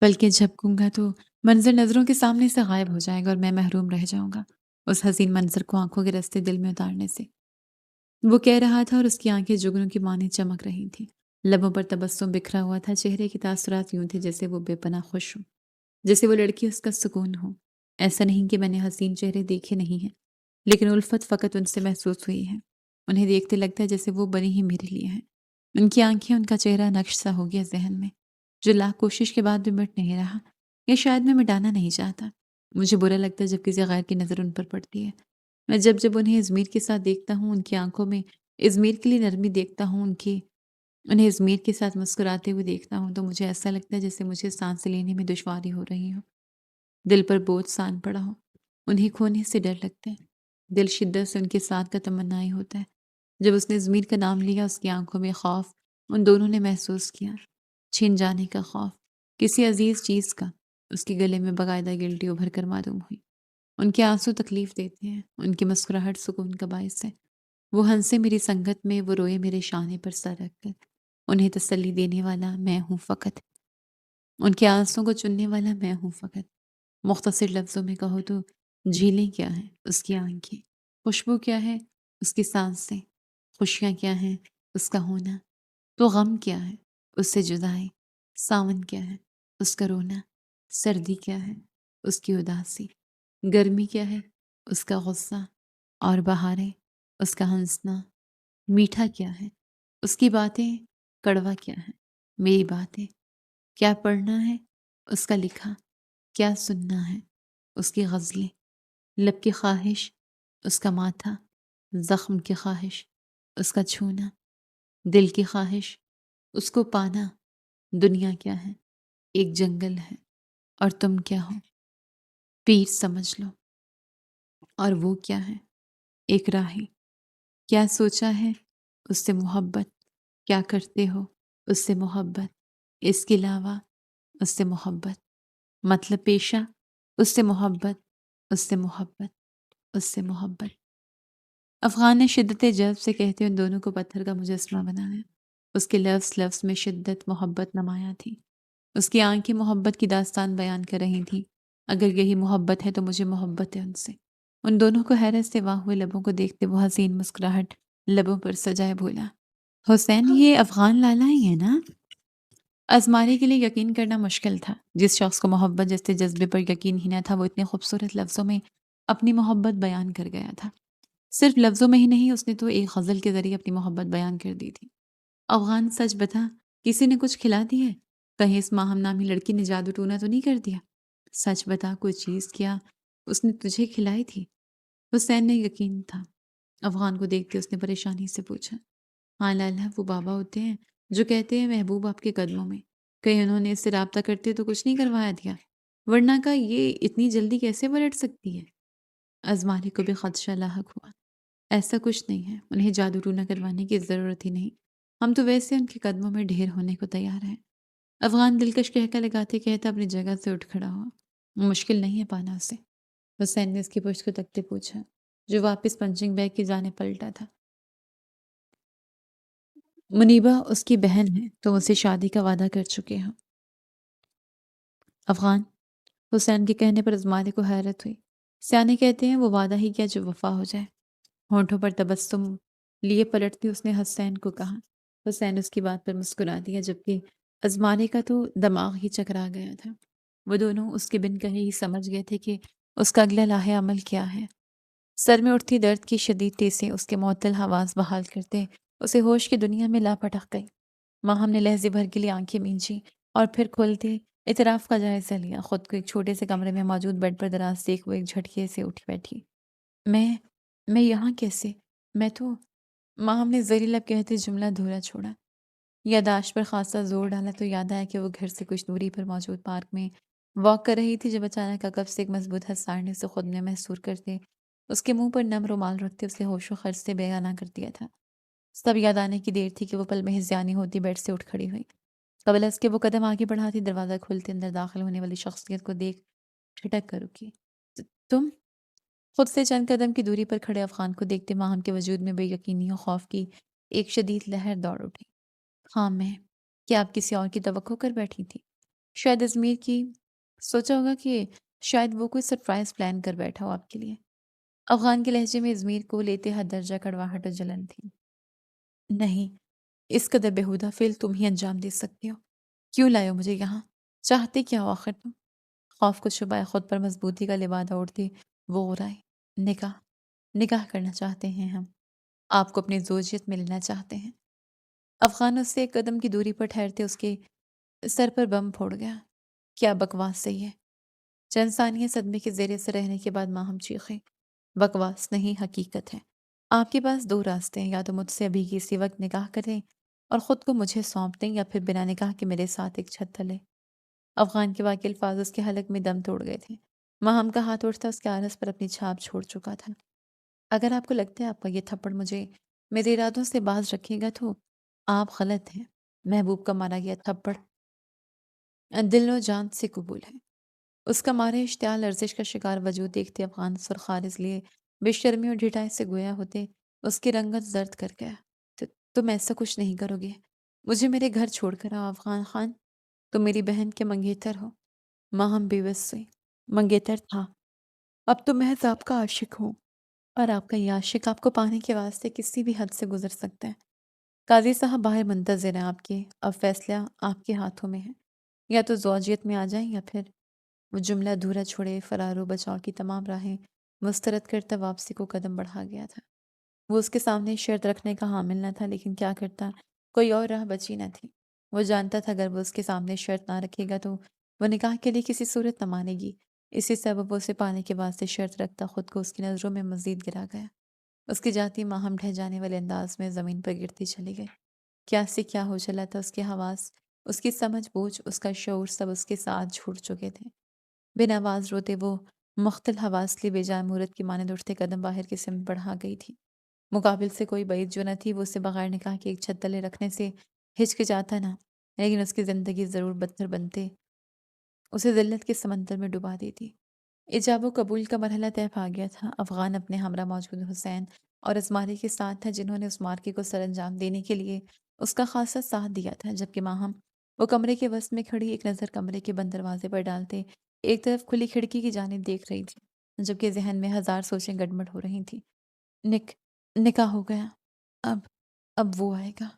بلکہ جھپکوں گا تو منظر نظروں کے سامنے سے غائب ہو جائے گا اور میں محروم رہ جاؤں گا اس حسین منظر کو آنکھوں کے رستے دل میں اتارنے سے۔ وہ کہہ رہا تھا اور اس کی آنکھیں جگنوں کی مانند چمک رہی تھیں۔ لبوں پر تبسم بکھرا ہوا تھا، چہرے کی تاثرات یوں تھے جیسے وہ بے پناہ خوش ہو، جیسے وہ لڑکی اس کا سکون ہو۔ ایسا نہیں کہ میں نے حسین چہرے دیکھے نہیں ہیں، لیکن الفت فقط ان سے محسوس ہوئی ہے۔ انہیں دیکھتے لگتا ہے جیسے وہ بنی ہی میرے لیے ہیں۔ ان کی آنکھیں، ان کا چہرہ نقش سا ہو گیا ذہن میں، جو لاکھ کوشش کے بعد بھی مٹ نہیں رہا، یا شاید میں مٹانا نہیں چاہتا۔ مجھے برا لگتا ہے جب کسی غیر کی نظر ان پر پڑتی ہے۔ میں جب انہیں ازمیر کے ساتھ دیکھتا ہوں، ان کی آنکھوں میں ازمیر کے لیے نرمی دیکھتا ہوں، انہیں ازمیر کے ساتھ مسکراتے ہوئے دیکھتا ہوں، تو مجھے ایسا لگتا ہے جیسے مجھے سانس لینے میں دشواری ہو رہی ہو، دل پر بوجھ سان پڑا ہو۔ انہیں کھونے سے ڈر لگتا ہے، دل شدت سے ان کے ساتھ کا تمنا ہی ہوتا ہے۔ جب اس نے ازمیر کا نام لیا، اس کی آنکھوں میں خوف ان دونوں نے محسوس کیا، چھن جانے کا خوف، کسی عزیز چیز کا۔ اس کے گلے میں باقاعدہ گلٹی ابھر کر معلوم ہوئی۔ ان کے آنسو تکلیف دیتے ہیں، ان کی مسکراہٹ سکون کا باعث ہے۔ وہ ہنسے میری سنگت میں، وہ روئے میرے شانے پر سر رکھ کر۔ انہیں تسلی دینے والا میں ہوں فقط، ان کے آنسوں کو چننے والا میں ہوں فقط۔ مختصر لفظوں میں کہو تو جھیلیں کیا ہیں اس کی آنکھیں، خوشبو کیا ہے اس کی سانسیں، خوشیاں کیا ہیں اس کا ہونا، تو غم کیا ہے اس سے جدائی، ساون کیا ہے اس کا رونا، سردی کیا ہے اس کی اداسی، گرمی کیا ہے اس کا غصہ، اور بہاریں اس کا ہنسنا، میٹھا کیا ہے اس کی باتیں، کڑوا کیا ہے میری باتیں، کیا پڑھنا ہے اس کا لکھا، کیا سننا ہے اس کی غزلیں، لب کی خواہش اس کا ماتھا، زخم کی خواہش اس کا چھونا، دل کی خواہش اس کو پانا۔ دنیا کیا ہے ایک جنگل ہے، اور تم کیا ہو پیر سمجھ لو، اور وہ کیا ہے ایک راہی۔ کیا سوچا ہے اس سے محبت، کیا کرتے ہو اس سے محبت، اس کے علاوہ اس سے محبت، مطلب پیشہ اس سے محبت، اس سے محبت۔ اس سے محبت۔ افغان نے شدت جذب سے کہتے ان دونوں کو پتھر کا مجسمہ بنایا۔ اس کے لفظ لفظ میں شدت محبت نمایاں تھی۔ اس کی آنکھیں محبت کی داستان بیان کر رہی تھیں۔ اگر یہی محبت ہے تو مجھے محبت ہے ان سے۔ ان دونوں کو حیرت سے واہ ہوئے لبوں کو دیکھتے وہ حسین مسکراہٹ لبوں پر سجائے بولا، حسین یہ افغان لالا ہی ہے نا؟ ازمارے کے لیے یقین کرنا مشکل تھا۔ جس شخص کو محبت جیسے جذبے پر یقین ہی نہ تھا وہ اتنے خوبصورت لفظوں میں اپنی محبت بیان کر گیا تھا۔ صرف لفظوں میں ہی نہیں، اس نے تو ایک غزل کے ذریعے اپنی محبت بیان کر دی تھی۔ افغان سچ بتا، کسی نے کچھ کھلا دی ہے؟ کہیں اس ماہم نامی لڑکی نے جادو ٹونا تو نہیں کر دیا؟ سچ بتا، کوئی چیز کیا اس نے تجھے کھلائی تھی؟ حسین نے یقین تھا۔ افغان کو دیکھتے اس نے پریشانی سے پوچھا، ہاں لالا، وہ بابا ہوتے ہیں جو کہتے ہیں محبوب آپ کے قدموں میں، کہیں انہوں نے اس سے رابطہ کرتے تو کچھ نہیں کروایا دیا، ورنہ کا یہ اتنی جلدی کیسے پلٹ سکتی ہے؟ ازماری کو بھی خدشہ لاحق ہوا۔ ایسا کچھ نہیں ہے، انہیں جادو ٹونا کروانے کی ضرورت ہی نہیں، ہم تو ویسے ان کے قدموں میں ڈھیر ہونے کو تیار ہیں۔ افغان دلکش کہکا لگاتے کہتا اپنی جگہ سے اٹھ کھڑا ہوا، مشکل نہیں ہے پانا اسے؟ حسین نے اس کی پشت کو تکتے پوچھا، جو واپس پنچنگ بیگ کی جانب پلٹا تھا۔ منیبہ اس کی بہن ہے، تو اسے شادی کا وعدہ کر چکے ہیں۔ افغان، حسین کے کہنے پر ازمارے کو حیرت ہوئی۔ سیانے کہتے ہیں وہ وعدہ ہی کیا جو وفا ہو جائے۔ ہونٹوں پر تبسم لیے پلٹتی اس نے حسین کو کہا۔ حسین اس کی بات پر مسکرا دیا، جبکہ ازمانے کا تو دماغ ہی چکرا گیا تھا۔ وہ دونوں اس کے بن کہے ہی سمجھ گئے تھے کہ اس کا اگلا لاہ عمل کیا ہے۔ سر میں اٹھتی درد کی شدید ٹیسیں اس کے معطل حواس بحال کرتے اسے ہوش کی دنیا میں لا پٹک گئی۔ ماہم نے لہجے بھر کے لیے آنکھیں مینچیں اور پھر کھولتے اعتراف کا جائزہ لیا۔ خود کو ایک چھوٹے سے کمرے میں موجود بیڈ پر دراز دیکھ وہ ایک جھٹکے سے اٹھ بیٹھی۔ میں میں یہاں کیسے؟ میں تو ماہم نے زہری لب کہتے جملہ دھورا چھوڑا۔ یادداشت پر خاصا زور ڈالا تو یاد آیا کہ وہ گھر سے کچھ دوری پر موجود پارک میں واک کر رہی تھی، جب اچانک عقب سے ایک مضبوط ہتھ ساڑنے سے خود میں محسور کرتے اس کے منہ پر نم رومال رکھتے اسے ہوش و خرچ سے بیگانہ کر دیا تھا۔ سب یاد آنے کی دیر تھی کہ وہ پل میں ہذیانی ہوتی بیڈ سے اٹھ کھڑی ہوئی۔ قبل اس کے وہ قدم آگے بڑھاتی دروازہ کھولتے اندر داخل ہونے والی شخصیت کو دیکھ ٹھٹک کر رکی۔ تم؟ خود سے چند قدم کی دوری پر کھڑے افغان کو دیکھتے ماہم کے وجود میں بے یقینی و خوف کی ایک شدید لہر دوڑ اٹھی۔ ہاں میں، کیا آپ کسی اور کی توقع کر بیٹھی تھی؟ شاید ازمیر کی، سوچا ہوگا کہ شاید وہ کوئی سرپرائز پلان کر بیٹھا ہو آپ کے لیے۔ افغان کے لہجے میں ازمیر کو لیتے حد درجہ کڑواہٹ و جلن تھی۔ نہیں، اس قدر بےہودہ فعل تم ہی انجام دے سکتے ہو۔ کیوں لائے ہو مجھے یہاں؟ چاہتے کیا ہو آخر تم؟ خوف کو چھپائے خود پر مضبوطی کا لبادہ اوڑھتے وہ غرائے، نکاح نکاح کرنا چاہتے ہیں ہم، آپ کو اپنی زوجیت میں لینا چاہتے ہیں۔ افغان اس سے ایک قدم کی دوری پر ٹھہرتے اس کے سر پر بم پھوڑ گیا۔ کیا بکواس صحیح ہے؟ چند ثانیے صدمے کے زیر اثر رہنے کے بعد ماہم چیخیں، بکواس نہیں، حقیقت ہے۔ آپ کے پاس دو راستے ہیں، یا تو مجھ سے ابھی کسی وقت نکاح کریں اور خود کو مجھے سونپ دیں، یا پھر بنا نکاح کے میرے ساتھ ایک چھت تلے۔ افغان کے واقع الفاظ اس کے حلق میں دم توڑ گئے تھے۔ ماہم کا ہاتھ اٹھتا اس کے آرس پر اپنی چھاپ چھوڑ چکا تھا۔ اگر آپ کو لگتا ہے آپ کا یہ تھپڑ مجھے میرے ارادوں سے باز رکھے گا تو آپ غلط ہیں۔ محبوب کا مارا گیا تھپڑ دل و جان سے قبول ہے۔ اس کا مارے اشتعال لرزش کا شکار وجود دیکھتے افغان سرخار اس لیے بے شرمی اور ڈھٹائی سے گویا ہوتے اس کی رنگت زرد کر گیا۔ تم ایسا کچھ نہیں کرو گے، مجھے میرے گھر چھوڑ کر آؤ افغان خان، تم میری بہن کے منگیتر ہو۔ ماہم بے بس ہوئی۔ منگیتر تھا، اب تو محض آپ کا عاشق ہوں، اور آپ کا یہ عاشق آپ کو پانے کے واسطے کسی بھی حد سے گزر سکتا ہے۔ قاضی صاحب باہر منتظر ہیں آپ کے، اب فیصلہ آپ کے ہاتھوں میں ہے، یا تو زوجیت میں آ جائیں یا پھر۔ وہ جملہ ادھورا چھوڑے فرار و بچاؤ کی تمام راہیں مسترد کرتا واپسی کو قدم بڑھا گیا تھا۔ وہ اس کے سامنے شرط رکھنے کا حامل نہ تھا، لیکن کیا کرتا، کوئی اور راہ بچی نہ تھی۔ وہ جانتا تھا اگر وہ اس کے سامنے شرط نہ رکھے گا تو وہ نکاح کے لیے کسی صورت نہ مانے گی۔ اسی سبب وہ اسے پانے کے واسطے شرط رکھتا خود کو اس کی نظروں میں مزید گرا گیا۔ اس کی جاتی ماہم ڈھہ جانے والے انداز میں زمین پر گرتی چلی گئی۔ کیا سے کیا ہو چلا تھا، اس کے حواس، اس کی سمجھ بوجھ، اس کا شعور سب اس کے ساتھ جھوٹ چکے تھے۔ بن آواز روتے وہ مختل حواس لی بے جان مورت کی مانند اٹھتے قدم باہر کی سمت بڑھا گئی تھی۔ مقابل سے کوئی بعید جو نہ تھی، وہ اسے بغیر نکاح کے ایک چھت تلے رکھنے سے ہچکچاتا نہ، لیکن اس کی زندگی ضرور بدتر بنتے اسے ذلت کے سمندر میں ڈبا دیتی۔ ایجاب و قبول کا مرحلہ طے پا گیا تھا۔ افغان اپنے ہمراہ موجود حسین اور ازماری کے ساتھ تھا، جنہوں نے اس معرکے کو سر انجام دینے کے لیے اس کا خاصا ساتھ دیا تھا، جبکہ ماہم وہ کمرے کے وسط میں کھڑی ایک نظر کمرے کے بند دروازے پر ڈالتے ایک طرف کھلی کھڑکی کی جانب دیکھ رہی تھی، جبکہ ذہن میں ہزار سوچیں گڑبڑ ہو رہی تھیں۔ نک نکاح ہو گیا، اب اب وہ آئے گا،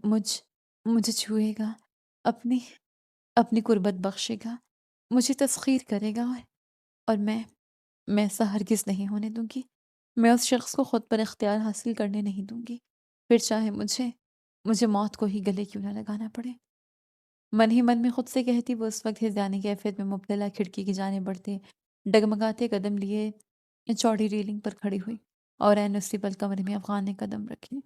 مجھ مجھے چھوئے گا، اپنی اپنی قربت بخشے گا، مجھے تسخیر کرے گا، اور میں ایسا ہرگز نہیں ہونے دوں گی۔ میں اس شخص کو خود پر اختیار حاصل کرنے نہیں دوں گی، پھر چاہے مجھے موت کو ہی گلے کیوں نہ لگانا پڑے۔ من ہی من میں خود سے کہتی وہ اس وقت ہذیانی کیفیت میں مبتلا کھڑکی کی جانب بڑھتے ڈگمگاتے قدم لیے چوڑی ریلنگ پر کھڑی ہوئی، اور عین اسی پل کمرے میں افغان نے قدم رکھے۔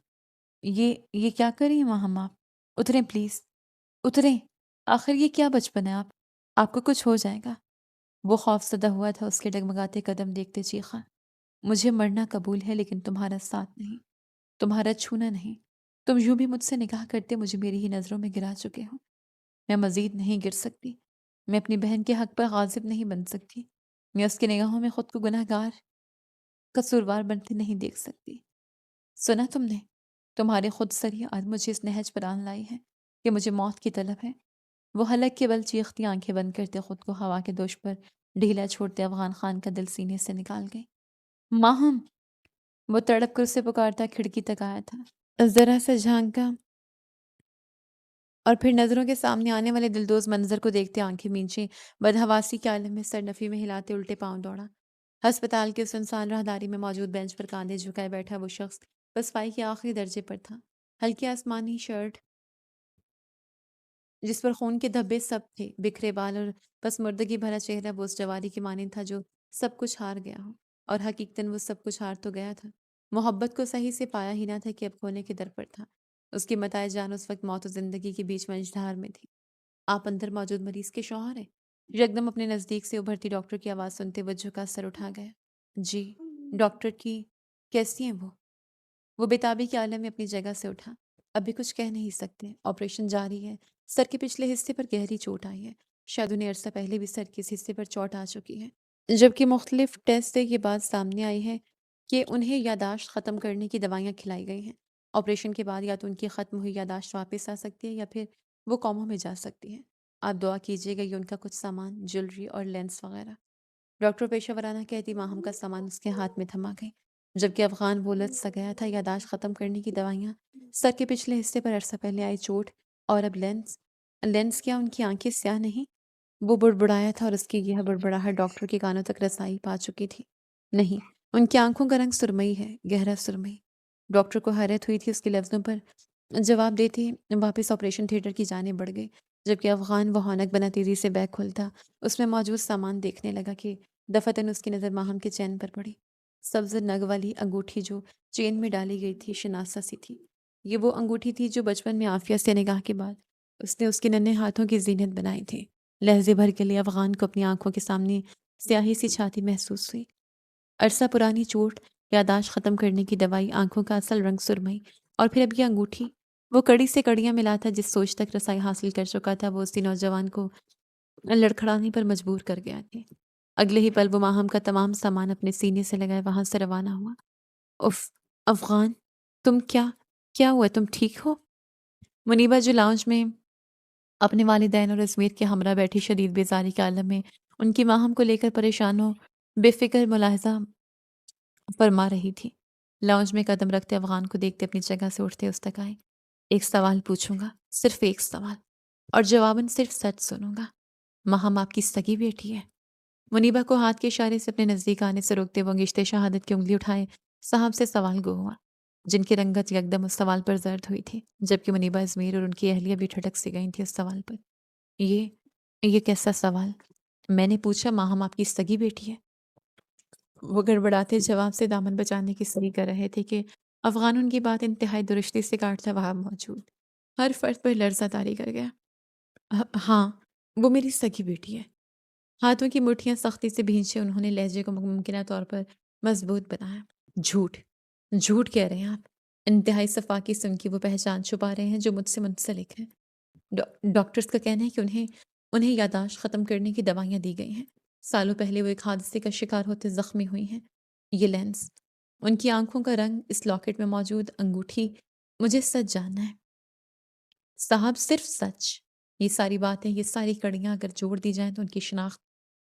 یہ کیا کر رہی ہیں ماہم آپ؟ اتریں پلیز، اتریں۔ آخر یہ کیا بچپن ہے آپ کو کچھ ہو جائے گا۔ وہ خوف زدہ ہوا تھا، اس کے ڈگمگاتے قدم دیکھتے چیخا، مجھے مرنا قبول ہے لیکن تمہارا ساتھ نہیں، تمہارا چھونا نہیں۔ تم یوں بھی مجھ سے نکاح کرتے مجھے میری ہی نظروں میں گرا چکے ہو۔ میں مزید نہیں گر سکتی، میں اپنی بہن کے حق پر غاضب نہیں بن سکتی، میں اس کی نگاہوں میں خود کو گناہ گار قصوروار بنتے نہیں دیکھ سکتی۔ سنا تم نے؟ تمہارے خود سری آج مجھے اس نہج پر آن لائی ہے کہ مجھے موت کی طلب ہے۔ وہ حلق کے بل چیختی آنکھیں بند کرتے خود کو ہوا کے دوش پر ڈھیلا چھوڑتے افغان خان کا دل سینے سے نکال گئی۔ ماہم! وہ تڑپ کر اسے پکارتا کھڑکی تک آیا تھا، ذرا سا جھانکا اور پھر نظروں کے سامنے آنے والے دلدوز منظر کو دیکھتے آنکھیں مینچیں بدحواسی کے عالم میں سر نفی میں ہلاتے الٹے پاؤں دوڑا۔ ہسپتال کے سنسان راہداری میں موجود بینچ پر کاندھے جھکائے بیٹھا وہ شخص پسپائی کے آخری درجے پر تھا۔ ہلکی آسمانی شرٹ جس پر خون کے دھبے سب تھے، بکھرے بال اور پسمردگی بھرا چہرہ وہ اس جواری کی مانند تھا جو سب کچھ ہار گیا ہو، اور حقیقتاً وہ سب کچھ ہار تو گیا تھا، محبت کو صحیح سے پایا ہی نہ تھا کہ اب کھونے کے در پر تھا۔ اس کی متاع جان اس وقت موت و زندگی کے بیچ منجھدار میں تھی۔ آپ اندر موجود مریض کے شوہر ہیں؟ یکدم اپنے نزدیک سے ابھرتی ڈاکٹر کی آواز سنتے وہ جھکا سر اٹھا گیا۔ جی ڈاکٹر کی کیسی ہیں وہ بےتابی کے عالم میں اپنی جگہ سے اٹھا۔ ابھی کچھ کہہ نہیں سکتے، آپریشن جاری ہے، سر کے پچھلے حصے پر گہری چوٹ آئی ہے، شاید انہیں عرصہ پہلے بھی سر کے اس حصے پر چوٹ آ چکی ہے، جبکہ مختلف ٹیسٹ سے یہ بات سامنے آئی ہے کہ انہیں یادداشت ختم کرنے کی دوائیاں کھلائی گئی ہیں۔ آپریشن کے بعد یا تو ان کی ختم ہوئی یادداشت واپس آ سکتی ہے یا پھر وہ کوما میں جا سکتی ہے۔ آپ دعا کیجیے گا یہ ان کا کچھ سامان، جویلری اور لینس وغیرہ۔ ڈاکٹر پیشہ ورانہ کہتی ماہم کا سامان اس کے ہاتھ میں تھما گئی، جبکہ افغان وہ لت سا گیا تھا، یادداشت ختم کرنے کی دوائیاں، سر کے پچھلے حصے پر عرصہ پہلے آئی چوٹ، اور اب لینس کیا ان کی آنکھیں سیاہ نہیں؟ وہ بڑبڑایا تھا اور اس کی یہ بڑبڑاہٹ ڈاکٹر کے کانوں تک رسائی پا چکی تھی۔ نہیں، ان کی آنکھوں کا رنگ سرمئی ہے، گہرا سرمئی۔ ڈاکٹر کو حیرت ہوئی تھی اس کے لفظوں پر جواب دیتے واپس آپریشن تھیٹر کی جانب بڑھ گئی، جبکہ افغان وہ ہونک بنا تیزی سے بیگ کھولتا اس میں موجود سامان دیکھنے لگا کہ دفتن اس کی نظر ماہم کے چین پر پڑی۔ سبز نگ والی انگوٹھی جو چین میں ڈالی گئی تھی شناسا سی تھی۔ یہ وہ انگوٹھی تھی جو بچپن میں عافیہ سے نگاہ کے بعد اس نے اس کے ننھے ہاتھوں کی زینت بنائی تھی۔ لہجے بھر کے لیے افغان کو اپنی آنکھوں کے سامنے سیاہی سی چھاتی محسوس ہوئی۔ عرصہ پرانی چوٹ، یادداشت ختم کرنے کی دوائی، آنکھوں کا اصل رنگ سرمئی، اور پھر اب یہ انگوٹھی۔ وہ کڑی سے کڑیاں ملاتا جس سوچ تک رسائی حاصل کر چکا تھا وہ اسی نوجوان کو لڑکھڑانے پر مجبور کر گیا تھا۔ اگلے ہی پل وہ ماہم کا تمام سامان اپنے سینے سے لگائے وہاں سے روانہ ہوا۔ اف افغان، تم کیا ہوا؟ تم ٹھیک ہو؟ منیبا جو لاؤنج میں اپنے والدین اور ازمیر کے ہمراہ بیٹھی شدید بیزاری کے عالم میں ان کی ماہم کو لے کر پریشان و بے فکر ملاحظہ فرما رہی تھی، لاؤنج میں قدم رکھتے افغان کو دیکھتے اپنی جگہ سے اٹھتے اس تک آئی۔ ایک سوال پوچھوں گا، صرف ایک سوال، اور جواباً صرف سچ سنوں گا۔ ماہم آپ کی سگی بیٹی ہے؟ منیبا کو ہاتھ کے اشارے سے اپنے نزدیک آنے سے روکتے وہ انگشت شہادت کی انگلی اٹھائے صاحب سے سوال گو ہوا، جن کی رنگت یکدم اس سوال پر زرد ہوئی تھی، جبکہ منیبا ازمیر اور ان کی اہلیہ بھی ٹھٹک سی گئی تھی اس سوال پر۔ یہ کیسا سوال؟ میں نے پوچھا ماہم آپ کی سگی بیٹی ہے؟ وہ گڑبڑاتے جواب سے دامن بچانے کی صحیح کر رہے تھے کہ افغان ان کی بات انتہائی درستی سے کاٹتا وہاں موجود ہر فرد پر لرزہ طاری کر گیا۔ ہاں، وہ میری سگی بیٹی ہے۔ ہاتھوں کی مٹھیاں سختی سے بھینچے انہوں نے لہجے کو ممکنہ طور پر مضبوط بنایا۔ جھوٹ کہہ رہے ہیں آپ؟ انتہائی صفاقی سے ان کی وہ پہچان چھپا رہے ہیں جو مجھ سے منسلک ہے۔ ڈاکٹرز کا کہنا ہے کہ انہیں یادداشت ختم کرنے کی دوائیاں دی گئی ہیں۔ سالوں پہلے وہ ایک حادثے کا شکار ہوتے زخمی ہوئی ہیں۔ یہ لینس، ان کی آنکھوں کا رنگ، اس لاکٹ میں موجود انگوٹھی، مجھے سچ جاننا ہے صاحب، صرف سچ۔ یہ ساری باتیں، یہ ساری کڑیاں اگر جوڑ دی جائیں تو ان کی شناخت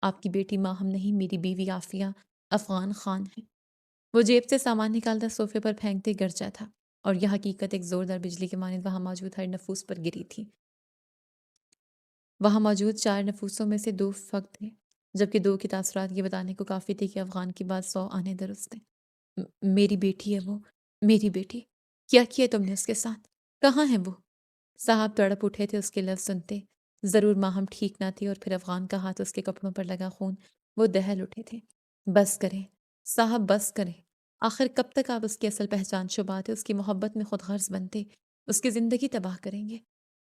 آپ کی بیٹی ماہم نہیں، میری بیوی عافیہ افغان خان ہے۔ وہ جیب سے سامان نکالتا صوفے پر پھینکتے گرجا تھا، اور یہ حقیقت ایک زوردار بجلی کے مانند وہاں موجود ہر نفوس پر گری تھی۔ وہاں موجود 4 نفوسوں میں سے 2 فقط تھے، جبکہ 2 کے تاثرات یہ بتانے کو کافی تھے کہ افغان کی بات 100 آنے درست ہے۔ میری بیٹی ہے وہ، میری بیٹی۔ کیا کیا تم نے اس کے ساتھ؟ کہاں ہے وہ؟ صاحب تڑپ اٹھے تھے اس کے لفظ سنتے۔ ضرور ماہم ٹھیک نہ تھی، اور پھر افغان کا ہاتھ اس کے کپڑوں پر لگا خون، وہ دہل اٹھے تھے۔ بس کریں صاحب، بس کریں۔ آخر کب تک آپ اس کی اصل پہچان چھپاتے، اس کی محبت میں خود غرض بنتے، اس کی زندگی تباہ کریں گے؟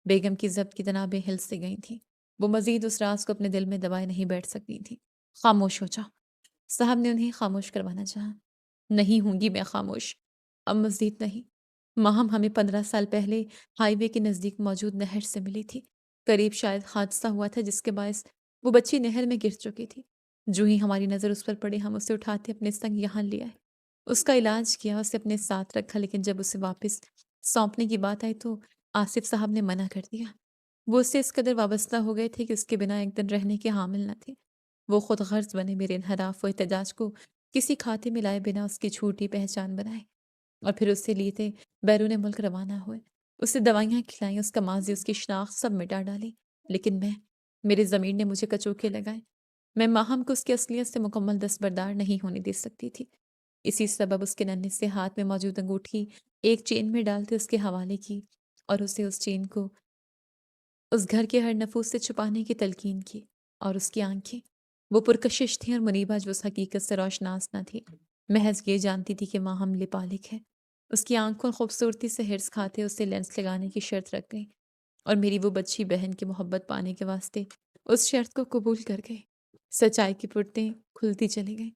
بیگم کی ضبط کی تنابیں ہل سے گئی تھیں۔ وہ مزید اس راز کو اپنے دل میں دبائے نہیں بیٹھ سکتی تھی۔ خاموش ہو جاؤ، صاحب نے انہیں خاموش کروانا چاہا۔ نہیں ہوں گی میں خاموش، اب مزید نہیں۔ ماہم ہمیں 15 سال پہلے ہائی وے کے نزدیک موجود نہر سے ملی تھی۔ قریب شاید حادثہ ہوا تھا جس کے باعث وہ بچی نہر میں گر چکی تھی۔ جو ہی ہماری نظر اس پر پڑی، ہم اسے اٹھاتے اپنے سنگ یہاں لے آئے۔ اس کا علاج کیا، اسے اپنے ساتھ رکھا، لیکن جب اسے واپس سونپنے کی بات آئی تو آصف صاحب نے منع کر دیا۔ وہ اس سے اس قدر وابستہ ہو گئے تھے کہ اس کے بنا ایک دن رہنے کے حامل نہ تھے۔ وہ خود غرض بنے، میرے انحراف و احتجاج کو کسی کھاتے میں لائے بنا اس کی جھوٹی پہچان بنائے، اور پھر اس سے لیتے بیرون ملک روانہ ہوئے۔ اسے دوائیاں کھلائیں، اس کا ماضی، اس کی شناخت سب مٹا ڈالی۔ لیکن میرے ضمیر نے مجھے کچوکے لگائے۔ میں ماہم کو اس کی اصلیت سے مکمل دستبردار نہیں ہونے دے سکتی تھی۔ اسی سبب اس کے ننھے سے ہاتھ میں موجود انگوٹھی ایک چین میں ڈالتے اس کے حوالے کی، اور اسے اس چین کو اس گھر کے ہر نفوس سے چھپانے کی تلقین کی۔ اور اس کی آنکھیں، وہ پرکشش تھیں، اور منیبا جو اس حقیقت سے روشناس نہ تھی، محض یہ جانتی تھی کہ ماہم لپالک ہے۔ اس کی آنکھوں اور خوبصورتی سے ہرس کھاتے اسے لینس لگانے کی شرط رکھ گئی، اور میری وہ بچی بہن کی محبت پانے کے واسطے اس شرط کو قبول کر گئی۔ سچائی کی پرتیں کھلتی چلی گئیں۔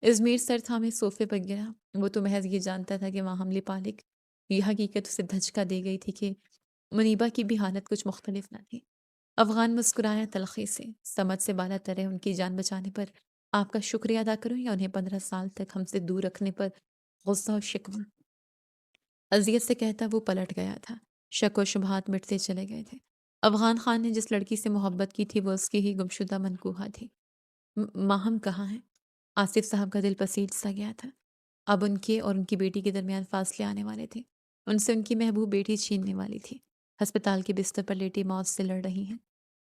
ازمیر سر تھامے صوفے پر گرا۔ وہ تو محض یہ جانتا تھا کہ ماہم لپالک۔ یہ حقیقت اسے دھچکا دے گئی تھی کہ منیبا کی بھی حالت کچھ مختلف نہ تھی۔ افغان مسکرایا تلخی سے۔ سمجھ سے بالا تر ہے، ان کی جان بچانے پر آپ کا شکریہ ادا کروں یا انہیں 15 سال تک ہم سے دور رکھنے پر غصہ و شکوہ؟ اذیت سے کہتا وہ پلٹ گیا تھا۔ شک و شبہات مٹتے چلے گئے تھے۔ افغان خان نے جس لڑکی سے محبت کی تھی وہ اس کی ہی گمشدہ منکوہا تھی۔ ماہم کہاں ہے؟ آصف صاحب کا دل پسیج سا گیا تھا۔ اب ان کے اور ان کی بیٹی کے درمیان فاصلے آنے والے تھے۔ ان سے ان کی محبوب بیٹی چھیننے والی تھی۔ ہسپتال کے بستر پر لیٹی موت سے لڑ رہی ہیں۔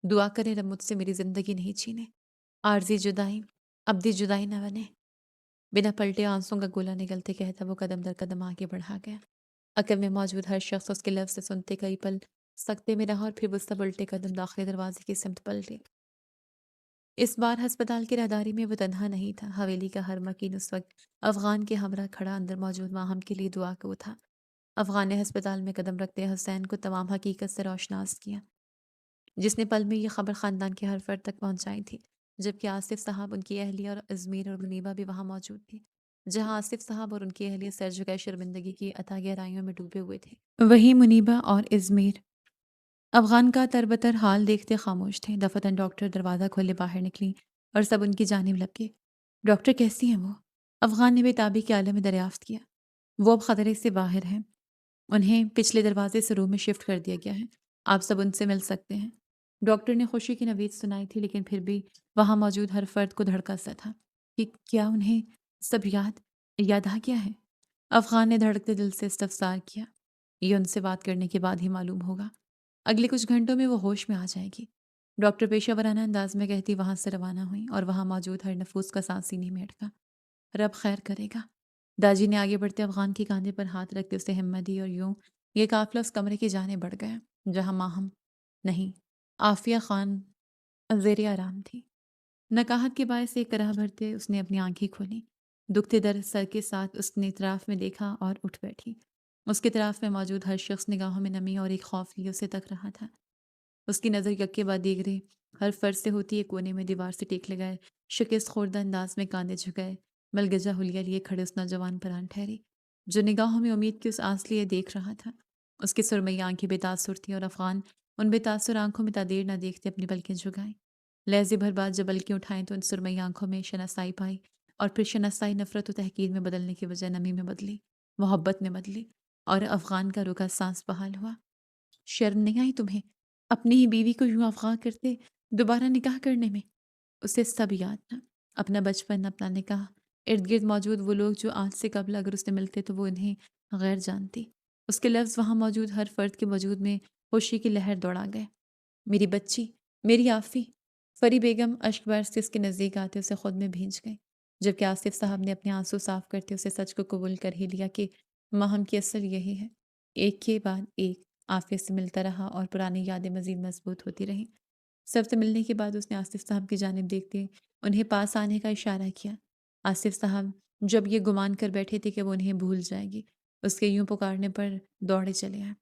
دعا کریں رب مجھ سے میری زندگی نہیں چھینے۔ عارضی جدائی ابدی جدائی نہ بنے۔ بنا پلٹے آنسوں کا گولا نگلتے کہتا وہ قدم در قدم آگے بڑھا گیا۔ عقل میں موجود ہر شخص اس کے لفظ سے سنتے کئی پل سکتے میں رہا، اور پھر وہ سب الٹے قدم داخلی دروازے کی سمت پلٹے۔ اس بار ہسپتال کی راہداری میں وہ تنہا نہیں تھا۔ حویلی کا ہر مکین اس وقت افغان کے ہمراہ کھڑا اندر موجود ماہم کے لیے دعا کو تھا۔ افغان نے ہسپتال میں قدم رکھتے حسین کو تمام حقیقت سے روشناس کیا، جس نے پل میں یہ خبر خاندان کے ہر فرد تک پہنچائی تھی، جبکہ آصف صاحب، ان کی اہلیہ اور ازمیر اور منیبا بھی وہاں موجود تھی۔ جہاں آصف صاحب اور ان کی اہلیہ سر جھکائے شرمندگی کی اتھاہ گہرائیوں میں ڈوبے ہوئے تھے، وہی منیبا اور ازمیر افغان کا تربتر حال دیکھتے خاموش تھے۔ دفتن ڈاکٹر دروازہ کھولے باہر نکلی اور سب ان کی جانب لپکے۔ ڈاکٹر کیسی ہیں وہ؟ افغان نے بے تابی کے عالم میں دریافت کیا۔ وہ اب خطرے سے باہر ہیں، انہیں پچھلے دروازے سے روم میں شفٹ کر دیا گیا ہے، آپ سب ان سے مل سکتے ہیں۔ ڈاکٹر نے خوشی کی نوید سنائی تھی، لیکن پھر بھی وہاں موجود ہر فرد کو دھڑکا سا تھا کہ کیا انہیں سب یاد آ گیا ہے؟ افغان نے دھڑکتے دل سے استفسار کیا۔ یہ ان سے بات کرنے کے بعد ہی معلوم ہوگا۔ اگلے کچھ گھنٹوں میں وہ ہوش میں آ جائے گی، ڈاکٹر پیشہ ورانہ انداز میں کہتی وہاں سے روانہ ہوئی، اور وہاں موجود ہر نفوس کا سانس سینے میں اٹکا۔ رب خیر کرے گا۔ داجی نے آگے بڑھتے افغان کے کاندھے پر ہاتھ رکھتے اسے ہمت دی، اور یوں یہ قافلہ اس کمرے کی جانب بڑھ گیا جہاں ماہم نہیں، عافیہ خان زیر آرام تھی۔ نقاہت کے باعث ایک کرہ بھرتے اس نے اپنی آنکھیں کھولیں۔ دکھتے در سر کے ساتھ اس نے اطراف میں دیکھا اور اٹھ بیٹھی۔ اس کے اطراف میں موجود ہر شخص نگاہوں میں نمی اور ایک خوف لیے اسے تک رہا تھا۔ اس کی نظر یکے بعد دیگرے ہر فرد سے ہوتی ایک کونے میں دیوار سے ٹیک لگائے، شکست خوردہ انداز میں کاندھے جھکائے ملگجہ حلیہ لیے کھڑے اس نوجوان پر آن ٹھہری، جو نگاہوں میں امید کی اس آس لیے دیکھ رہا تھا۔ اس کی سرمئی آنکھیں بے تاثر تھیں، اور افغان ان بے تاثر آنکھوں میں تادیر نہ دیکھتے اپنی پلکیں جھکائیں۔ لہجے بھر بات جب بلکہ اٹھائیں تو ان سرمئی آنکھوں میں شناسائی پائی، اور پھر شناسائی نفرت و تحقیر میں بدلنے کی بجائے نمی میں بدلی، محبت میں بدلی، اور افغان کا رکا سانس بحال ہوا۔ شرم نہیں آئی تمہیں اپنی ہی بیوی کو یوں اغوا کرتے، دوبارہ نکاح کرنے میں؟ اسے سب یاد تھا، اپنا بچپن، اپنا نکاح، ارد گرد موجود وہ لوگ جو آج سے قبل اگر اس سے ملتے تو وہ انہیں غیر جانتی۔ اس کے لفظ وہاں موجود ہر فرد کے وجود میں خوشی کی لہر دوڑا گئے۔ میری بچی، میری آفی۔ فری بیگم اشک برس سے اس کے نزدیک آتے اسے خود میں بھیج گئی، جبکہ آصف صاحب نے اپنے آنسو صاف کرتے اسے سچ کو قبول کر ہی لیا کہ ماہم کی اصل یہی ہے۔ ایک کے بعد ایک عافیت سے ملتا رہا اور پرانی یادیں مزید مضبوط ہوتی رہیں۔ سب سے ملنے کے بعد اس نے آصف صاحب کی جانب دیکھتے انہیں پاس آنے کا اشارہ کیا۔ آصف صاحب جب یہ گمان کر بیٹھے تھے کہ وہ انہیں بھول جائے گی، اس کے یوں پکارنے پر دوڑے چلے آئے۔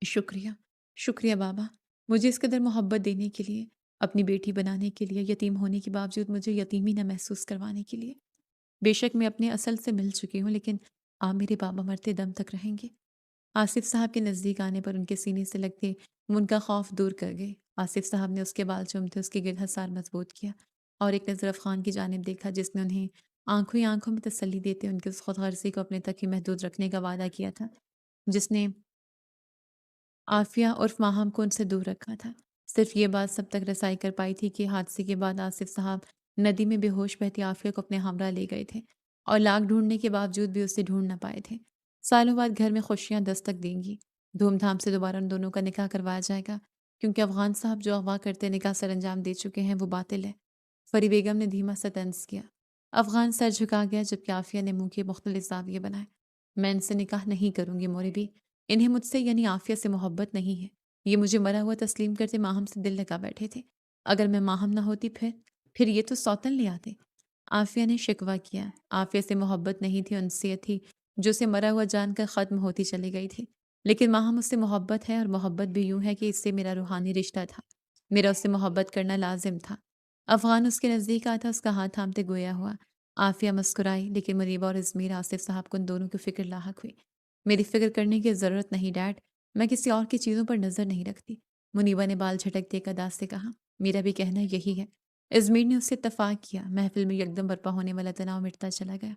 شکریہ، شکریہ بابا، مجھے اس قدر محبت دینے کے لیے، اپنی بیٹی بنانے کے لیے، یتیم ہونے کے باوجود مجھے یتیمی نہ محسوس کروانے کے لیے۔ بے شک میں اپنے اصل سے مل چکی ہوں، لیکن آپ میرے بابا مرتے دم تک رہیں گے۔ آصف صاحب کے نزدیک آنے پر ان کے سینے سے لگتے وہ ان کا خوف دور کر گئے۔ آصف صاحب نے اس کے بال چومتے اس کے گرد حصار مضبوط کیا اور ایک نظر افغان کی جانب دیکھا جس نے انہیں آنکھوں ہی آنکھوں میں تسلی دیتے ان کی اس خود غرضی کو اپنے تک ہی محدود رکھنے کا وعدہ کیا تھا، جس نے عافیہ عرف ماہم کو ان سے دور رکھا تھا۔ صرف یہ بات سب تک رسائی کر پائی تھی کہ حادثے کے بعد آصف صاحب ندی میں بے ہوش بہتی عافیہ کو اپنے ہمراہ لے گئے تھے اور لاکھ ڈھونڈنے کے باوجود بھی اسے ڈھونڈ نہ پائے تھے۔ سالوں بعد گھر میں خوشیاں دستک دیں گی، دھوم دھام سے دوبارہ ان دونوں کا نکاح کروایا جائے گا، کیونکہ افغان صاحب جو اغوا کرتے نکاح سر انجام دے چکے ہیں وہ باطل ہے۔ فری بیگم نے دھیما سا طنز کیا۔ افغان سر جھکا گیا جبکہ عافیہ نے منہ کے مختلف زاویے بنائے۔ میں ان سے نکاح نہیں کروں گی موربی، انہیں مجھ سے یعنی عافیہ سے محبت نہیں ہے۔ یہ مجھے مرا ہوا تسلیم کرتے ماہم سے دل لگا بیٹھے تھے۔ اگر میں ماہم نہ ہوتی پھر یہ تو سوتن لے آتے۔ عافیہ نے شکوہ کیا۔ عافیہ سے محبت نہیں تھی، انسیت تھی جو اسے مرا ہوا جان کر ختم ہوتی چلی گئی تھی۔ لیکن ماہم اس سے محبت ہے، اور محبت بھی یوں ہے کہ اس سے میرا روحانی رشتہ تھا، میرا اس سے محبت کرنا لازم تھا۔ افغان اس کے نزدیک آتا، اس کا ہاتھ تھامتے گویا ہوا۔ عافیہ مسکرائی، لیکن منیبہ اور ازمیر آصف صاحب کو ان دونوں کی فکر لاحق ہوئی۔ میری فکر کرنے کی ضرورت نہیں ڈیڈ، میں کسی اور کی چیزوں پر نظر نہیں رکھتی، منیبہ نے بال جھٹک دے کر ادا سے کہا۔ میرا بھی کہنا یہی ہے۔ ازمیر نے اس سے اتفاق کیا۔ محفل میں یکدم برپا ہونے والا تناؤ مٹتا چلا گیا۔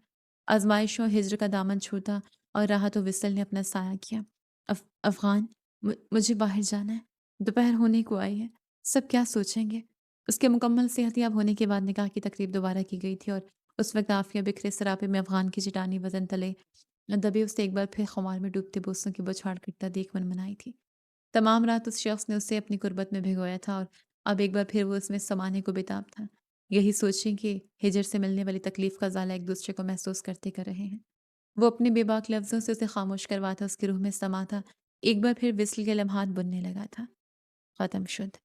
آزمائشوں ہجر کا دامن چھوٹا اور راحت و وصل نے اپنا سایہ کیا۔ افغان، مجھے باہر جانا ہے، دوپہر ہونے کو آئی ہے، سب کیا سوچیں گے؟ اس کے مکمل صحت یاب ہونے کے بعد نکاح کی تقریب دوبارہ کی گئی تھی، اور اس وقت عافیہ بکھرے سراپے میں افغان کی چٹانی وزن تلے دبے اسے ایک بار پھر خمار میں ڈوبتے بوسوں کی بچھاڑ کرتا دیکھ منمنائی تھی۔ تمام رات اس شخص نے اسے اپنی قربت میں بھگویا تھا، اور اب ایک بار پھر وہ اس میں سمانے کو بےتاب تھا، یہی سوچیں کہ ہجر سے ملنے والی تکلیف کا ازالہ ایک دوسرے کو محسوس کرتے کر رہے ہیں۔ وہ اپنے بے باک لفظوں سے اسے خاموش کرواتا، اس کی روح میں سما تھا، ایک بار پھر وصل کے لمحات بننے لگا تھا۔ ختم شد۔